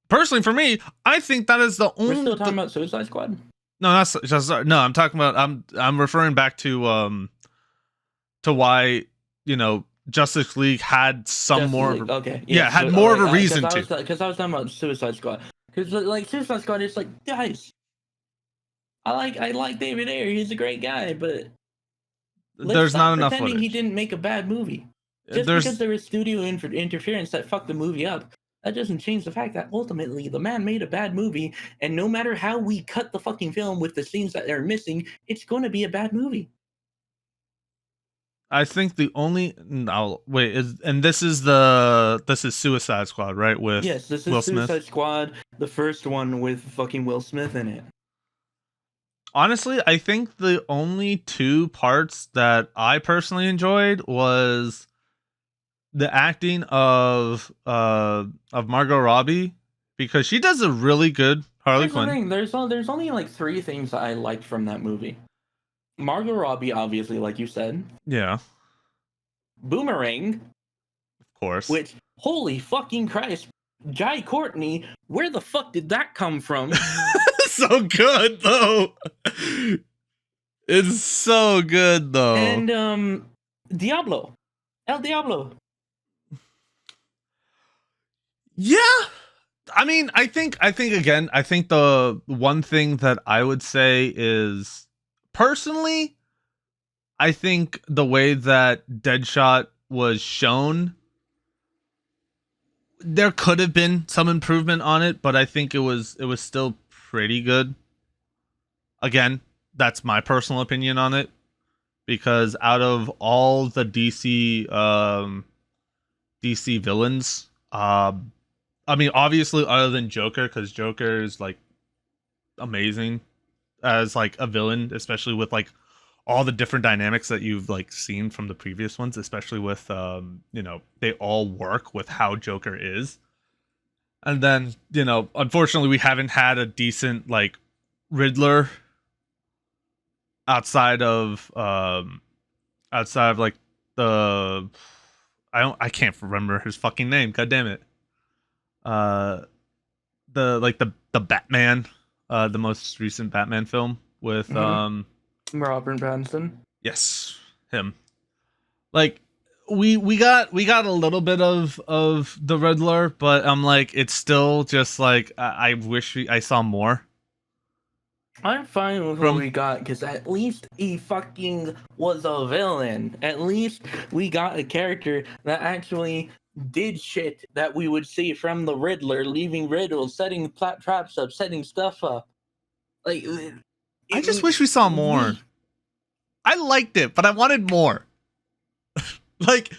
personally, for me, I think that is the only. We're still talking about Suicide Squad. No, that's just no. I'm talking about. I'm referring back to why Justice League had some more. Okay. Yeah, had more of a reason to. Because I was talking about Suicide Squad. Because like Suicide Squad is like, guys, I like David Ayer. He's a great guy, but there's not enough pretending footage. he didn't make a bad movie. Just because there was studio interference that fucked the movie up, that doesn't change the fact that ultimately the man made a bad movie, and no matter how we cut the fucking film with the scenes that are missing, it's going to be a bad movie. I think the only this is Suicide Squad, right? With yes, this is Will Suicide Smith. Squad, the first one with fucking Will Smith in it. Honestly, I think the only 2 parts that I personally enjoyed was the acting of Margot Robbie, because she does a really good Harley Quinn. There's only like 3 things that I liked from that movie. Margot Robbie, obviously, like you said. Yeah, Boomerang, of course. which, holy fucking Christ, Jai Courtney, where the fuck did that come from? So good though. It's so good though. And Diablo, El Diablo. Yeah. I mean, I think again, I think the one thing that I would say is, personally, I think the way that Deadshot was shown, there could have been some improvement on it, but I think it was still pretty good. Again, that's my personal opinion on it, because out of all the DC villains, I mean, obviously other than Joker, because Joker is like amazing as like a villain, especially with like all the different dynamics that you've like seen from the previous ones, especially with you know, they all work with how Joker is. And then, you know, unfortunately we haven't had a decent like Riddler outside of like the I can't remember his fucking name, god damn it. The Batman, the most recent Batman film with Robert Pattinson. yes, him. Like we got a little bit of the Riddler, but I'm like, it's still just like I wish I saw more. I'm fine with what we got, because at least he fucking was a villain. At least we got a character that actually did shit that we would see from the Riddler, leaving riddles, setting traps up, setting stuff up. Like, I just wish we saw more. I liked it, but I wanted more. Like,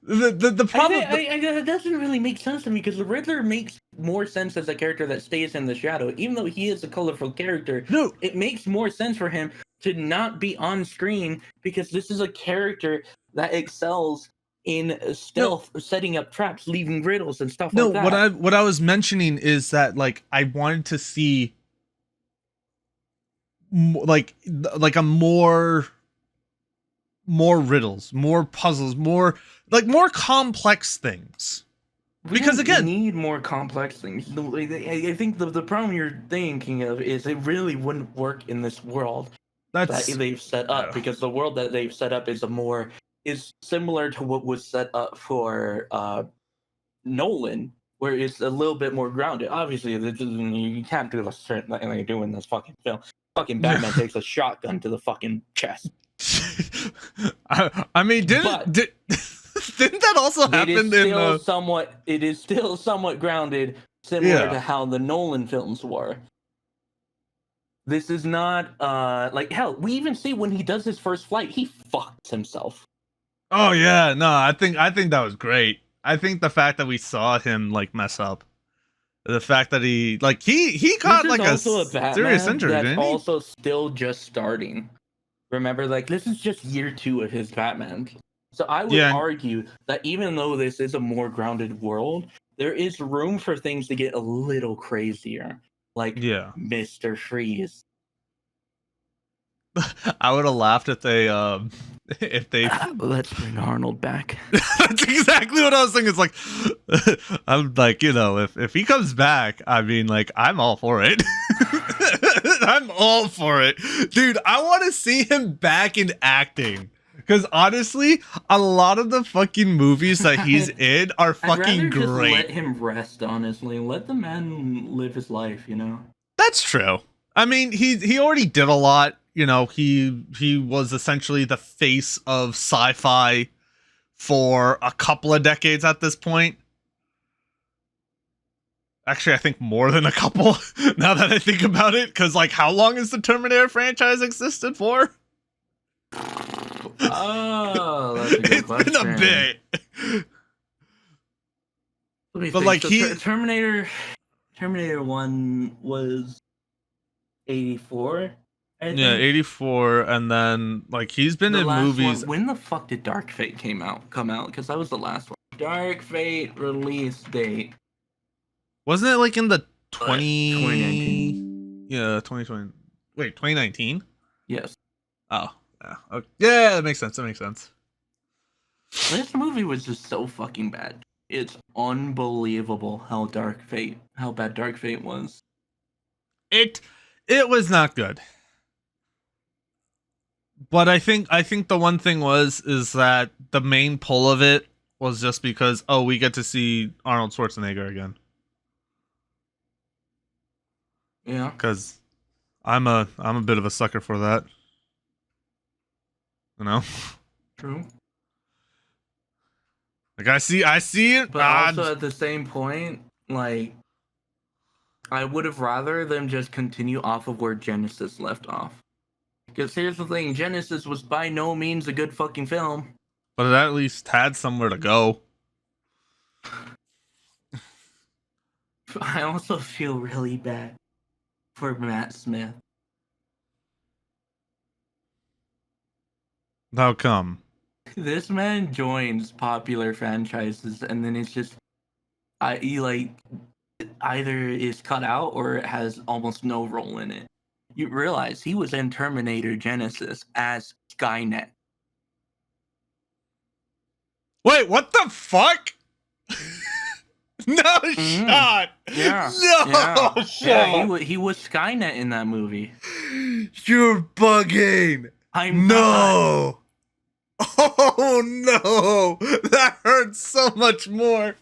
the problem. It doesn't really make sense to me, because the Riddler makes more sense as a character that stays in the shadow. Even though he is a colorful character, No, it makes more sense for him to not be on screen, because this is a character that excels in stealth, setting up traps, leaving riddles and stuff like that. No, what I was mentioning is that like I wanted to see like a more riddles, more puzzles, more complex things. Because we again, need more complex things. I think the problem you're thinking of is it really wouldn't work in this world that they've set up, because the world that they've set up is similar to what was set up for Nolan, where it's a little bit more grounded. Obviously, you can't do a certain thing like do in this fucking film. Fucking Batman takes a shotgun to the fucking chest. I mean, didn't that also happen in the... It is still somewhat grounded, similar to how the Nolan films were. This is not like, hell, we even see when he does his first flight, he fucks himself. Oh yeah, no, I think that was great. I think the fact that we saw him like mess up, the fact that he got like a serious injury, that's didn't he? Also still just starting. Remember, like, this is just year 2 of his Batman. So I would argue that even though this is a more grounded world, there is room for things to get a little crazier. Like Mr. Freeze. I would have laughed if they let's bring Arnold back. That's exactly what I was thinking. It's like, I'm like, you know, if he comes back, I mean, like, I'm all for it. I'm all for it, dude. I want to see him back in acting, because honestly, a lot of the fucking movies that he's in are fucking great. Just let him rest, honestly. Let the man live his life, you know. That's true. I mean, he already did a lot. You know, he was essentially the face of sci-fi for a couple of decades at this point. Actually, I think more than a couple, now that I think about it, because like, how long has the Terminator franchise existed for? Oh, that's a good question. It's been a bit. But like, Terminator 1 was 84. Yeah, 84, and then like he's been in movies. When the fuck did Dark Fate come out? Because that was the last one. Dark Fate release date. Wasn't it like in the 2019? Yeah, 2020. Wait, 2019? Yes. Oh, yeah. Okay. Yeah, that makes sense. This movie was just so fucking bad. It's unbelievable how bad Dark Fate was. It was not good. But I think the one thing is that the main pull of it was just because, oh, we get to see Arnold Schwarzenegger again. Yeah. Because I'm a bit of a sucker for that. You know? True. Like I see it, But also at the same point, like, I would have rather them just continue off of where Genesis left off. Because here's the thing, Genesis was by no means a good fucking film. but it at least had somewhere to go. I also feel really bad for Matt Smith. How come? This man joins popular franchises and then it's just he like either is cut out or it has almost no role in it. You realize he was in Terminator Genesis as Skynet. Wait, what the fuck? No shot. Yeah. No shot. Yeah, he was Skynet in that movie. You're bugging. I'm No. Oh no. That hurts so much more.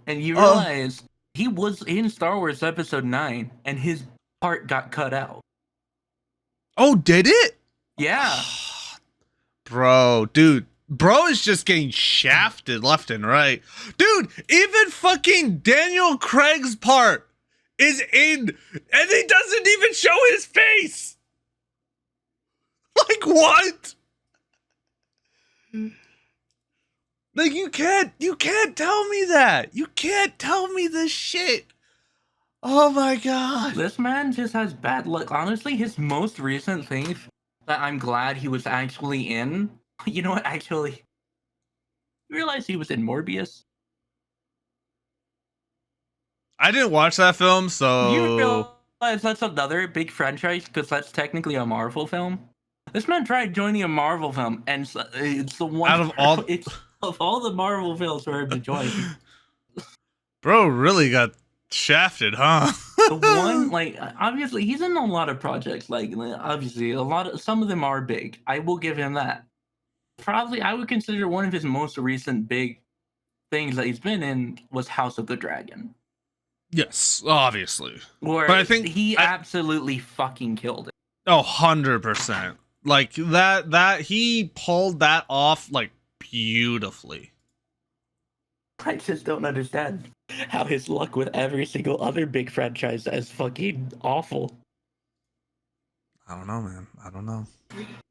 And you realize he was in Star Wars Episode 9 and his part got cut out. Oh, did it? Yeah. Bro, dude. Bro is just getting shafted left and right. Dude, even fucking Daniel Craig's part is in, and he doesn't even show his face. Like, what? Like, you can't tell me that. You can't tell me this shit. Oh my god. This man just has bad luck. Honestly, his most recent thing that I'm glad he was actually in. You know what? Actually, you realize he was in Morbius? I didn't watch that film, so... You realize that's another big franchise because that's technically a Marvel film? This man tried joining a Marvel film, and it's the one Out of all... It's of all the Marvel films for him to join. Bro really got shafted, huh? The one, like, obviously, he's in a lot of projects. Like, obviously, some of them are big. I will give him that. Probably, I would consider one of his most recent big things that he's been in was House of the Dragon. Yes, obviously. Where but I think he absolutely fucking killed it. Oh, 100%. Like, that he pulled that off, like, beautifully. I just don't understand how his luck with every single other big franchise is fucking awful. I don't know, man. I don't know.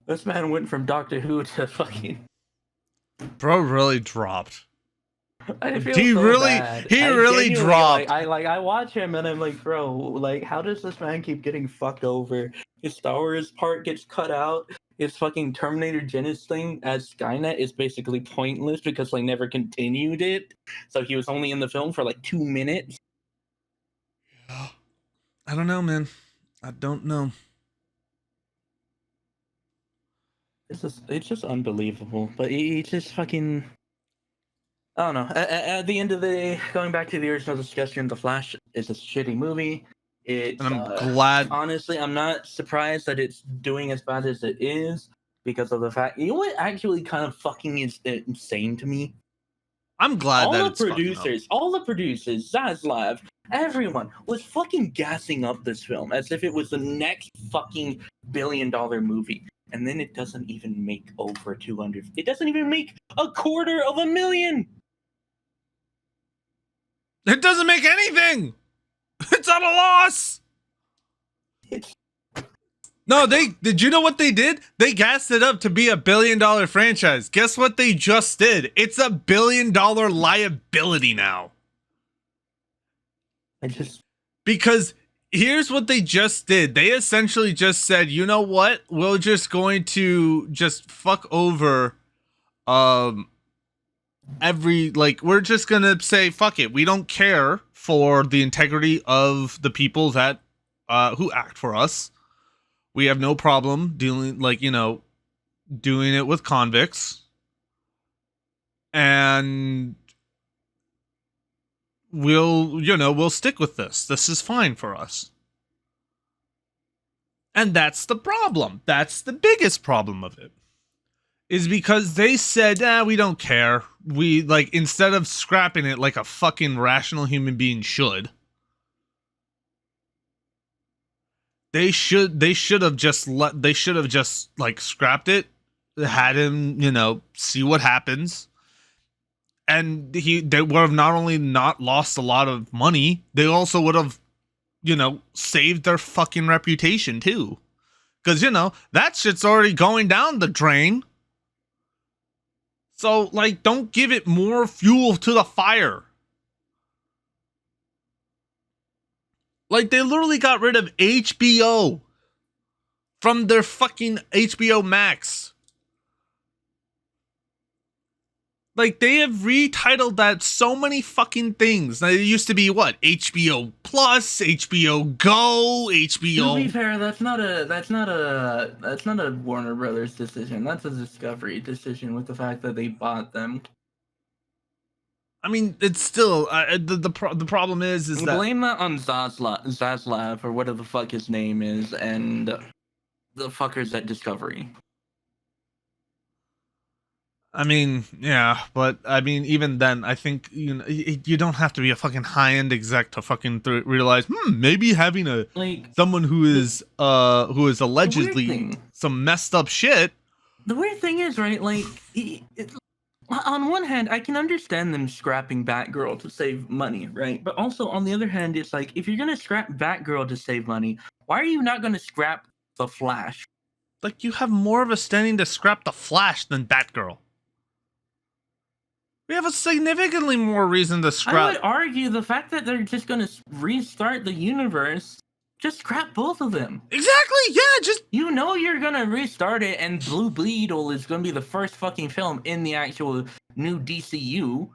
This man went from Doctor Who to fucking... Bro really dropped. I feel He so really, bad. he really dropped. I watch him and I'm like, bro, like, how does this man keep getting fucked over? His Star Wars part gets cut out. His fucking Terminator Genesis thing as Skynet is basically pointless because they never continued it. So he was only in the film for like 2 minutes. I don't know, man. I don't know. It's just unbelievable. But he just fucking... I don't know. At the end of the day, going back to the original discussion, The Flash is a shitty movie. It's, And I'm glad. Honestly, I'm not surprised that it's doing as bad as it is because of the fact. You know what actually kind of fucking is insane to me? I'm glad that all it's the producers, Zaslav, everyone was fucking gassing up this film as if it was the next fucking billion-dollar movie. And then it doesn't even make over 200. It doesn't even make $250,000. It doesn't make anything. It's at a loss. No, did you know what they did? They gassed it up to be $1 billion franchise. Guess what they just did? It's $1 billion liability now. Because here's what they just did. They essentially just said, you know what? We're just going to just fuck over we're just gonna say fuck it. We don't care for the integrity of the people that who act for us. We have no problem doing it with convicts. And we'll stick with this. This is fine for us. And that's the problem. That's the biggest problem of it. Is because they said, we don't care. We, instead of scrapping it like a fucking rational human being should, they should have just scrapped it had him, see what happens. And they would have not only not lost a lot of money, they also would have, saved their fucking reputation too. Because, that shit's already going down the drain. So, like, don't give it more fuel to the fire. Like, they literally got rid of HBO from their fucking HBO Max. Like, they have retitled that so many fucking things. Now, it used to be what? HBO Plus, HBO Go, HBO. To be fair, that's not a Warner Brothers decision. That's a Discovery decision with the fact that they bought them. I mean, it's still the problem is that blame that on Zaslav or whatever the fuck his name is, and the fuckers at Discovery. I mean, yeah, but I mean, even then, I think you don't have to be a fucking high-end exec to fucking realize, maybe having someone who is allegedly some messed up shit. The weird thing is, right? Like, on one hand, I can understand them scrapping Batgirl to save money, right? But also, on the other hand, it's like, if you're gonna scrap Batgirl to save money, why are you not gonna scrap the Flash? Like, you have more of a standing to scrap the Flash than Batgirl. We have a significantly more reason to scrap. I would argue the fact that they're just gonna restart the universe, just scrap both of them. Exactly, yeah, just... you're gonna restart it, and Blue Beetle is gonna be the first fucking film in the actual new DCU.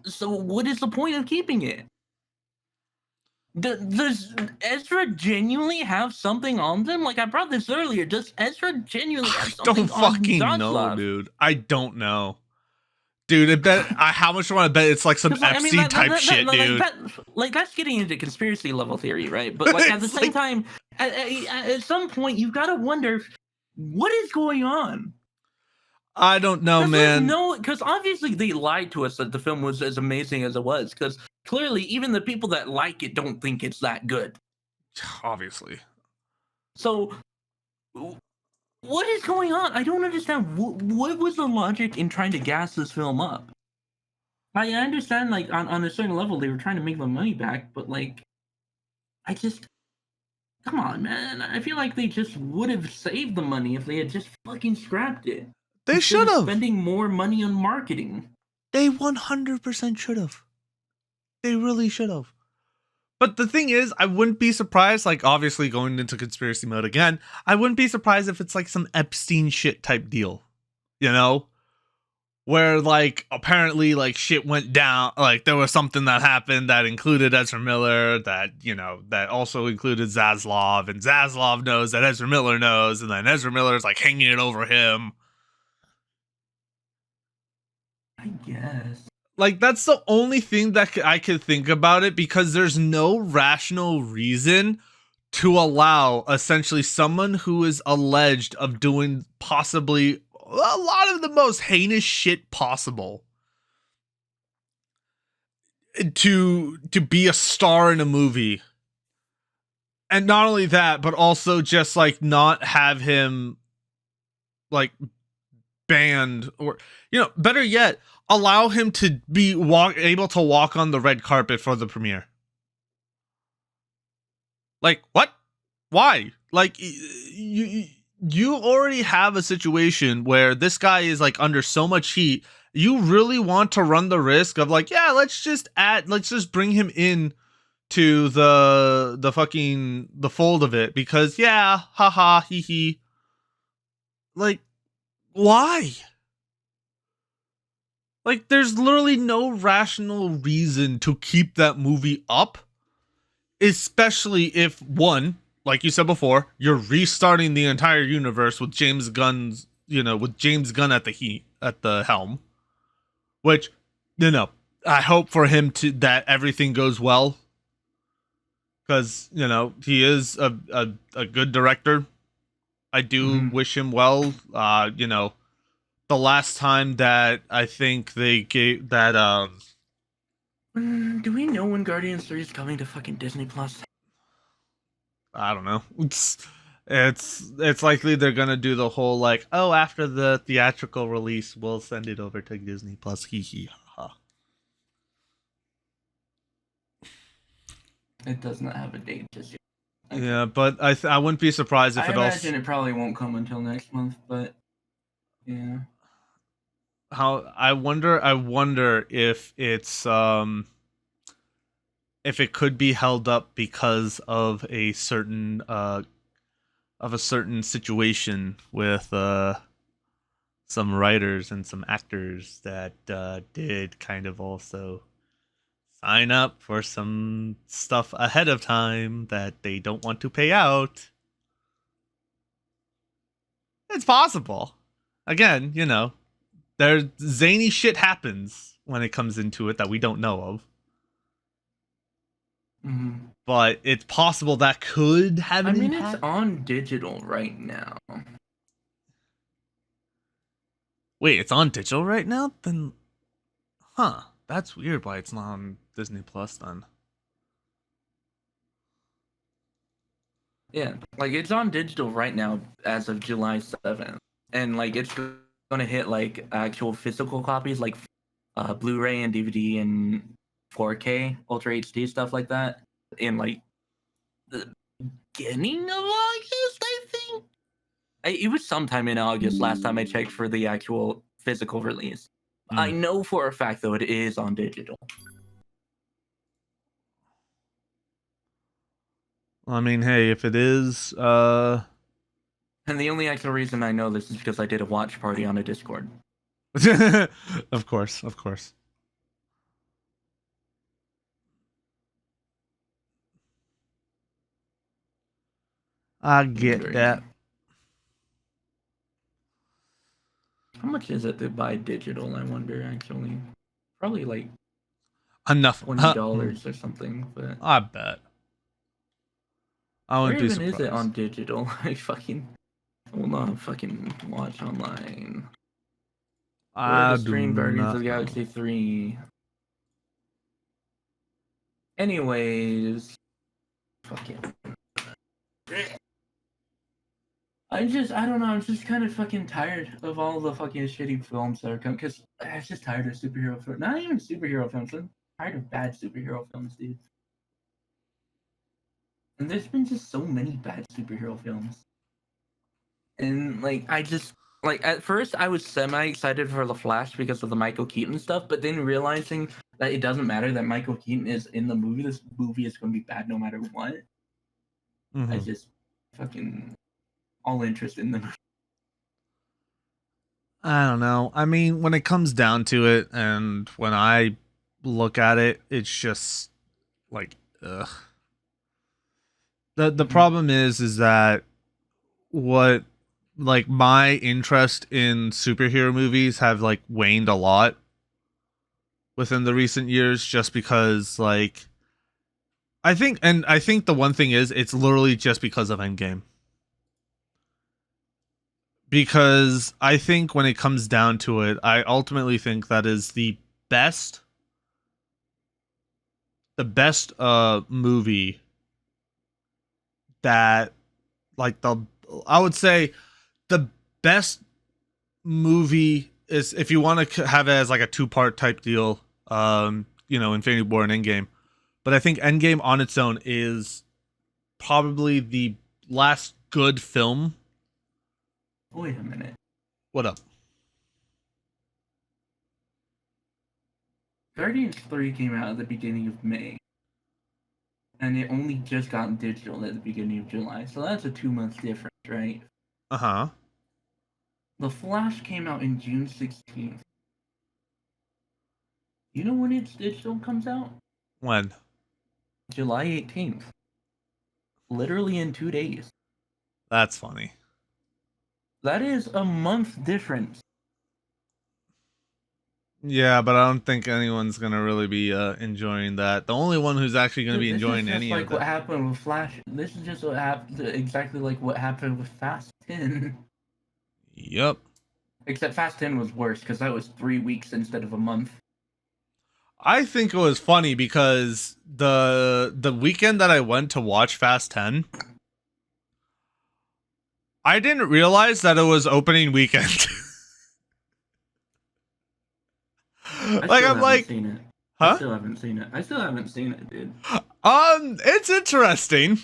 So what is the point of keeping it? Does Ezra genuinely have something on them? Like, I brought this earlier. Does Ezra genuinely have something on fucking know, dude. I don't know. Dude, how much do I want to bet it's like some Epstein type shit, dude? Like, that's getting into conspiracy level theory, right? But like at the same time, at some point, you've got to wonder what is going on. I don't know, man. No, because obviously they lied to us that the film was as amazing as it was. Because clearly, even the people that like it don't think it's that good. Obviously. So, what is going on? I don't understand. What was the logic in trying to gas this film up? I understand, like, on a certain level, they were trying to make the money back, but, like, come on, man. I feel like they just would have saved the money if they had just fucking scrapped it. They should have. Spending more money on marketing. They 100% should have. They really should have. But the thing is, I wouldn't be surprised, like, obviously going into conspiracy mode again, I wouldn't be surprised if it's like some Epstein shit type deal, where, like, apparently, like, shit went down, like, there was something that happened that included Ezra Miller, that, that also included Zaslav, and Zaslav knows that Ezra Miller knows, and then Ezra Miller's, like, hanging it over him. I guess. Like, that's the only thing that I could think about it, because there's no rational reason to allow essentially someone who is alleged of doing possibly a lot of the most heinous shit possible to be a star in a movie. And not only that, but also just, like, not have him, like, banned, or, better yet, allow him to be able to walk on the red carpet for the premiere. Like, what? Why? Like, you already have a situation where this guy is, like, under so much heat. You really want to run the risk of, like, yeah, let's just bring him in to the fold of it, because, yeah, haha, hee hee. Like, why? Like, there's literally no rational reason to keep that movie up, especially if, one, like you said before, you're restarting the entire universe with James Gunn's, with James Gunn at the helm, which, I hope for him that everything goes well, because, he is a good director. I do wish him well. The last time that I think they gave that, do we know when Guardians 3 is coming to fucking Disney Plus? I don't know. It's likely they're gonna do the whole like, oh, after the theatrical release, we'll send it over to Disney Plus. Hee hee ha ha. It does not have a date just yet. Okay. Yeah, but I wouldn't be surprised if I it imagine also it probably won't come until next month, but yeah. I wonder if it could be held up because of a certain situation with some writers and some actors that did kind of also sign up for some stuff ahead of time that they don't want to pay out. It's possible. Again, there's zany shit happens when it comes into it that we don't know of. Mm-hmm. But it's possible that could have an impact. It's on digital right now. Wait, it's on digital right now? Then, that's weird why it's not on Disney Plus then. Yeah, like it's on digital right now as of July 7th. And like it's gonna hit like actual physical copies like Blu-ray and DVD and 4K, Ultra HD, stuff like that in like the beginning of August, I think. It was sometime in August last time I checked for the actual physical release. I know for a fact though it is on digital. I mean, hey, if it is, And the only actual reason I know this is because I did a watch party on a Discord. of course. I get that. How much is it to buy digital, I wonder, actually? Probably like Enough. $20 or something, but I bet. I wouldn't where be even surprised. is it on digital? I will not fucking watch online. I Where to do stream Guardians not of the know. Galaxy 3. Anyways, fuck it. I don't know, I'm just kind of fucking tired of all the fucking shitty films that are coming, because I'm just tired of superhero films. Not even superhero films, I'm tired of bad superhero films, dude. And there's been just so many bad superhero films. And like at first I was semi excited for The Flash because of the Michael Keaton stuff, but then realizing that it doesn't matter that Michael Keaton is in the movie, this movie is gonna be bad no matter what. Mm-hmm. I just fucking all interest in the movie. I don't know. I mean, when it comes down to it, and when I look at it, it's just like, ugh. The problem is that what, like, my interest in superhero movies have like waned a lot within the recent years, just because like I think the one thing is it's literally just because of Endgame. Because I think when it comes down to it, I ultimately think that is the best movie that, like, I would say the best movie is, if you want to have it as like a two-part type deal, Infinity War and Endgame. But I think Endgame on its own is probably the last good film. Wait a minute. What up? Guardians 3 came out at the beginning of May. And it only just got digital at the beginning of July. So that's a 2-month difference, right? Uh-huh. The Flash came out in June 16th. You know when its digital comes out? When? July 18th. Literally in 2 days. That's funny. That is a month difference. Yeah, but I don't think anyone's gonna really be enjoying that. The only one who's actually gonna be enjoying any of that. What happened with Flash. This is just what happened. Exactly like what happened with Fast 10. Yep. Except Fast 10 was worse because that was 3 weeks instead of a month. I think it was funny because the weekend that I went to watch Fast 10, I didn't realize that it was opening weekend. Like I'm like, seen it. huh? I still haven't seen it. I still haven't seen it, dude. It's interesting.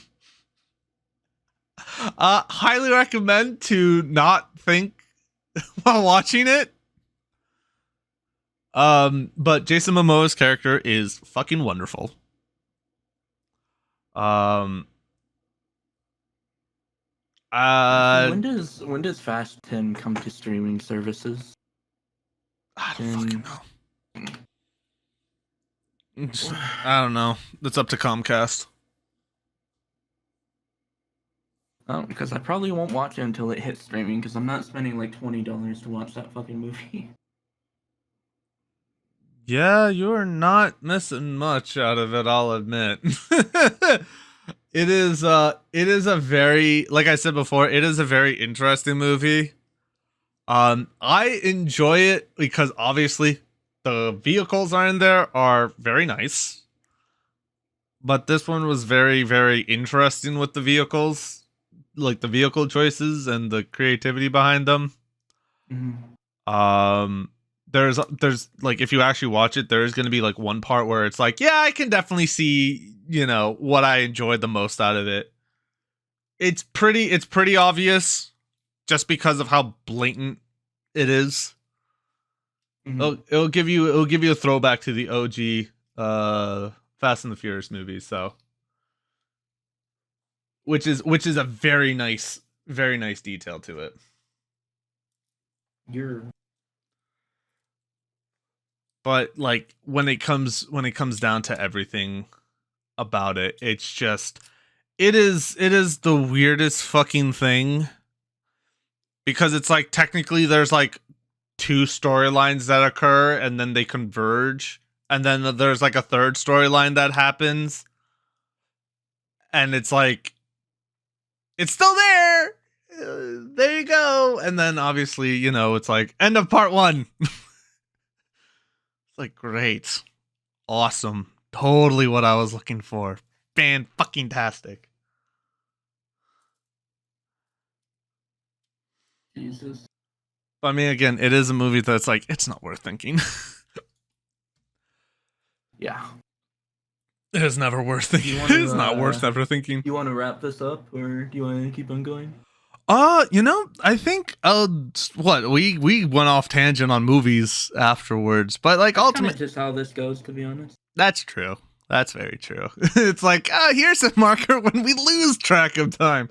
Highly recommend to not think while watching it. But Jason Momoa's character is fucking wonderful. when does Fast 10 come to streaming services? I don't fucking know. I don't know. It's up to Comcast. Oh, because I probably won't watch it until it hits streaming, because I'm not spending like $20 to watch that fucking movie. Yeah, you're not missing much out of it, I'll admit. It is a very, like I said before, it is a very interesting movie. I enjoy it because obviously the vehicles in there are very nice. But this one was very, very interesting with the vehicles, like the vehicle choices and the creativity behind them. Mm-hmm. There's like, if you actually watch it, there is going to be like one part where it's like, yeah, I can definitely see, what I enjoyed the most out of it. It's pretty obvious just because of how blatant it is. Mm-hmm. It'll give you a throwback to the OG Fast and the Furious movies, so which is a very nice detail to it. But like when it comes down to everything about it, it's just it is the weirdest fucking thing, because it's like technically there's like two storylines that occur and then they converge, and then there's like a third storyline that happens, and it's like it's still there. There you go. And then obviously, it's like end of part 1. It's like, great. Awesome. Totally what I was looking for. Fan-fucking-tastic. Jesus. I mean, again, it is a movie that's like, it's not worth thinking. Yeah. It is never worth thinking. wanna, It is not worth ever thinking. You want to wrap this up, or do you want to keep on going? I think we went off tangent on movies afterwards, but like ultimately just how this goes, to be honest. That's true. That's very true. It's like, here's a marker when we lose track of time.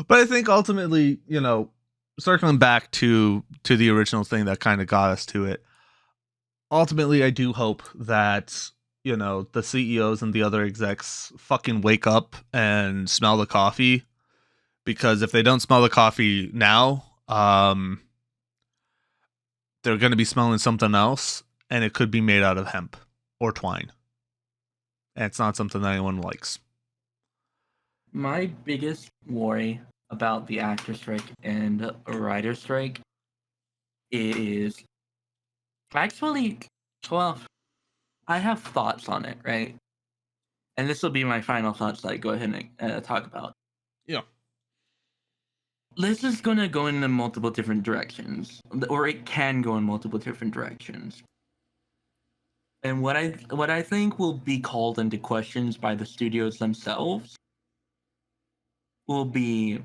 But I think ultimately, circling back to the original thing that kind of got us to it. Ultimately, I do hope that, the CEOs and the other execs fucking wake up and smell the coffee. Because if they don't smell the coffee now, they're going to be smelling something else, and it could be made out of hemp or twine. And it's not something that anyone likes. My biggest worry about the actor strike and writer strike is actually, well, I have thoughts on it, right? And this will be my final thoughts that I go ahead and talk about. Yeah. This is going to go in multiple different directions, or it can go in multiple different directions. And what I think will be called into questions by the studios themselves will be,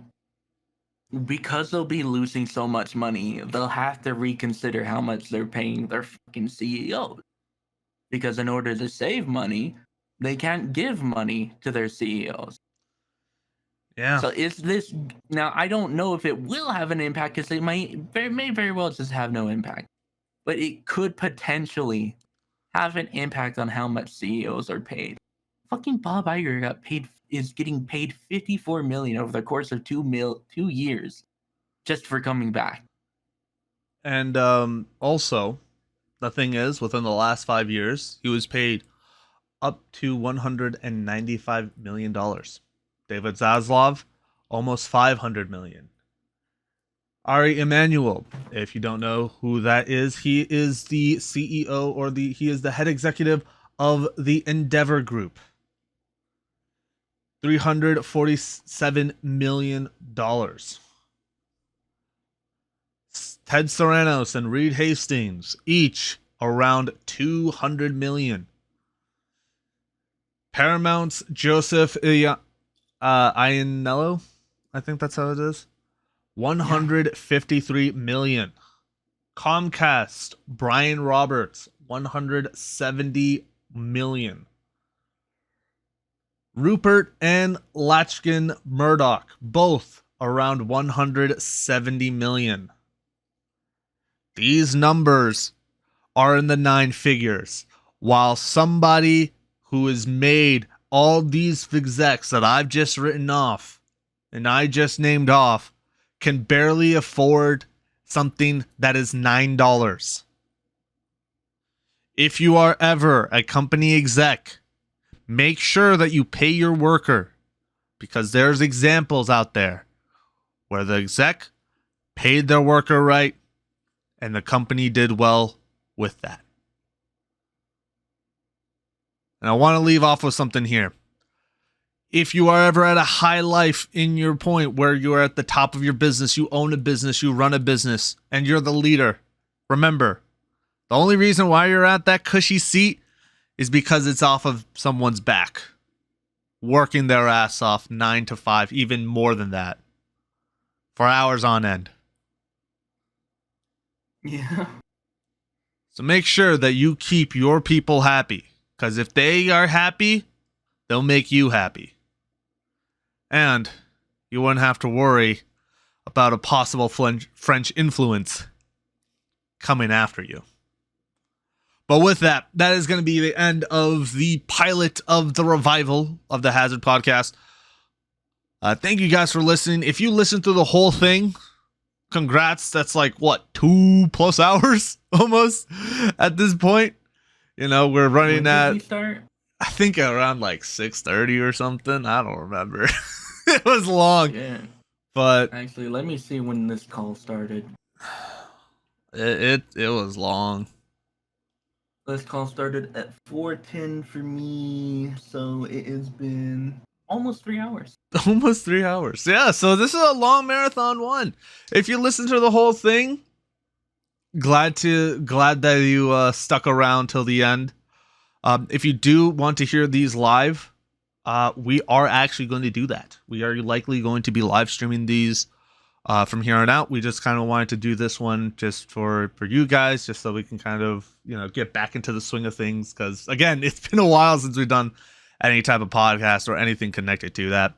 because they'll be losing so much money, they'll have to reconsider how much they're paying their fucking CEOs. Because in order to save money, they can't give money to their CEOs. Yeah. So is this now? I don't know if it will have an impact, because it may very well just have no impact, but it could potentially have an impact on how much CEOs are paid. Fucking Bob Iger is getting paid $54 million over the course of 2 years, just for coming back. And also, the thing is, within the last 5 years, he was paid up to $195 million. David Zaslav, almost $500 million. Ari Emanuel, if you don't know who that is, he is the CEO, he is the head executive of the Endeavor Group. $347 million. Ted Sarandos and Reed Hastings, each around $200 million. Paramount's Joseph Iannello, I think that's how it is, $153 million. Comcast, Brian Roberts, $170 million. Rupert and Lachlan Murdoch, both around $170 million. These numbers are in the 9 figures, while somebody who has made all these execs that I've just written off and I just named off can barely afford something that is $9. If you are ever a company exec, make sure that you pay your worker, because there's examples out there where the exec paid their worker right and the company did well with that. And I want to leave off with something here. If you are ever at a high life in your point where you are at the top of your business, you own a business, you run a business, and you're the leader, remember, the only reason why you're at that cushy seat is because it's off of someone's back, working their ass off 9 to 5, even more than that, for hours on end. Yeah. So make sure that you keep your people happy, because if they are happy, they'll make you happy. And you wouldn't have to worry about a possible French influence coming after you. But with that, that is going to be the end of the pilot of the revival of the Hazard podcast. Thank you guys for listening. If you listen through the whole thing, congrats. That's like, what, 2+ hours almost at this point? You know, we're running When did we start? I think around like 6:30 or something. I don't remember. It was long. Yeah. But Actually, let me see when this call started. it was long. This call started at 4:10 for me, so it has been almost 3 hours. Almost 3 hours. Yeah, so this is a long marathon one. If you listen to the whole thing, glad that you stuck around till the end. If you do want to hear these live, we are actually going to do that. We are likely going to be live streaming these from here on out. We just kind of wanted to do this one just for you guys, just so we can kind of, get back into the swing of things. Because, again, it's been a while since we've done any type of podcast or anything connected to that.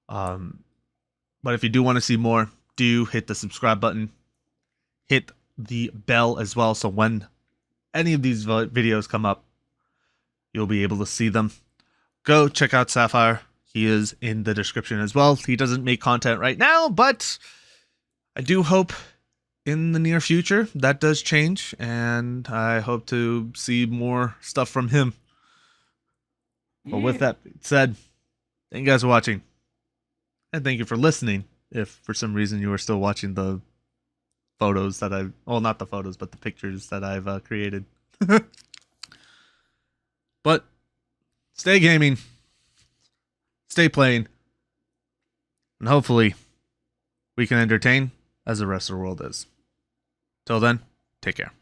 But if you do want to see more, do hit the subscribe button. Hit the bell as well, so when any of these videos come up, you'll be able to see them. Go check out Sapphire. He is in the description as well. He doesn't make content right now, but I do hope in the near future that does change, and I hope to see more stuff from him. But with that said, thank you guys for watching, and thank you for listening. If for some reason you are still watching the photos that not the photos, but the pictures that I've created. But stay gaming, stay playing, and hopefully we can entertain as the rest of the world is. Till then, take care.